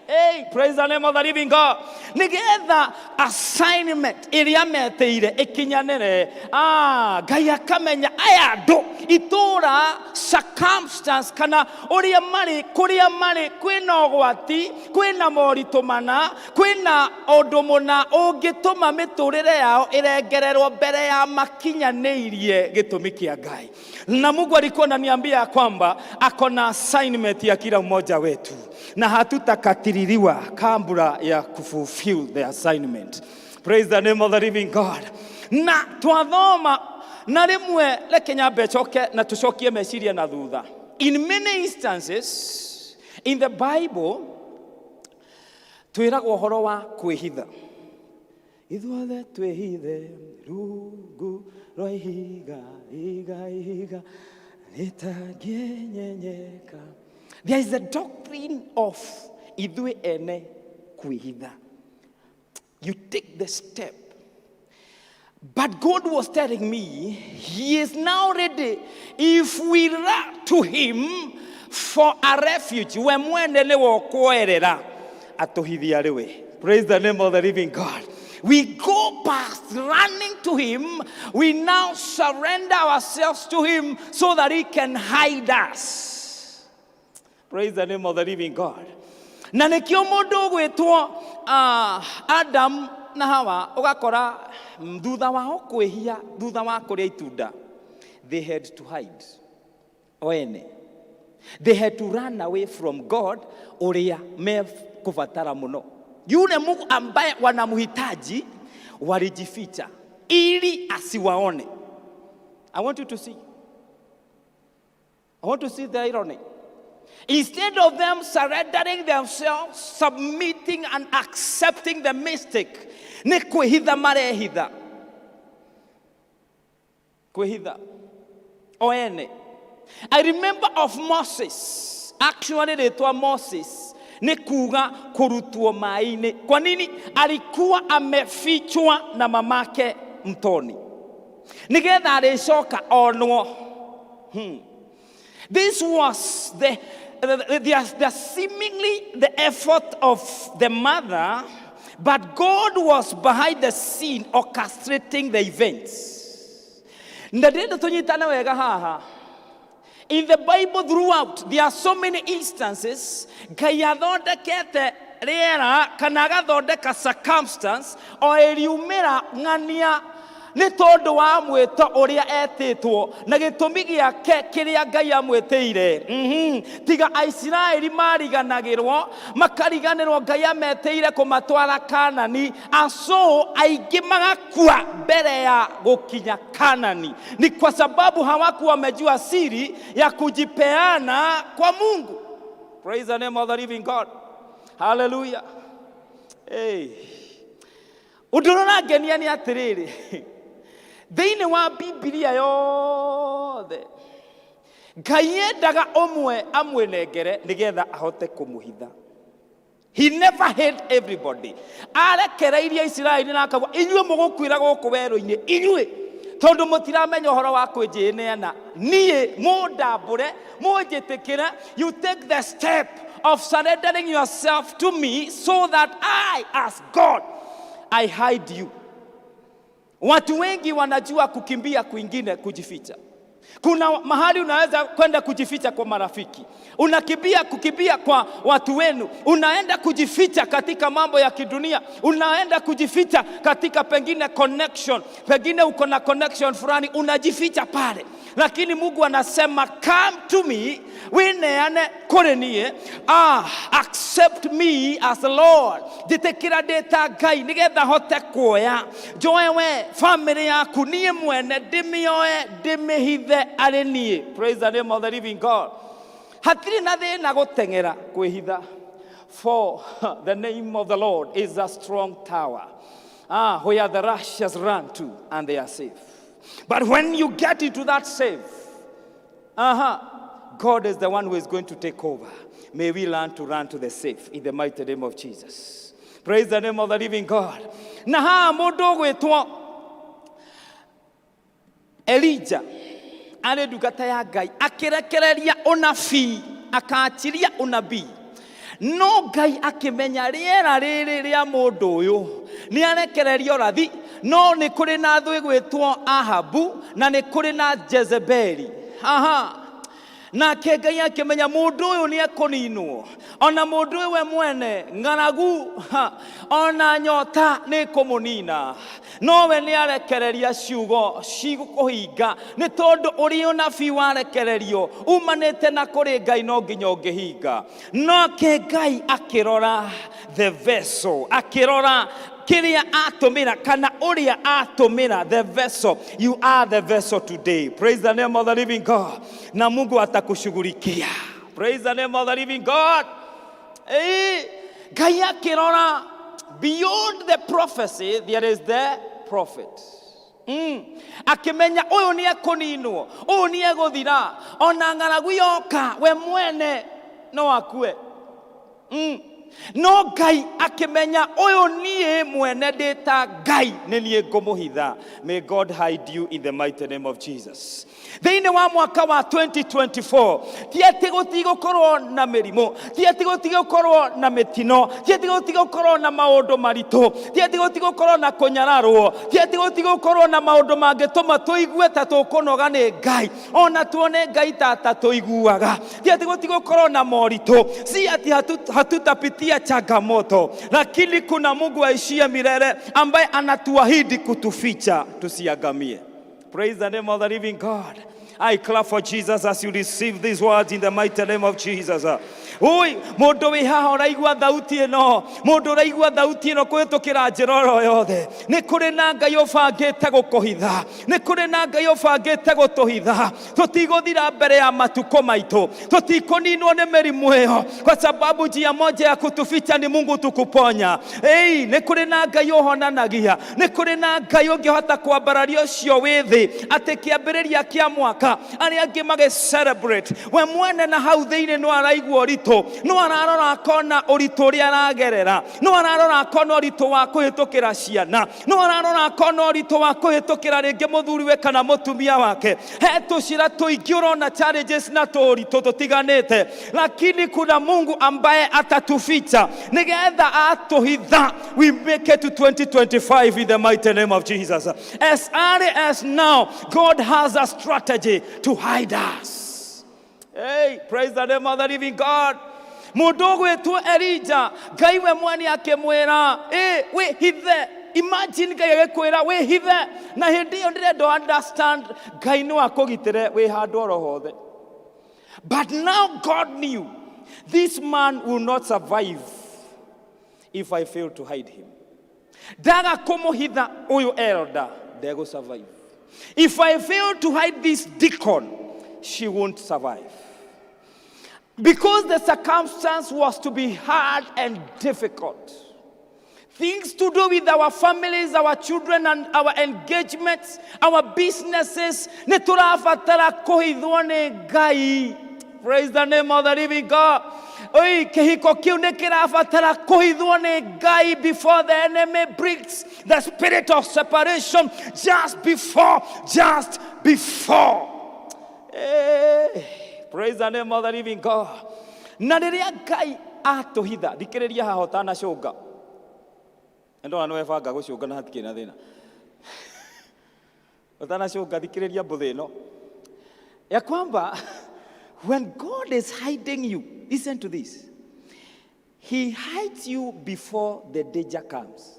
Hey, praise the name of the living God. Nigetha assignment iria meteire ikinyanire. Ngai akamenya aya andu itura circumstance kana uria mari kuria mari kwina ugwati kwina moritu mana kwina undu muna ungituma miturire yao irengererwo mbere ya makinyanirie gitumi kia Ngai. Na Mungu alikuwa ananiambia kwamba akona assignment ya kila mmoja wetu na hatutakatiriwa kabla ya kufulfill the assignment. Praise the name of the living God. Na twathoma na rimwe reke nyambe coke na tucokie meciria na thutha. In many instances in the Bible twiragwo horo wa kwihitha. Ithuothe twihithe rungu rwa ihiga ihiga nitagenyenyeka. There is a doctrine of ithui ene kwihitha. You take the step. But God was telling me, He is now ready. If we run to Him for a refuge, we mwene lewo kuerera atuhithia riwe. Praise the name of the living God. We go past running to Him. We now surrender ourselves to Him so that He can hide us. Praise the name of the living God. Na nikio mundu gwitwo Adam na Hawa ugakora thutha wao kwihia thutha wa kuria itunda, they had to hide oene. They had to run away from God uria me kuvatara muno. Yule Mungu ambaye wanamhitaji walijificha ili asiwaone. I want you to see. I want to see the irony. Instead of them surrendering themselves, submitting and accepting the mistake, ni kwihitha marehitha. Kwihitha. Oene. I remember of Moses. Actually, retwa Moses. Ni kuga kurutwo maini. Kwa nini? Alikuwa amefichwa na mamake mtoni. Nigetha alicoka onwo. This was the seemingly the effort of the mother, but God was behind the scene orchestrating the events. Ndadenda tunyitana wega haha. In the Bible throughout, there are so many instances Ngai athondekete riera kana agathondeka circumstance o iriumira ng'ania ni tondu wa mwito uria etitwo na gitumi giake kiria Ngai amwitire. Tiga Aisiraeli mariganagirwo makariganirwo Ngai ametire kumatwara Kanani, aso aingi magakua mbere ya gukinya Kanani. Ni kwa sababu hawakuwa wamejua siri ya kujipeana kwa Mungu. Praise the name of the living God. Hallelujah. Hey. Udurona genia ni atiriri. Thĩinĩ wa Biblia yothe Ngai endaga omwe amwenengere nigetha ahote kumuhitha. He never hate everybody. Arekereirie Israeli na akauga inyuĩ mũgũkwĩra gũkũ werũ-inĩ inyuĩ tondu mutiramenya ũhoro wa kwĩnjĩneana niĩ mũndambũre mũnjĩtĩkĩre. You take the step of surrendering yourself to me so that I, as God, I hide you. Watu wengi wanajua kukimbia kwingine kujificha. Kuna mahali unaweza kwenda kujificha kwa marafiki. Kukimbia kwa watu wenu. Unaenda kujificha katika mambo ya kidunia. Unaenda kujificha katika pengine connection. Pengine uko na connection fulani, unajificha pale. Lakini Mungu anasema, come to me, wineane kore nie, accept me as the Lord. Jitekira deta Ngai nigetha hote kuoya joewe family yaku nie mwene ndimioe ndimihithe ari nie. Praise the name of the living God. Hatiri na thina gutengera kwihitha, for the name of the Lord is a strong tower, where the righteous run to and they are safe. But when you get into that safe, God is the one who is going to take over. May we learn to run to the safe in the mighty name of Jesus. Praise the name of the living God. Na mundu gwitwo Elijah ari ndungata ya Ngai akirekereria unabii, akaachiria unabii. No Ngai akimenya riera riri ria mundu uyu ni arekererio rathi. No ni kuri na thwe gwitwo Ahabu na ni kuri na Jezebeli. Na Ngai akimenya mundu uyu ni ekuninwo. Ona mundu uyu we mwene ng'aragu ona nyota ni kumunina. No we ni arekereria ciugo cigukuhinga ni tondu uri unabii warekererio umanite na kuri Ngai no nginya ungihinga. No Ngai akirora the vessel, akirora kiria atumira kana uria atumira the vessel. You are the vessel today. Praise the name of the living God. Na Mungu atakushughulikia. Praise the name of the living God. Ngai akirora beyond the prophecy, there is the prophet. Akimenya uyu ni ekuninwo, uyu ni eguthira, ona ng'aragu yoka we mwene no akue. No Ngai akimenya uyu nie mwene ndita Ngai ni nie ngumuhitha. May God hide you in the mighty name of Jesus. Thiini wa mwaka wa 2024 tiati gutigokorwo na mirimo, tiati gutigokorwo na mitino, tiati gutigokorwo na maundu maritu, tiati gutigokorwo na kunyararwo, tiati gutigokorwo na maundu mangituma tuigue ta tukunoga ni Ngai, ona tuone Ngai ta tuiguaga. Tiati gutigokorwo na moritu, si ati hatutapitia changamoto, lakini kuna Mungu aishie milele ambaye anatuahidi kutuficha tusiangamie. Praise the name of the living God. I clap for Jesus as you receive these words in the mighty name of Jesus. Ui, mundu wi haha uraigua thauti ino, mundu uraigua thauti ino kuhitukira njira ro yothe. Ni kuri na Ngai ubangite gukuhitha, ni kuri na Ngai ubangite gutuhitha. Tutiguthira mbere ya matuko maitu, tutikuninwo ni mirimu iyo, kwa sababu njia moja ya kutuficha ni Mungu tukuponya. Ni kuri na Ngai uhonanagia, ni kuri na Ngai ungihota kwambararia ucio withi ati kiambiriria kia mwaka aria angi mage celebrate we mwene na hau thiini no araigua uritu, no ararora akona uritu ria aragerera, no ararora akona uritu wa kuhitukira ciana, no ararora akona uritu wa kuhitukira ringi muthuriwe kana mutumia wake. He tucira tuingi urona challenges na turitu tutiganite, lakini kuna Mungu ambaye atatuficha nigetha atuhitha. We make it to 2025 in the mighty name of Jesus. As early as now, God has a strategy to hide us. Hey, praise the name of the living God. Mundu gwitwo Elijah, Ngai we mwani akimwira, we hithe. Imagine Ngai agikwira we hithe, na hindi iyo ndirenda understand Ngai no akugitire we handu oro hothe. But now God knew this man will not survive if I fail to hide him. Daga kumuhitha uyu elder, they go survive. If I fail to hide this deacon, she won't survive. Because the circumstance was to be hard and difficult. Things to do with our families, our children, and our engagements, our businesses. Neturafatara kuhithwo ni Ngai. Praise the name of the living God. Kihiko kiu nikirafatara kuhithwo ni Ngai before the enemy brings the spirit of separation just before. Hey, praise the name of the living God. Na riria Ngai atuhitha, thikiriria haha utanacunga. Ndo no ebanga gucunga na hatikĩ na thĩna. Utanacunga, thikiriria mbũthĩ ĩno. Ya kwamba when God is hiding you, listen to this. He hides you before the danger comes.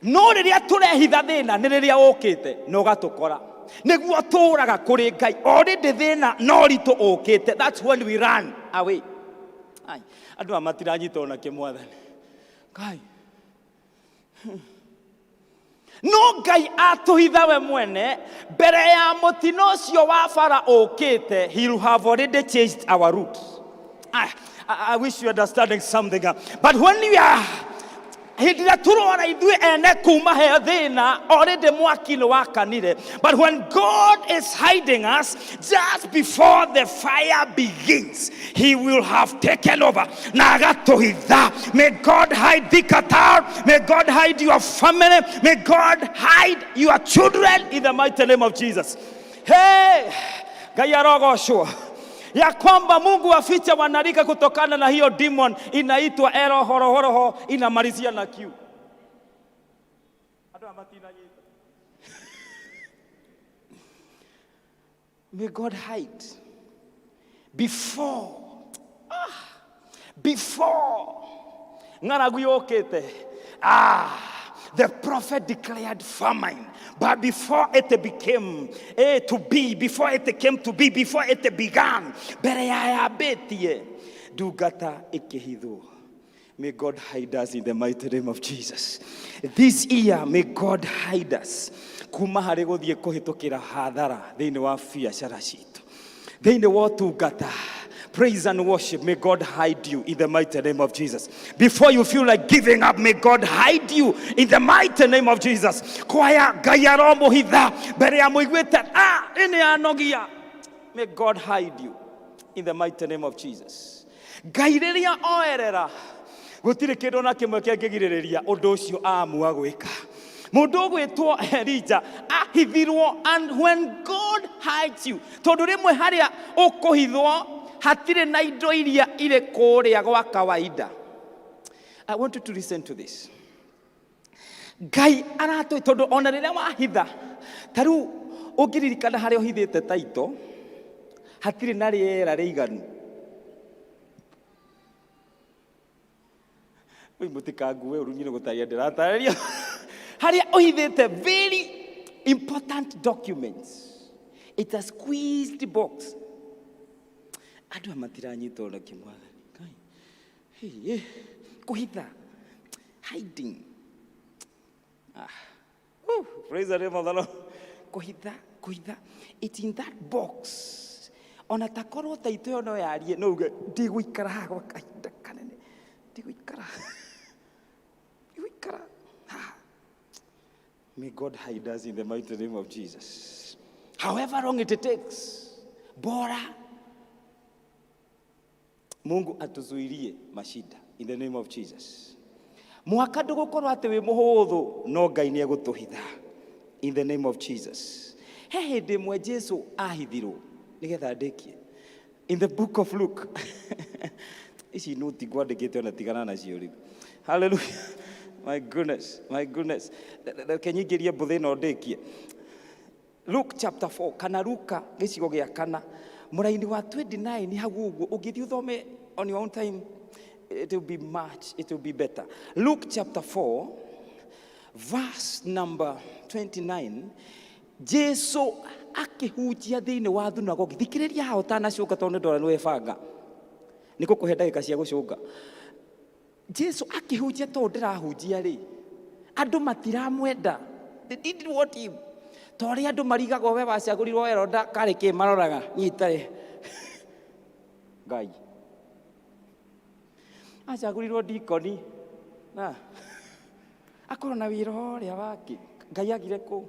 No riria turehitha thĩna nĩ rĩrĩa ũkĩte na ũgatũkora. Nĩguo tũraga kũrĩ Ngai. Already thĩna no ritũ ũkĩte. That's when we run away. Andũ a matiranyita ona kĩmwathani. Ngai. No Ngai atuhitha we mwene mbere ya mũtino ũcio wa bara ũkĩte. He will have already changed our route. I wish you understanding something. But when we are hidira turora ithuĩ ene kuma he thĩna already mwaki nĩ wakanire. But when God is hiding us just before the fire begins, He will have taken over. Na agatuhitha. May God hide Thika town. May God hide your family. May God hide your children in the mighty name of Jesus. Hey, Ngai arogocwo. Ya kwamba Mungu afiche wanarika kutokana na hiyo demon inaitwa horohoro inamalizia na Q. May God hide before ngaragu yokete. The prophet declared famine, but before it became to be, before it came to be, before it began, dugata ikehidho. May God hide us in the mighty name of Jesus. This year, may God hide us. Kuma harĩ gũthiĩ kũhĩtũkĩra hathara thĩinĩ wa biacara citũ, thĩinĩ wa ũtungata. Praise and worship. May God hide you in the mighty name of Jesus. Before you feel like giving up, may God hide you in the mighty name of Jesus. Kwaya gayaro mohitha bere ya muigwete ene anogia. May God hide you in the mighty name of Jesus. Gaireria oerera gutire kindu na kimwe kingigiriria undu ucio amua gwika. Mundu gwitwo Elijah ahithirwo, and when God hides you, tondu rimwe haria ukuhithwo hatire na indo iria ire kũrĩa gwa kawaida. I want you to listen to this. Ngai aratũ tondu ona rĩrĩa wahitha, taru ũngĩririkana harĩa ũhithĩte taito hatire na rĩera rĩiganu. Wĩ mũtikangue ũrunyire gũtaria ndĩratarĩria. Harĩa ũhithĩte very important documents. It's a squeezed box. Adu amatiranyita ona kimwathani. Hey, kuhitha, hiding. Praise the name of the Lord. Kuhitha. It's in that box. Ona takorwo taito yo no yarie no uge ndigũikara haha gwa kahinda kanene. Ndigũikara. May God hide us in the mighty name of Jesus. However long it takes, bora Mungu atuzuilie mashida in the name of Jesus. Mwaka ndũgũkorwo atĩ wĩ mũhũthũ, no Ngai nĩ egũtũhitha in the name of Jesus. He hĩndĩ ĩmwe Jesu ahithirwo nĩgetha ndĩkie in the book of Luke. Ici nũti ngwandĩkĩte ona tigana nacio rĩu. Hallelujah. My goodness. Kenyingĩria mbũthĩ ĩno ndĩkie. Luke chapter 4 kana Luka gĩcigo gĩa kana mũraini wa 29 hau ũguo ũngĩthiĩ ũthome on your own time, it will be much, it will be better. Luke chapter 4 verse number 29, Jesu akĩhunjia thĩinĩ wa thunagogi. Thikĩrĩria haha ũtanacũnga tondũ ndora nĩ webanga nĩ gũkũhe ndagĩka cia gũcũnga. Jesu akĩhunjia tondũ ndĩrahunjia rĩ, andũ matiramwenda. They didn't want him. Tori andu marigago we wacagũrirwo Heroda karĩ kĩ maroraga nyitare Ngai acagũrirwo ndikoni na akorwo na wĩra ũrĩa wake. Ngai agire kũ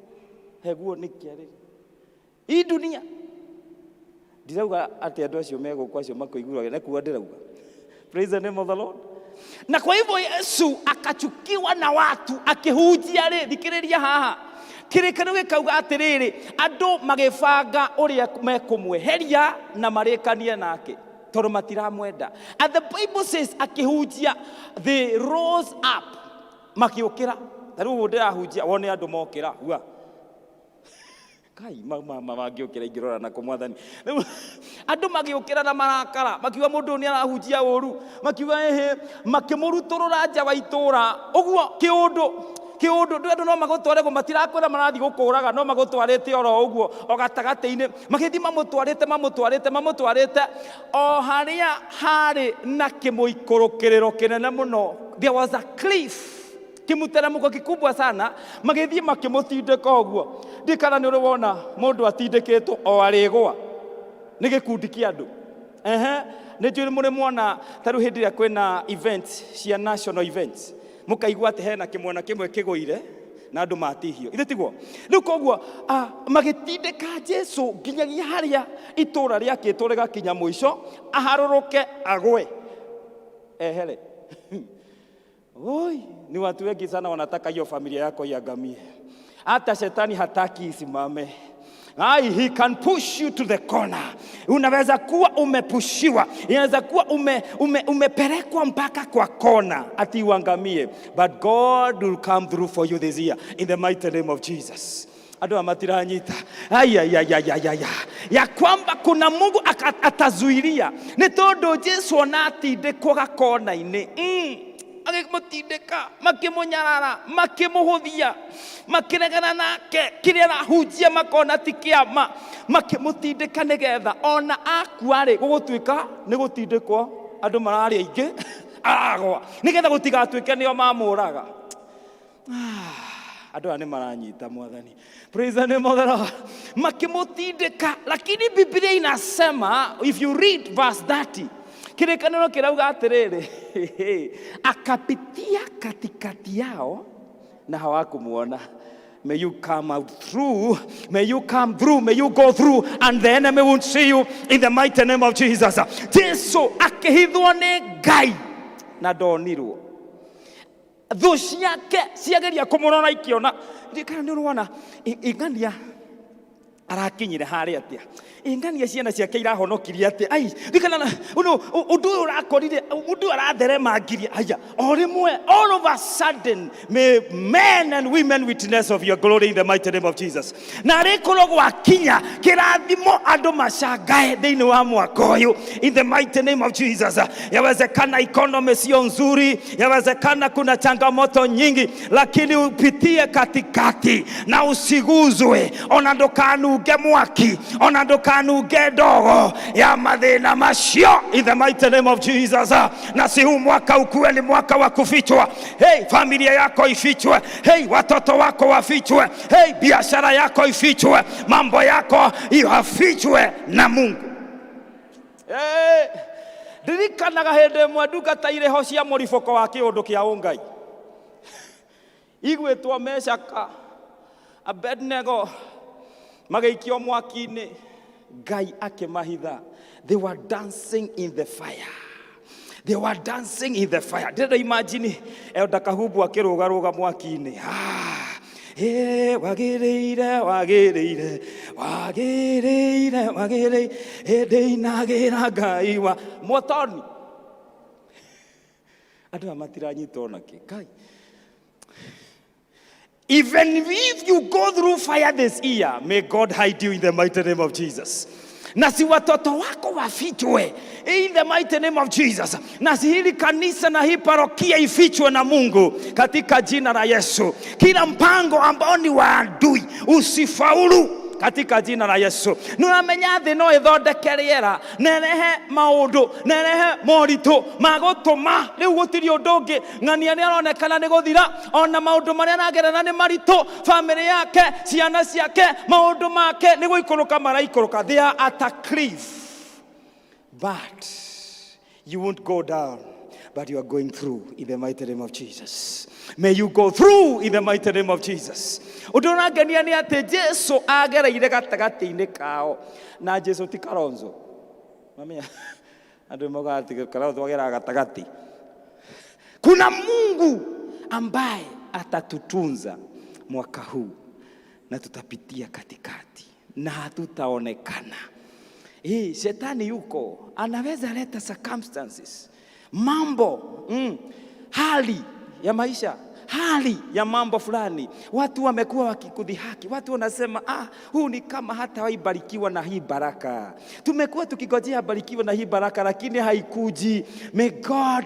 heguo nĩkĩ arĩ hii dunia. Ndirauga atĩ andũ acio megũkũ acio makũiguaga na kuwa ndĩrauga. Praise the name of the Lord. Na kwa hivyo Yesu akachukiwa na watu akihujia rĩ, thikĩrĩria haha. Kĩrĩkanĩro gĩkauga atĩrĩrĩ, andũ magĩbanga ũrĩa mekũmweheria na marĩkanie nake. toro matiramwenda. And the Bible says akihujia, they rose up makiokira. Taru ndirahujia wone andu mokira hua kai mama magiokira ingirora na kumwathani andu magiokira na marakara makiuga mundu ni arahujia uru makiuga ehe makimuruturura nja wa itura uguo kiundu ndu andu no magutware go matirakwira marathi gukuraga no magutwarite oro uguo o gatagati-ini magithi mamutwarite o haria hari na kimuikurukiriro kinene muno. There was a cliff, kimuteremko kikubwa sana, magithii makimutindika uguo. Ndikana ni urwona mundu atindikitwo o arigwa ni gikundi kia andu ni njuri muri muona taru hindi ya kwena events cia national events mukaigua ati hena kimwana kimwe kiguire na andu matihio ithe tiguo riu koguo magitindika Jesu nginyagia haria itura riakitwo rigakinya mwisho aharuruke agwe ehere. Oi, ni watu wengi sana wanataka hiyo familia yako iangamie. Hata shetani hataki isimame. He can push you to the corner. Unaweza kuwa umepushiwa, inaweza kuwa umepelekwa mpaka kwa kona ati uangamie, but God will come through for you this year in the mighty name of Jesus. Ado amatiranyita ya kwamba kuna Mungu atazuilia. Ni tondu Jesu onatindikwo gakona-ini agimutindika makimunyarara makimuhuthia makiregana nake kiria arahunjia makona ti kiama makimutindika nigetha ona akuari gugutwika ni gutindikwo andu marari aingi aragwa nigetha gutigatuike nio mamuraga. Andu ani maranyita mwathani. Praise the name of the Lord. Makimutindika, lakini Biblia inasema, if you read verse 30, kirikaniro kirauga atiriri akapitia katikati yao na hawakumuona. May you come out through, may you come through, may you go through, and the enemy won't see you in the mighty name of Jesus. Jesu akihithwo ni Ngai na ndonirwo. Thu ciake ciageria kumurora ikiona ndikana ni urwana ingania arakinyire haria atia ingania ciana ciake irahonokirie ati ai ndikana undu urakorire undu aratherema ngiria aya orimwe all of a sudden may men and women witness of your glory in the mighty name of Jesus. Na rikoro gwakinya kirathimo andu macangae thiini wa mwaka uyu in the mighty name of Jesus. Yawezekana economy sio nzuri, yawezekana kuna changamoto nyingi, lakini upitie katikati na usiguzwe. Ona ndukanuge mwaki, ona ndukanuge ndogo ya mathina macio in the mighty name of Jesus. Na si huu mwaka ukuwe ni mwaka wa kufichwa. Hey, familia yako ifichwe. Hey, watoto wako wafichwe. Hey, biashara yako ifichwe. Mambo yako yafichwe na Mungu. Hey, ndirikanaga hende mwanduka taire ho cia muriboko wa kiundu kia ungai igwetwo Meshaka Abednego magaikio mwaki-ini Ngai akimahitha. They were dancing in the fire. They were dancing in the fire. Did you imagine Elder Kahubu akirugaruga mwaki-ini? Wagereire ndinagira Ngai wa motoni. Andu amatiranyitwo naki Ngai. Even if you go through fire this year, may God hide you in the mighty name of Jesus. Na si watoto wako wafichwe in the mighty name of Jesus. Na si hili kanisa na hii parokia ifichwe na Mungu katika jina la Yesu. Kila mpango ambao ni wa adui usifaulu katika jina la Yesu. Nuramenya thi no ithondeke riera nerehe maundu nerehe morito magotuma riu gutiri undu ungi ng'ania ni aronekana ni guthira ona maundu maria nagerana ni marito family yake ciana ciake maundu make ni guikuruka maraikuruka. They are at a cliff, but you won't go down, but you are going through in the mighty name of Jesus. May you go through in the mighty name of Jesus. Udonagania ni ate Jesu agereire gatagati-ini kao na Jesu ti Kalonzo. Mamia andu mogati Kalonzo agera gatagati. Kuna Mungu ambaye atatutunza mwaka huu na tutapitia katikati na hatutaonekana. Shetani yuko anaweza leta circumstances, mambo, hali ya maisha, hali ya mambo fulani. Watu wamekuwa wakikudhihaki, watu wanasema huu ni kama hata waibarikiwa na hii baraka. Tumekuwa tukigojea barikiwa na hii baraka, lakini haikuji. May God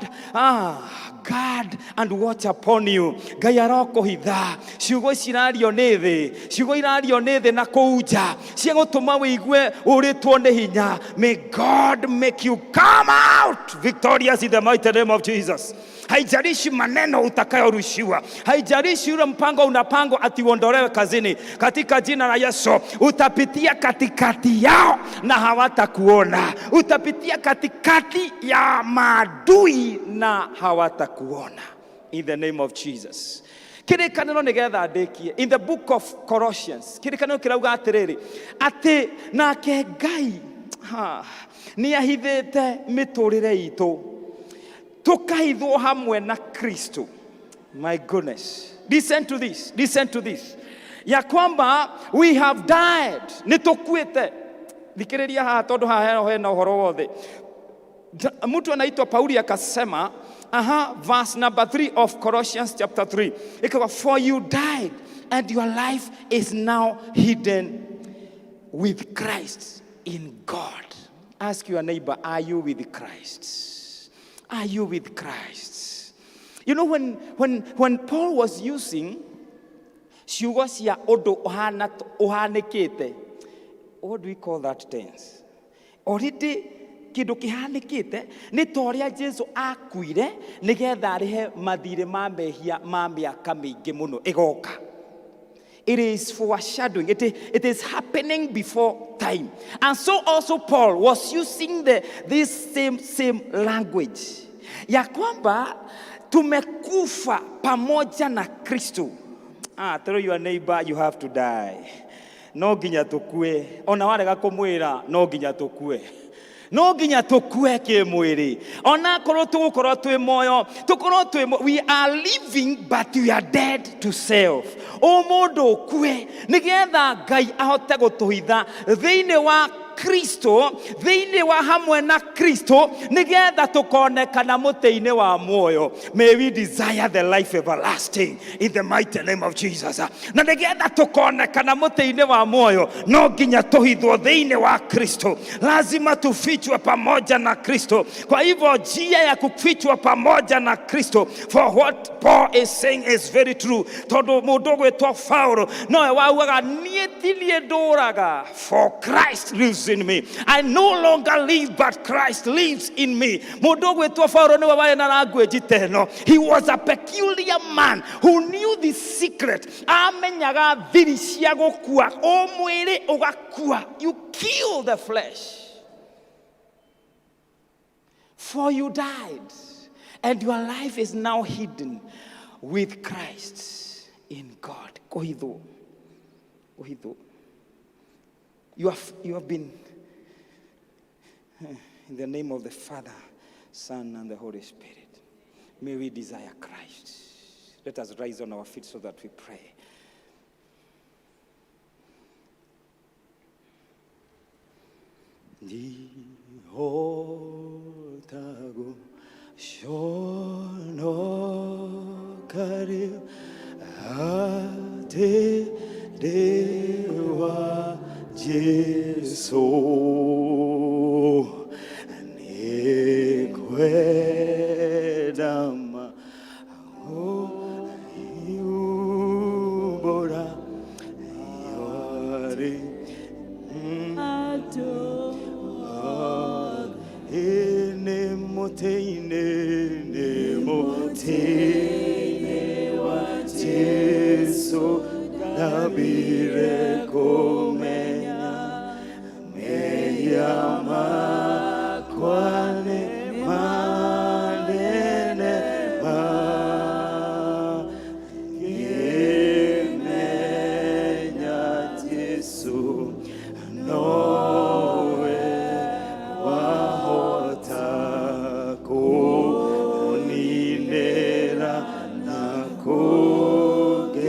guard and watch upon you. Ngai arokuhitha ciugo cirario nĩ thĩ, ciugo irario nĩ thĩ na kũu cia gũtũma wĩigue ũrĩtwo nĩ hinya. May God make you come out victorious in the mighty name of Jesus. Haijalishi maneno utakayorushiwa, haijalishi ule mpango unapangwa ati uondolewe kazini, katika jina la Yesu utapitia katikati yao na hawatakuona. Utapitia katikati ya maadui na hawatakuona, in the name of Jesus. Kirikaniro nigetha ndekie in the book of Colossians, kirikaniro kirauga atiriri ati nake Ngai ni ahithite miturire itu tukahithwo hamwe na Kristo. My goodness, listen to this, listen to this, ya kwamba we have died, nitukwite. Thikiriria haha tondu haha hena uhoro wothe. Mtu anaitwa Pauli akasema verse number 3 of Colossians chapter 3 ikawa, for you died and your life is now hidden with Christ in God. Ask your neighbor, are you with Christ? Are you with Christ? You know, when Paul was using ciugo cia undu uhanikite, what do we call that tense? Already kindu kihanikite ni toria Jesu akuire nigetha arihe mathire ma mehia ma miaka mingi muno igoka. It is foreshadowing. It is happening before time. And so also Paul was using this same language. Ya kwamba tumekufa pamoja na Kristo. Tell your neighbor, you have to die. No ginya tukue. Ona warega kumwira, no ginya tukue. No ginya tukue kimwiri. Ona korwo tugukorwo twi moyo, tukorwo twi we are living but we are dead to self. O mundu kue nigetha Ngai ahote gutuhitha thiini wa Kristo, thiini wa hamwe na Kristo, nigetha tukonekana muti-ini wa muoyo. May we desire the life everlasting in the mighty name of Jesus. Na nigetha tukonekana muti-ini wa muoyo, no nginya tuhithwo thiini wa Kristo. Lazima tufichwe pamoja na Kristo. Kwa hivyo njia ya kufichwa pamoja na Kristo, for what Paul is saying is very true. Tondu mundu gwitwo Paulo noe waugaga nie tinie nduraga, for Christ lives in me. I no longer live but Christ lives in me. Mundu gwitwo Paulo niwe wari na language teno. He was a peculiar man who knew the secret. Amenyaga thiri cia gukua, o mwiri ugakua. You kill the flesh. For you died and your life is now hidden with Christ in God. Kohidho. You have been, in the name of the Father, Son, and the Holy Spirit. May we desire Christ. Let us rise on our feet so that we pray. Jihotago shono kare ate dewa Jesu nekwedama yubora yari ene moteine wa Jesu nabire komenya meyama kwane manene ma yemenya Jesu nowe wahota kuninera na kuhitha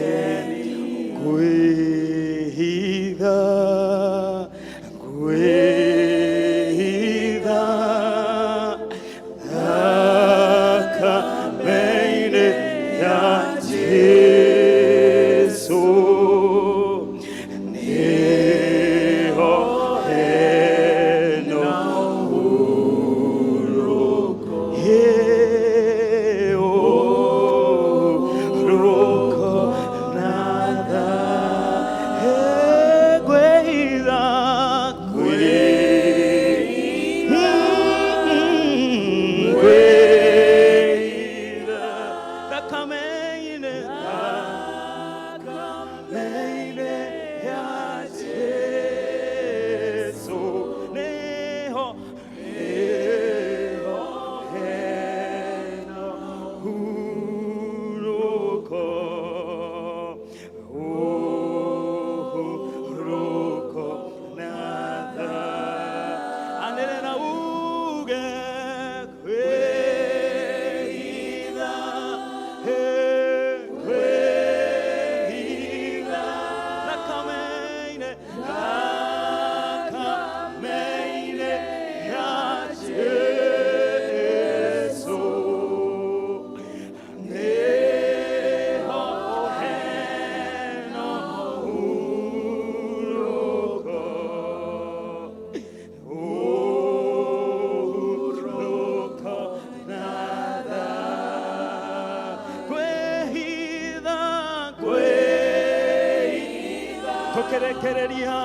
kwerekereria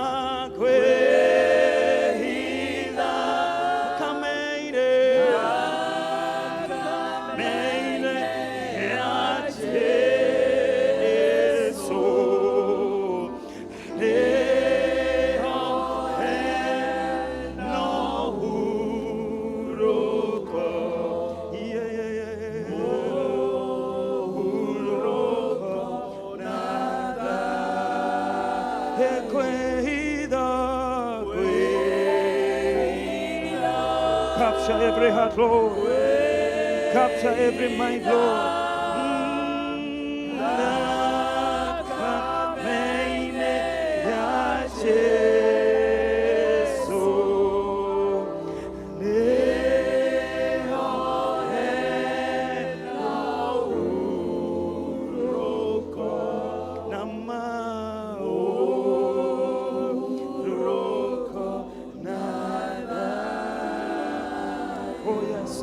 kwehitha kameire meire ya Jesu leo eno huruko capture every heart, Lord. Capture every mind, Lord.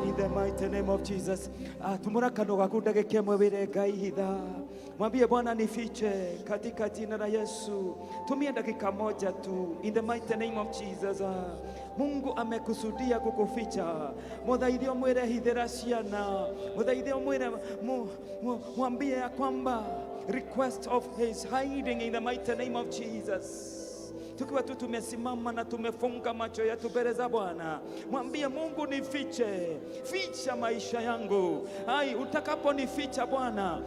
In the mighty name of Jesus. Tumuraka gaku ndagĩkia mwĩre Ngai hitha. Mwambie Bwana nifiche katika jina la Yesu. Tumia dakika moja tu. In the mighty name of Jesus. Mungu amekusudia kukuficha. Muthaithio mwĩre hithĩra ciana. Muthaithio mwĩre mwambie ya kwamba request of his hiding in the mighty name of Jesus. Tukiwa tu tumesimama na tumefunga macho yetu mbele za Bwana, mwambie Mungu nifiche, ficha maisha yangu. Utakaponificha Bwana,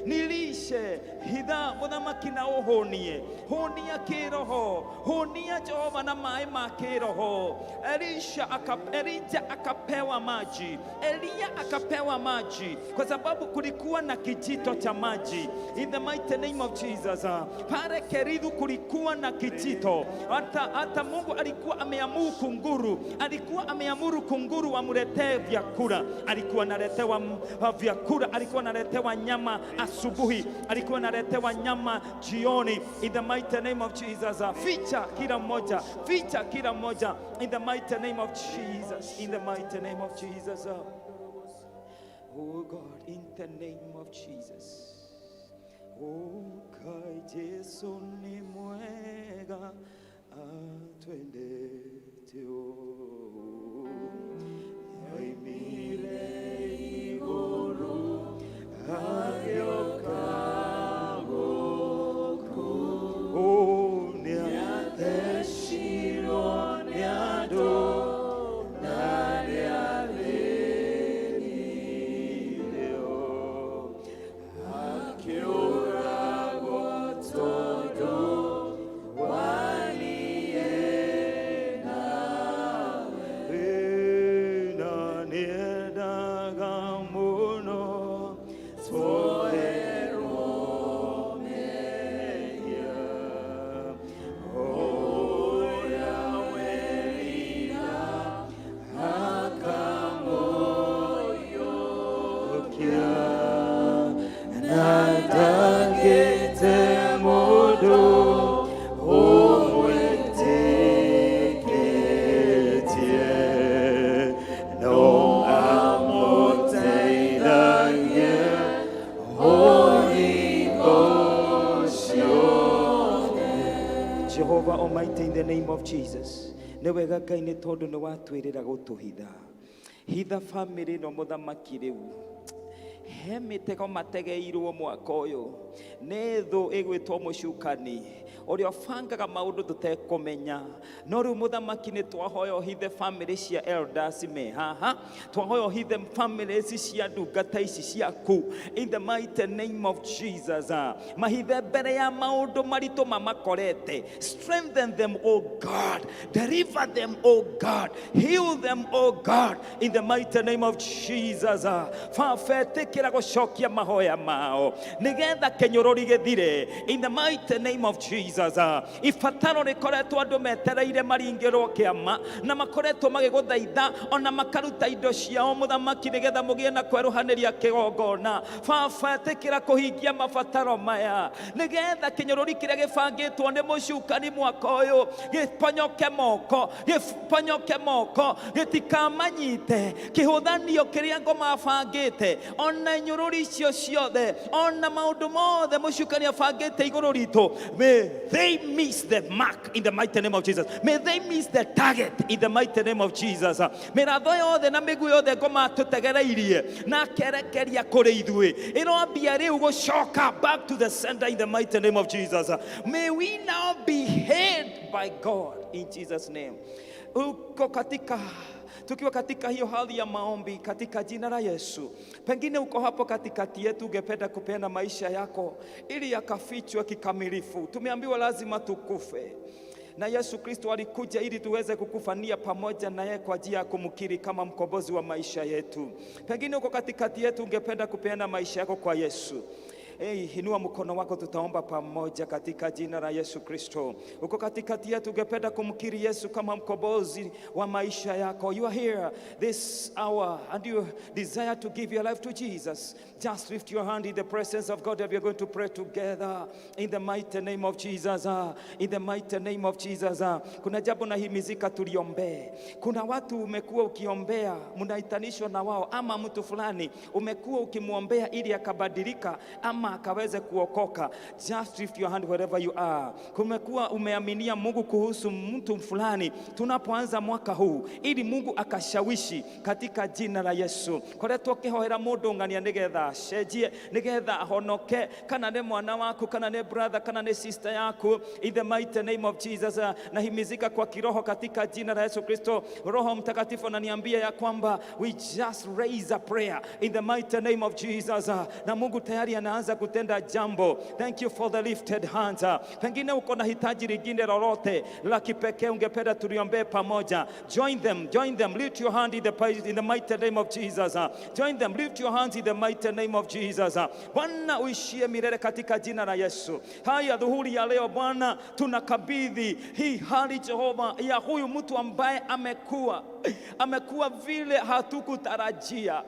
nilishe hitha muthamaki na uhonie, honia kiroho, honia Jehova na mai ma kiroho. Elija akapewa maji, Elia akapewa maji kwa sababu kulikuwa na kijito cha maji. In the mighty name of Jesus. Pale Kerithu kulikuwa na kijito. Hata Mungu alikuwa ameamuru kunguru wamletee vyakula. Alikuwa analetewa vyakula, alikuwa analetewa nyama asubuhi, alikuwa analetewa nyama jioni. In the mighty name of Jesus. Ficha kila mmoja in the mighty name of Jesus. In the mighty name of Jesus. Oh God, in the name of Jesus. Oh, kai Jesu ni mwega atwendeteo yaimire iguru agioka goku oh niatheshiro niado Jehovah Almighty, in the name of Jesus. Newega Ngai ni tondu ni watwirira gutuhitha. Hitha family no muthamaki riu. He mitego mategeirwo mwaka uyu. Nĩ thũ ĩgwĩtwo mũcukani ũrĩa ũbangaga maũndũ tũtekũmenya. No rĩu mũthamaki nĩ twahoya ũhithe family cia elders me haha, twahoya ũhithe family ici cia ndungata ici ciaku in the mighty name of Jesus. Mahithe mbere ya maũndũ maritũ mamakorete. Strengthen them, O God. Deliver them, O God. Heal them, O God, in the mighty name of Jesus. Fafetekera gũcokia mahoya mao nigetha kenyũrũri gĩthire in the mighty name of Jesus. Ibataro rĩkoretwo andũ metereire maringĩrwo kĩama na makoretwo magĩgũthaitha ona makaruta indo ciao mũthamaki nigetha mũgĩe na kweruhanĩria kĩgongona. Baba tĩkĩra kũhingia mabataro maya nigetha kĩnyũrũri kĩrĩa gĩbangĩtwo nĩ mũcukani mwaka ũyũ gĩponyoke moko gĩtikamanyite kĩhũthanio kĩrĩa ngo mabangĩte ona nyũrũri icio ciothe ona maũndũ mothe mũcukani abangĩte igũrũ ritũ they miss the mark in the mighty name of Jesus. May they miss the target in the mighty name of Jesus. Miratho yothe na migu yothe ngoma tutegereirie na kerekeria kuri ithui irobia riu gucoka back to the center in the mighty name of Jesus. May we now be held by God in Jesus name. Tukiwa katika hiyo hali ya maombi katika jina la Yesu, pengine uko hapo katikati yetu, ungependa kupeana maisha yako ili yakafichwe kikamilifu. Tumeambiwa lazima tukufe, na Yesu Kristo alikuja ili tuweze kukufania pamoja na yeye kwa njia ya kumkiri kama mkombozi wa maisha yetu. Pengine uko katikati yetu, ungependa kupeana maisha yako kwa Yesu. Inua mkono wako, tutaomba pamoja katika jina la Yesu Kristo. Uko katikati yetu, ungependa kumkiri Yesu kama mkombozi wa maisha yako. You are here this hour and you desire to give your life to Jesus. Just lift your hand in the presence of God and we are going to pray together in the mighty name of Jesus. In the mighty name of Jesus. Kuna jambo nahimizika tuliombe. Kuna watu umekuwa ukiombea, mnaitanishwa na wao, ama mtu fulani umekuwa ukimuombea ili akabadilika ama akaweze kuokoka. Just lift your hand wherever you are. Kumekuwa umeaminia Mungu kuhusu mtu fulani, tunapoanza mwaka huu, ili Mungu akashawishi katika jina la Yesu. Koretwo kihoera mundu ngania nigetha cenjie, nigetha ahonoke, kana ne mwana waku, kana ne brother, kana ne sister yaku, in the mighty name of Jesus. Nahimizika kwa kiroho katika jina la Yesu Kristo. Roho Mtakatifu ananiambia ya kwamba we just raise a prayer in the mighty name of Jesus. Na Mungu tayari anaanza kutenda jambo. Thank you for the lifted hands. Pengine uko na hitaji lingine lolote la kipekee, ungependa tuliombe pamoja. Join them, lift your hand in the mighty name of Jesus. Join them, lift your hands in the mighty name of Jesus. Bwana uishie milele katika jina la Yesu. Haya dhuhuri ya leo Bwana, tunakabidhi hii hali Jehova ya huyu mtu ambaye amekuwa vile hatukutarajia,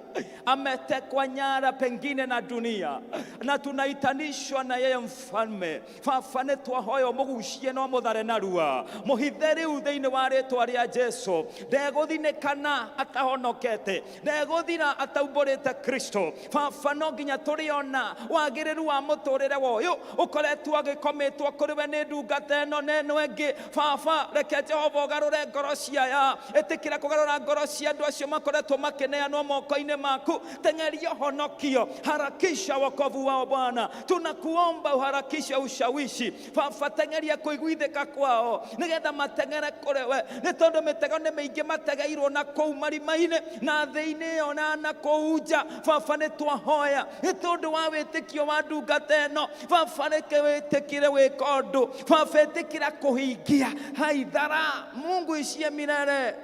ametekwa nyara pengine na dunia, na tunaitanishwa na yeye mfalme. Fafane twahoyo mugushie no muthare narua muhitheri utheine wa ritwa ria Jesu. Ndeguthinekana atahonokete, ndeguthira ataumborete Kristo. Fafano nginya turiona wagiriru wa muturire woyo ukoretwo agikometwo kuri we ni ndungata ino neno engi. Fafa reke Jehova ugarure ngoro ciaya, etikira kugarura ngoro cia andu acio makoretwo makeneanwo moko-ini maku. Tengeria honokio, harakisha wokovu wao Bwana. Tunakuomba uharakisha ushawishi. Fafa tengeria kuiguithika kwao, nigetha matengere kuri we, ni tondu mitego ni miingi mategeirwo na kou marima-ini na thiini ona na kou nja. Fafa ni twahoya ni tondu wa witikio wa ndungata ino. Fafa reke witikire wika undu. Fafa itikira kuhingia haithara. Mungu ishie milele,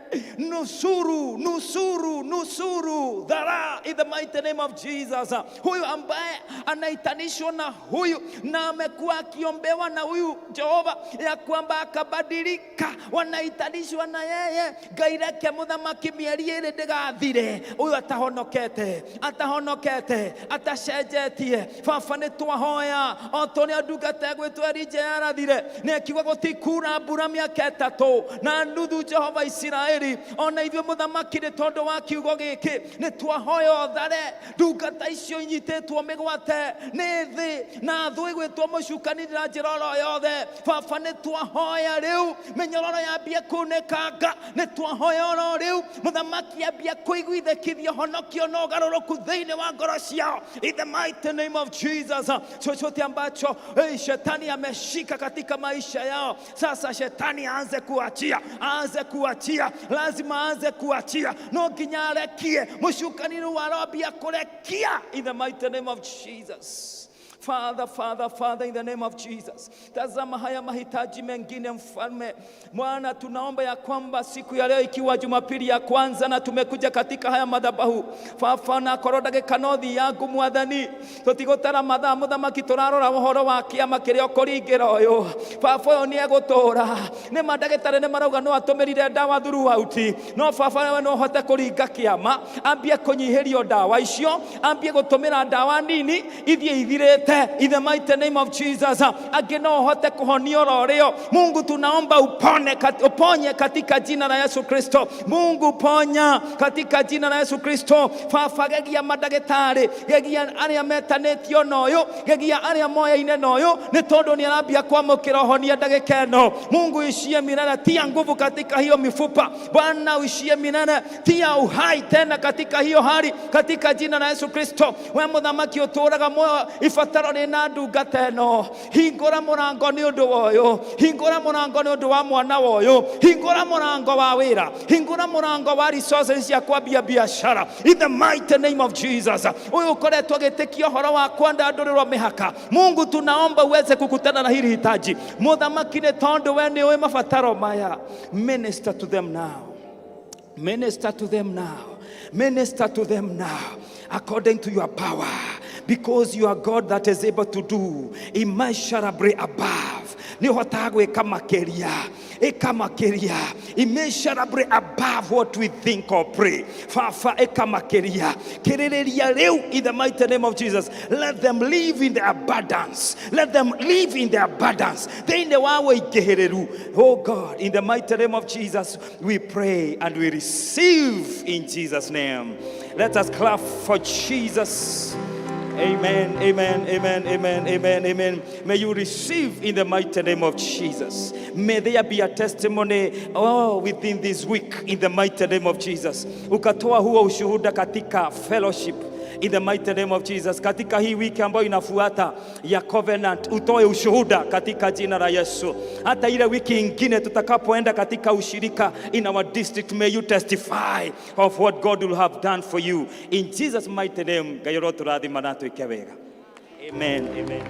nusuru dhara in the mighty name of Jesus. Huyu ambaye anaitanishwa na huyu na amekuwa akiombewa na huyu Jehova ya kwamba akabadilika, wanaitanishwa na yeye. Gaireke muthamaki mieri iri ndigathire, huyu atahonokete, atacenjetie. Baba ni twahoya otoria ndungata gwitwo Elija arathire, nekiuga gutikura mbura miaka 3 na nuthu. Jehova Israeli, ona ithuĩ muthamaki ni tondu wa kiugo giki ni twahoya thare ndungata icio inyitetwo migwate ni thi na thũ igwitwo mucukanira njira oro yothe. Baba ni twahoya riu minyororo yambie kunekanga, ni twahoya oro riu muthamaki ambie kuiguithikithia honokio na ugaruruku thiini wa ngoro ciao in the mighty name of Jesus. Chochote ambacho shetani ameshika katika maisha yao, sasa shetani aanze kuachia, lazima aanze kuachia, no nginya arekie mushukaniro wa robia kurekia in the mighty name of Jesus. Father, in the name of Jesus. Tazama haya mahitaji mengine mfalme. Bwana, tunaomba ya kwamba siku ya leo ikiwa Jumapili ya kwanza na tumekuja katika haya madhabahu, Baba na korodage kanothi yangu mwathani, tutigotara mathaa muthamaki turarora uhoro wa kiama kiria ukuringira uyu. Baba ni egutura, ni madagitari ni marauga no atumirire dawa thuru auti, no Baba we no hote kuringa kiama, ambie kunyihirio dawa icio, ambie gutumira dawa nini ithie ithirite wete in the mighty name of Jesus. Angĩ no ũhote kũhonio rorĩo. Mungu tunaomba uponye katika jina la Yesu Kristo. Mungu ponya katika jina la Yesu Kristo. Baba gegia madagĩtarĩ, gegia arĩa metanĩtio na ũyũ, gegia arĩa moyaine na ũyũ, nĩ tondũ nĩ arambia kwamũkĩra ũhonia ndagĩka ĩno. Mungu ishie milele, tia nguvu katika hiyo mifupa. Bwana uishie milele, tia uhai tena katika hiyo hali, katika jina la Yesu Kristo. We mũthamaki ũtũũraga muoyo, ibataro rĩna ndungata ĩno. Hingũra mũrango nĩ ũndũ wa ũyũ, hingũra mũrango nĩ ũndũ wa mwana wa ũyũ, hingũra mũrango wa wĩra, hingũra mũrango wa resources cia kwambia biashara in the mighty name of Jesus. Ũyũ ũkoretwo agĩtĩkia ũhoro wa kwandandũrĩrwo mĩhaka, Mungu tunaomba uweze kukutana na hili hitaji. Mũthamaki nĩ tondũ we nĩ ũĩ mabataro maya. Minister to them now, minister to them now, minister to them now according to your power, because you are God that is able to do immeasurably above. Nihotaga gwĩka makĩria, immeasurably above what we think or pray. Fafa eka makĩria, kĩrĩrĩria rĩu in the mighty name of Jesus. Let them live in the abundance. Let them live in the abundance. Thĩinĩ wa wĩingĩhĩrĩru. Oh God, in the mighty name of Jesus, we pray and we receive in Jesus' name. Let us clap for Jesus. Amen, amen, amen, amen, amen, amen. May you receive in the mighty name of Jesus. May there be a testimony within this week in the mighty name of Jesus. Ukatoa huo ushuhuda katika fellowship in the mighty name of Jesus. Katika hii wiki ambayo inafuata ya covenant, utoe ushuhuda katika jina la Yesu. Hata ile wiki ingine tutakapoenda katika ushirika in our district, may you testify of what God will have done for you. In Jesus' mighty name, Gayoro turathima na tuike wega. Amen, amen.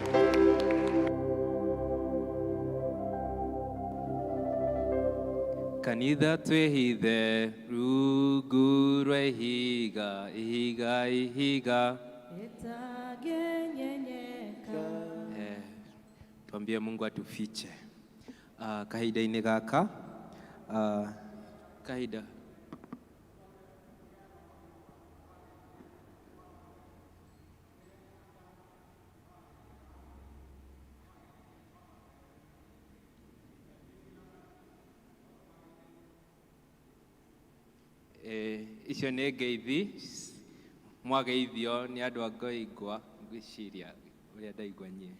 Kanitha twĩhithe rungu rwa ihiga, ihiga, ihiga. Tuambie Mungu atufiche kahinda-inĩ gaka, kahinda icio nĩ ngeithi mwageithio nĩ andũ a ngoigwa ngwĩciria ũrĩa ndaigua nyie.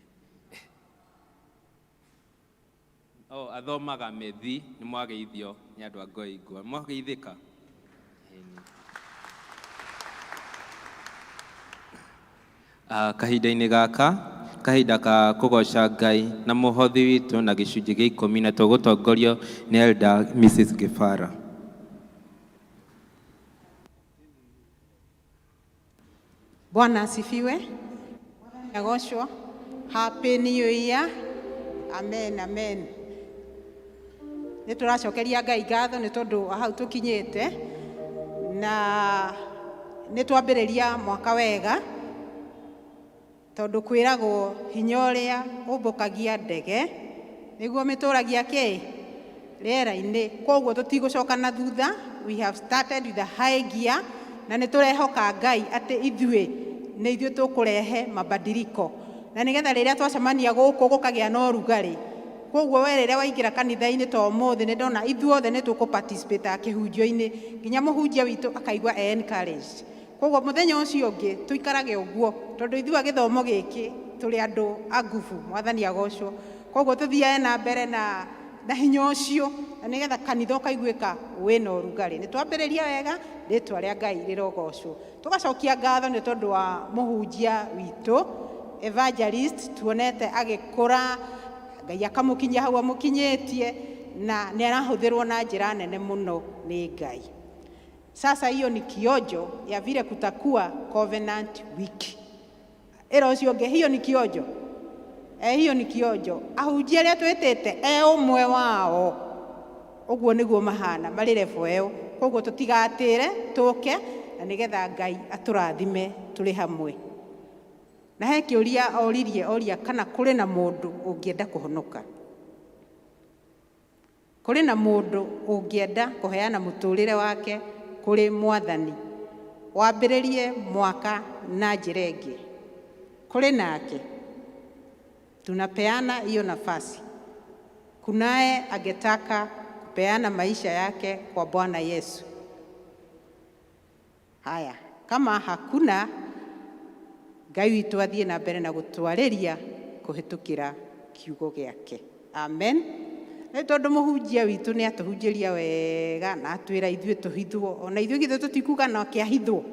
Athomaga methi nĩ mwageithio nĩ andũ a ngoigwa, mwageithĩka. Kahinda-inĩ gaka, kahinda ka kũgoca Ngai na mũhothi witũ na gĩcunjĩ gĩa 10 na tũgũtongorio nĩ Elder Mrs. Gĩbara. Bwana asifiwe. Agoshwa. Happy New Year. Amen, amen. Nĩtũracokeria Ngai ngatho nĩ tondũ hau tũkinyĩte na nĩtwambĩrĩria mwaka wega, tondũ kwĩragwo hinya ũrĩa ũmbũkagia ndege nĩguo mĩtũragia kĩ rĩera-inĩ. Koguo tũtigũcoka na thutha. We have started with a high gear na nĩtũrehoka Ngai atĩ ithuĩ nĩ ithuĩ tũkũrehe mabadiliko, na nĩgetha rĩrĩa twacemania gũkũ gũkagĩa na ũrugarĩ. Koguo we rĩrĩa waingĩra kanitha-inĩ ta ũmũthĩ nĩndona ithuothe nĩtũkũ-participate kĩhunjio-inĩ, nginya mũhunjia witũ akaigua encouraged. Koguo mũthenya ũcio ũngĩ tũikarage ũguo, tondũ ithuĩ gĩthomo gĩkĩ tũrĩ andũ a nguvu, Mwathani agocwo. Koguo tũthiae na mbere na hinya ũcio, na nĩgetha kanitha ũkaiguĩka wĩna ũrugarĩ. Nĩtwambĩrĩria wega, rĩtwa rĩa Ngai rĩrogocwo. Tũgacokia ngatho nĩ tondũ wa mũhunjia witũ evangelist, tuonete agĩkũra, Ngai akamũkinyia hau amũkinyĩtie, na nĩarahũthĩrwo na njĩra nene mũno nĩ Ngai. Sasa hiyo ni kionjo ya vile kutakuwa covenant week. Ero ũcio ũngĩ, hiyo ni kionjo. Hiyo ni kionjo. Ahunjia arĩa twĩtĩte ũmwe wao. Ũguo nĩguo mahana marĩ level ĩyo. Koguo tũtigatĩre tũke na nĩgetha Ngai atũrathime tũrĩ hamwe. Na he kĩũria oririe oria kana kũrĩ na mũndũ ũngĩenda kũhonoka. Kũrĩ na mũndũ ũngĩenda kũheana mũtũrĩre wake kũrĩ Mwathani, wambĩrĩrie mwaka na njĩra ĩngĩ. Kũrĩ nake. tunapeana hiyo nafasi. Kunaye angetaka kupeana maisha yake kwa Bwana Yesu. Haya, kama hakuna, Ngai witũ athiĩ na mbere na gũtwarĩria kũhĩtũkĩra kiugo gĩake. Amen. Nĩ tondũ mũhunjia witũ nĩ atũhunjĩria wega na atwĩra ithuĩ tũhithwo. Ona ithuĩ githĩ tũtikuga na kĩahithwo.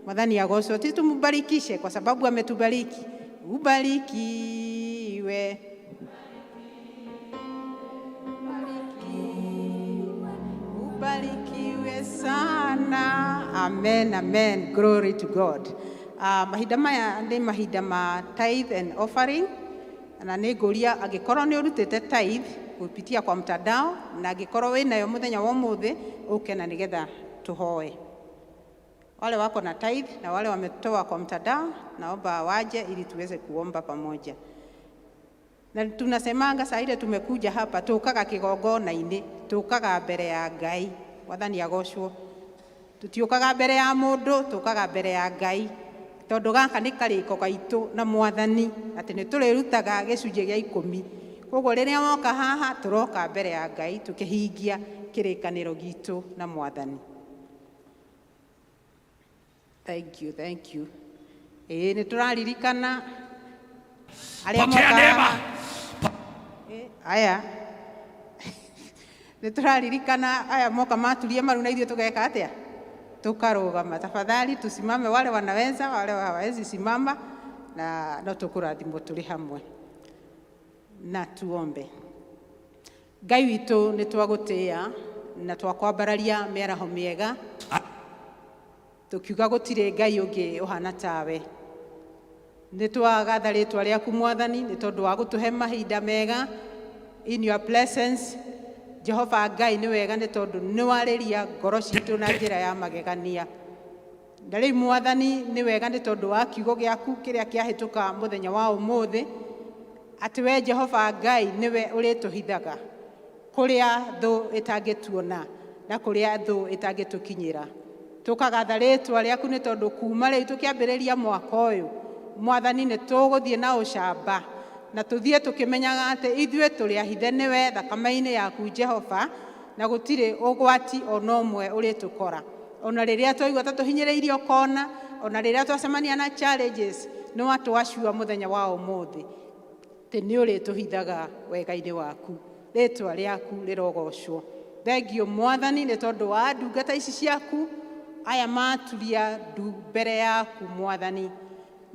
Mwathani agocwo, tumubarikishe kwa sababu ametubariki. Ubarikiwe. Ubarikiwe sana. Amen, amen. Glory to God. Mahinda maya nĩ mahinda ma tithe and offering. Na nĩ ngũria angĩkorwo nĩ ũrutĩte tithe kupitia kwa mtandao, na angĩkorwo wĩnayo mũthenya wa ũmũthĩ ũke na nĩgetha tũhoe. Wale wako na tithe na wale wametoa kwa mtandao, naomba waje ili tuweze kuomba pamoja. Na tunasemanga saa ile tumekuja hapa, tukaga kigongona-inĩ, tukaga mbere ya Ngai. Mwathani agocwo. Tutiũkaga mbere ya mũndũ, tukaga mbere ya Ngai. Tondũ gaka nĩ karĩko gaitũ na Mwathani, atĩ nĩ tũrĩrutaga gĩcunjĩ gĩa 10. Koguo rĩrĩa woka haha, tũroka mbere ya Ngai tũkĩhingia kĩrĩkanĩro gitũ na Mwathani. Thank you, thank you. Nĩ tũraririkana arĩa moka. Aya. Nĩ tũraririkana aya moka maturia maru na ithuĩ tũgeka atĩa? Tukarugama. Tafadhali tusimame, wale wanaweza, wale hawawezi simama, na no tukurathimwo tũrĩ hamwe. Na tuombe. Ngai witũ nĩ twagũtĩĩa na twakwambararia mĩaraho mĩega. Tukiuga gũtirĩ Ngai ũngĩ ũhana tawe. Nĩ twagatha rĩtwa rĩaku Mwathani nĩ tondũ wa gũtũhe mahinda mega in your presence. Jehova Ngai nĩ wega nĩ tondũ nĩ warĩria ngoro citũ na njĩra ya magegania. Na rĩu Mwathani nĩ wega nĩ tondũ wa kiugo gĩaku kĩrĩa kĩahĩtũka mũthenya wa ũmũthĩ, atĩ we Jehova Ngai nĩwe ũrĩtũhithaga kũrĩa thũ ĩtangĩtuona na kũrĩa thũ ĩtangĩtũkinyĩra. Tukagatha rĩtwa rĩaku nĩ tondũ kuma rĩu tũkĩambĩrĩria mwaka ũyũ, Mwathani nĩ tũgũthiĩ na ũcamba na tũthiĩ tũkĩmenyaga atĩ ithuĩ tũrĩ ahithe nĩwe thakame-inĩ yaku Jehova, na gũtirĩ ũgwati ona ũmwe ũrĩtũkora. Ona rĩrĩa twaigua ta tũhinyĩrĩirio kona, ona rĩrĩa twacemania na challenges, nĩ watwacua mũthenya wa ũmũthĩ atĩ nĩ ũrĩtũhithaga wega-inĩ waku. Rĩtwa rĩaku rĩrogocwo. Thengio Mwathani nĩ tondũ wa ndungata ici ciaku aya maturia mbere yaku Mwathani.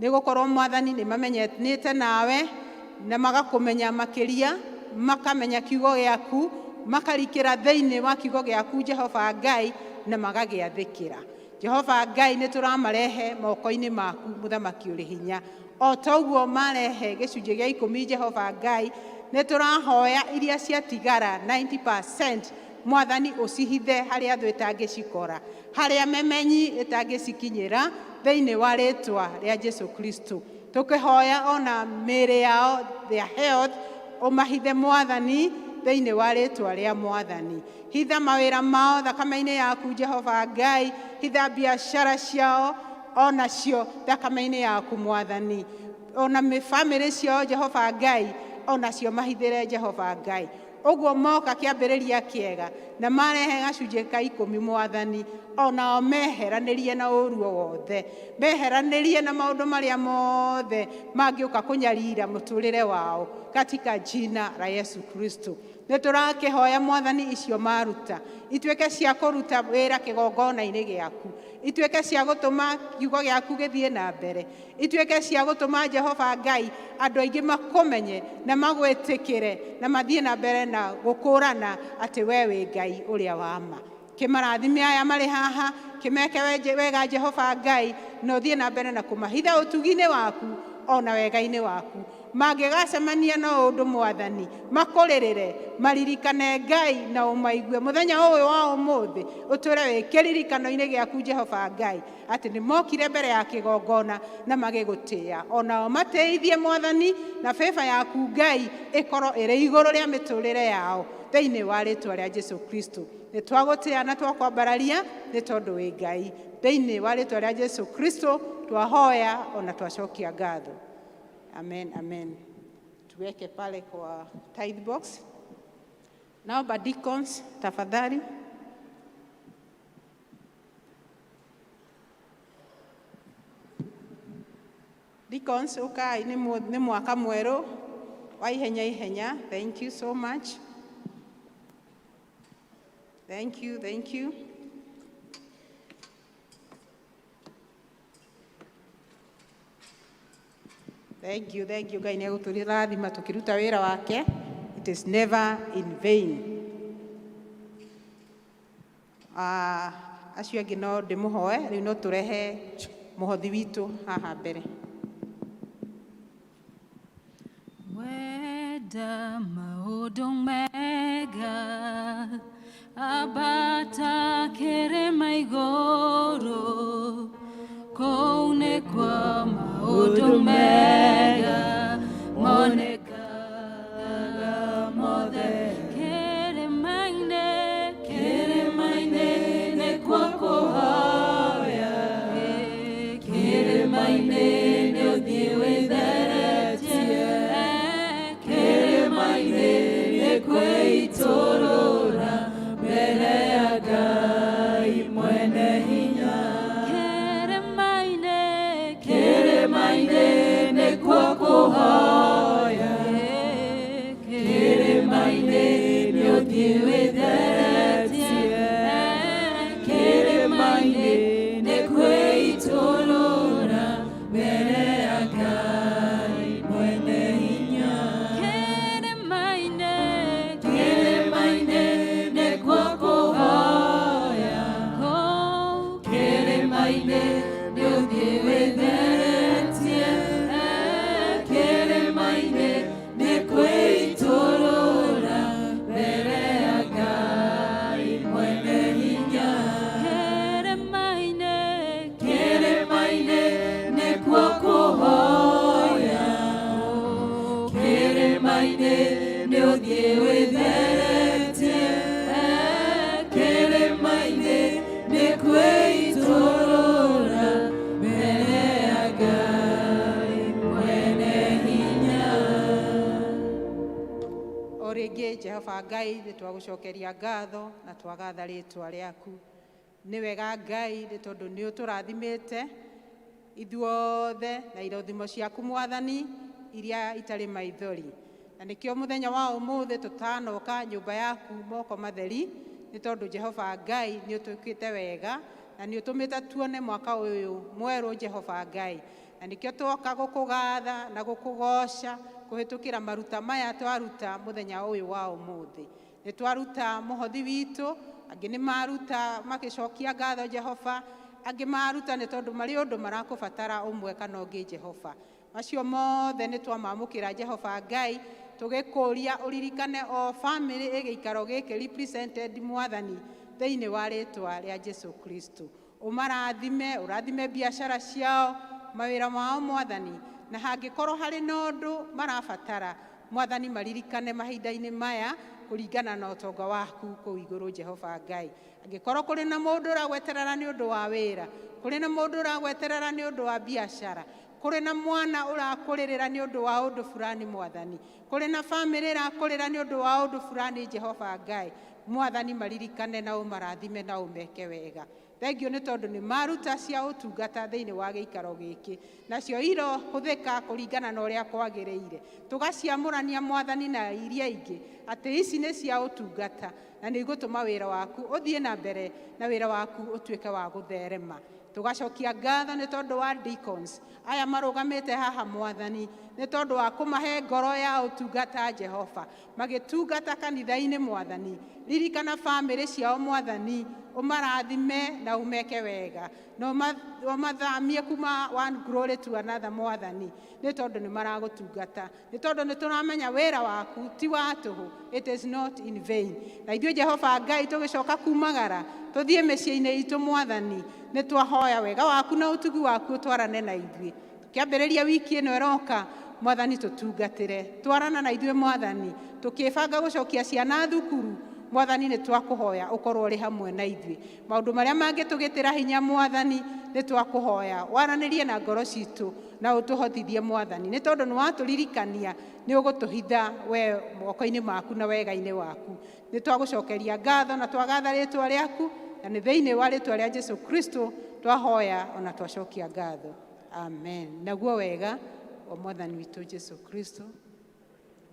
Nĩ gũkorwo Mwathani nĩ mamenyete nawe na magakũmenya makĩria, makamenya kiugo gĩaku, makarikĩra thĩinĩ wa kiugo gĩaku Jehova Ngai na magagĩathĩkĩra. Jehova Ngai nĩ tũramarehe moko-inĩ maku mũthamaki ũrĩ hinya. O ta ũguo marehe gĩcunjĩ gĩa 10 Jehova Ngai, nĩ tũrahoya iria ciatigara 90%, Mwathani ũcihithe harĩa thũ ĩtangĩcikora, harĩa memenyi ĩtangĩcikinyĩra, thĩinĩ wa rĩtwa rĩa Jesu Kristo. Tũkĩhoya ona mĩĩrĩ yao, their health, ũmahithe Mwathani thĩinĩ wa rĩtwa rĩa Mwathani. Hitha mawĩra mao thakame-inĩ yaku Jehova Ngai, hitha biacara ciao onacio thakame-inĩ yaku Mwathani. Ona family ciao Jehova Ngai onacio mahithĩre Jehova Ngai. Ũguo moka kĩambĩrĩria kĩega na marehe gacunjĩ ka 10 Mwathani, onao meheranĩrie na ũru wothe, meheranĩrie na maũndũ marĩa mothe mangĩũka kũnyarira mũtũrĩre wao katika jina la Yesu Kristo. Nĩ tũrakĩhoya Mwathani icio maruta ituĩke cia kũruta wĩra kĩgongona-inĩ gĩaku, ituĩke cia gũtũma kiugo gĩaku gĩthiĩ na mbere, ituĩke cia gũtũma Jehova Ngai andũ aingĩ makũmenye na magwĩtĩkĩre na mathiĩ na mbere na gũkũrana atĩ we wĩ Ngai ũrĩa wa ma. Kĩmarathime aya marĩ haha, kĩmeke wega Jehova Ngai, na ũthiĩ na mbere na kũmahitha ũtugi-inĩ waku ona wega-inĩ waku. Mangĩgacemania na ũndũ Mwathani, makũrĩrĩre, maririkane Ngai na ũmaigue mũthenya ũyũ wa ũmũthĩ, ũtũre wĩ kĩririkano-inĩ gĩaku Jehova Ngai, atĩ nĩ mokire mbere ya kĩgongona na magĩgũtĩĩa. Onao mateithie Mwathani na favor yaku Ngai ĩkorwo ĩrĩ igũrũ rĩa mĩtũrĩre yao thĩinĩ wa rĩtwa rĩa Jesu Kristo. Nĩ twagũtĩĩa na twakwambararia nĩ tondũ wĩ Ngai. Thĩinĩ wa rĩtwa rĩa Jesu Kristo twahoya ona twacokia ngatho. Amen, amen. tuweke pale kwa tithe box. Naomba deacons tafadhali. Deacons, ukai ni mwaka mweru wa ihenya. Thank you so much. Thank you. Thank you. Ngai nĩ gũtũrathima tũkĩruta wĩra wake. It is never in vain. Acio angĩ no ndĩmũhoe rĩu no tũrehe mũhothi witũ haha mbere. Wenda maũndũ mega abata kĩrĩma igũrũ kũu nĩ kwa maũndũ mega monekaga mothe kĩrĩma-inĩ nĩ kwa kũhoya kĩrĩma-inĩ nĩ ũthiĩ wĩtheretie kĩrĩma-inĩ nĩ kwĩitũrũra mbere ya Ngai mwene hinya kĩrĩma-inĩ nĩ kwa kũhoya kĩrĩma-inĩ nĩ ũthiĩ wĩtheretie kĩrĩma-inĩ nĩ kwĩitũrũra mbere ya Ngai mwene hinya kĩrĩma-inĩ nĩ kwa kũhoya kĩrĩma-inĩ nĩ ũthiĩ wĩtheretie kĩrĩma-inĩ nĩ kwĩitũrũra mbere ya Ngai mwene hinya kĩrĩma-inĩ nĩ kwa kũhoya kĩrĩma-inĩ nĩ ũthiĩ wĩtheretie kĩrĩma-inĩ nĩ kwĩitũrũra mbere ya Ngai mwene hinya. O rĩngĩ Jehova Ngai nĩ twagũcokeria ngatho na twagatha rĩtwa rĩaku. Nĩ wega Ngai nĩ tondũ nĩ ũtũrathimĩte ithuothe na irathimo ciaku Mwathani iria itarĩ maithori. Na nĩkĩo mũthenya wa ũmũthĩ tũtanoka nyũmba yaku moko matheri nĩ tondũ Jehova Ngai nĩ ũtwĩkĩte wega na nĩ ũtũmĩte tuone mwaka ũyũ mwerũ Jehova Ngai. Na nĩkĩo twoka gũkũgatha na gũkũgoca kũhĩtũkĩra maruta maya twaruta mũthenya ũyũ wa ũmũthĩ. Nĩ twaruta mũhothi witũ, angĩ nĩ maruta magĩcokia ngatho Jehova, angĩ maruta nĩ tondũ marĩ ũndũ marakũbatara ũmwe kana ũngĩ Jehova. Macio mothe nĩ twamamũkĩra Jehova Ngai tũgĩkũria ũririkane o family ĩgĩikaro gĩkĩ represented Mwathani thĩinĩ wa rĩtwa rĩa Jesu Kristo. Ũrathime biacara ciao, mawĩra mao Mwathani, na hangĩkorwo harĩ na ũndũ marabatara Mwathani maririkane mahinda-inĩ maya kũringana na ũtonga waku kũu igũrũ Jehova Ngai. Angĩkorwo kũrĩ na mũndũ ũragweterera nĩ ũndũ wa wĩra, kũrĩ na mũndũ ũragweterera nĩ ũndũ wa biacara, kũrĩ na mwana ũrakũrĩrĩra nĩ ũndũ wa ũndũ fulani Mwathani, kũrĩ na family ĩrakũrĩra nĩ ũndũ wa ũndũ fulani Jehova Ngai, Mwathani maririkane na ũmarathime na ũmeke wega. Thengio nĩ tondũ nĩ maruta cia ũtungata thĩinĩ wa gĩikaro gĩkĩ, nacio irohũthĩka kũringana na ũrĩa kwagĩrĩire. Tũgaciamũrania Mwathani na iria ingĩ atĩ ici nĩ cia ũtungata na nĩ igũtũma wĩra waku ũthiĩ na mbere na wĩra waku ũtuĩke wa gũtherema. Tugacokia ngatho nĩ tondũ wa deacons aya marũgamĩte haha Mwathani, nĩ tondũ wa kũmahe ngoro ya ũtungata Jehova, magĩtungata kanitha-inĩ Mwathani. Ririkana family ciao Mwathani, ũmarathime na umeke wega, na ũmathamie kuma one glory to another Mwathani, nĩ tondũ nĩ maragũtungata, nĩ tondũ nĩ tũramenya wĩra waku ti wa tũhũ, it is not in vain. Na ithuĩ Jehova Ngai tũgĩcoka kumagara tũthiĩ mĩciĩ-inĩ itũ Mwathani, nĩ twahoya wega waku na ũtugi waku ũtwarane na ithuĩ. Tũkĩambĩrĩria wiki ĩno ĩroka Mwathani tũtungatĩre, twarana na ithuĩ Mwathani, tũkĩbanga gũcokia ciana thukuru Mwathani nĩ twakũhoya ũkorwo ũrĩ hamwe na ithuĩ. Maũndũ marĩa mangĩtũgĩtĩra hinya Mwathani nĩ twakũhoya waranĩrie na ngoro citũ na ũtũhotithie Mwathani, nĩ tondũ nĩ watũririkania nĩ ũgũtũhitha we moko-inĩ maku na wega-inĩ waku. Nĩ twagũcokeria ngatho na twagatha rĩtwa rĩaku, na nĩ thĩinĩ wa rĩtwa rĩa Jesũ Kristo twahoya ona twacokia ngatho. Amen. Naguo wega wa Mwathani witũ Jesũ Kristo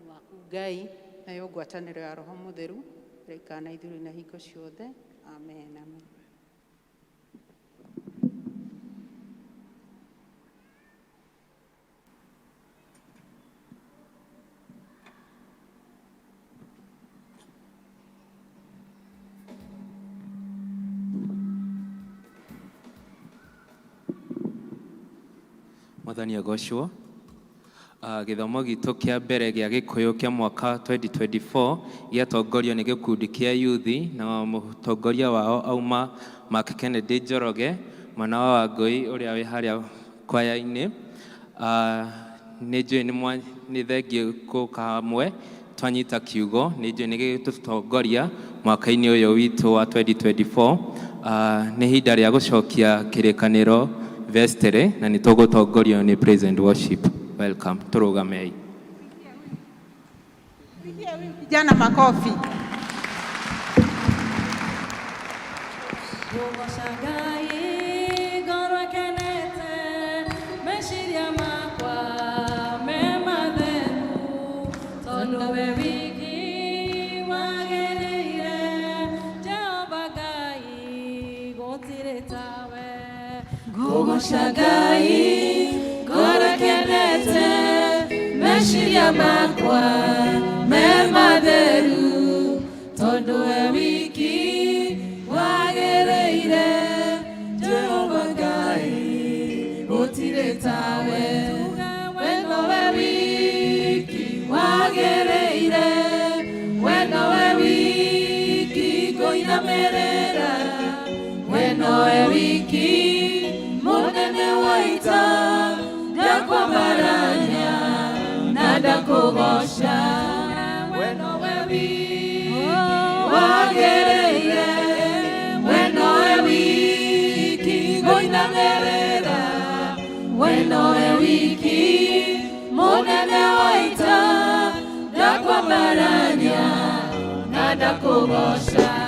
waku Ngai nayo ngwatanĩro ya Roho Mũtheru ĩikare na ithuĩ na hingo ciothe. Amen. Amen. Mwathani agocwo. Gĩthomo gitũ kĩa mbere gĩa Gĩkũyũ kĩa mwaka 2024 gĩatongorio nĩ gĩkundi kĩa yuthi na mũtongoria wao auma Mark Kennedy Njoroge, mwana wa Wangũi ũrĩa wĩ harĩa kwaya-inĩ. Nĩ njũĩ nĩ thengiũ gũka hamwe twanyita kiugo, nĩ njũĩ nĩ gĩtũtongoria mwaka-inĩ ũyũ witũ wa 2024. Nĩ ihinda rĩa gũcokia kĩrĩkanĩro vestere na nĩ tũgũtongorio nĩ praise and worship. Welcome. Turugamei. Vijana makofi. Shagai gora kenete meshiria makwa mematheru tondu we wiki wagereire Jehova Ngai gutire tawe weno we wiki wagereire weno we wiki goinamerera weno we wiki munene waita ndakwamaranya na ndakugosha weno we wiki wagereire weno we wiki goinamerera weno we wiki munene waita ndakwamaranya na ndakugosha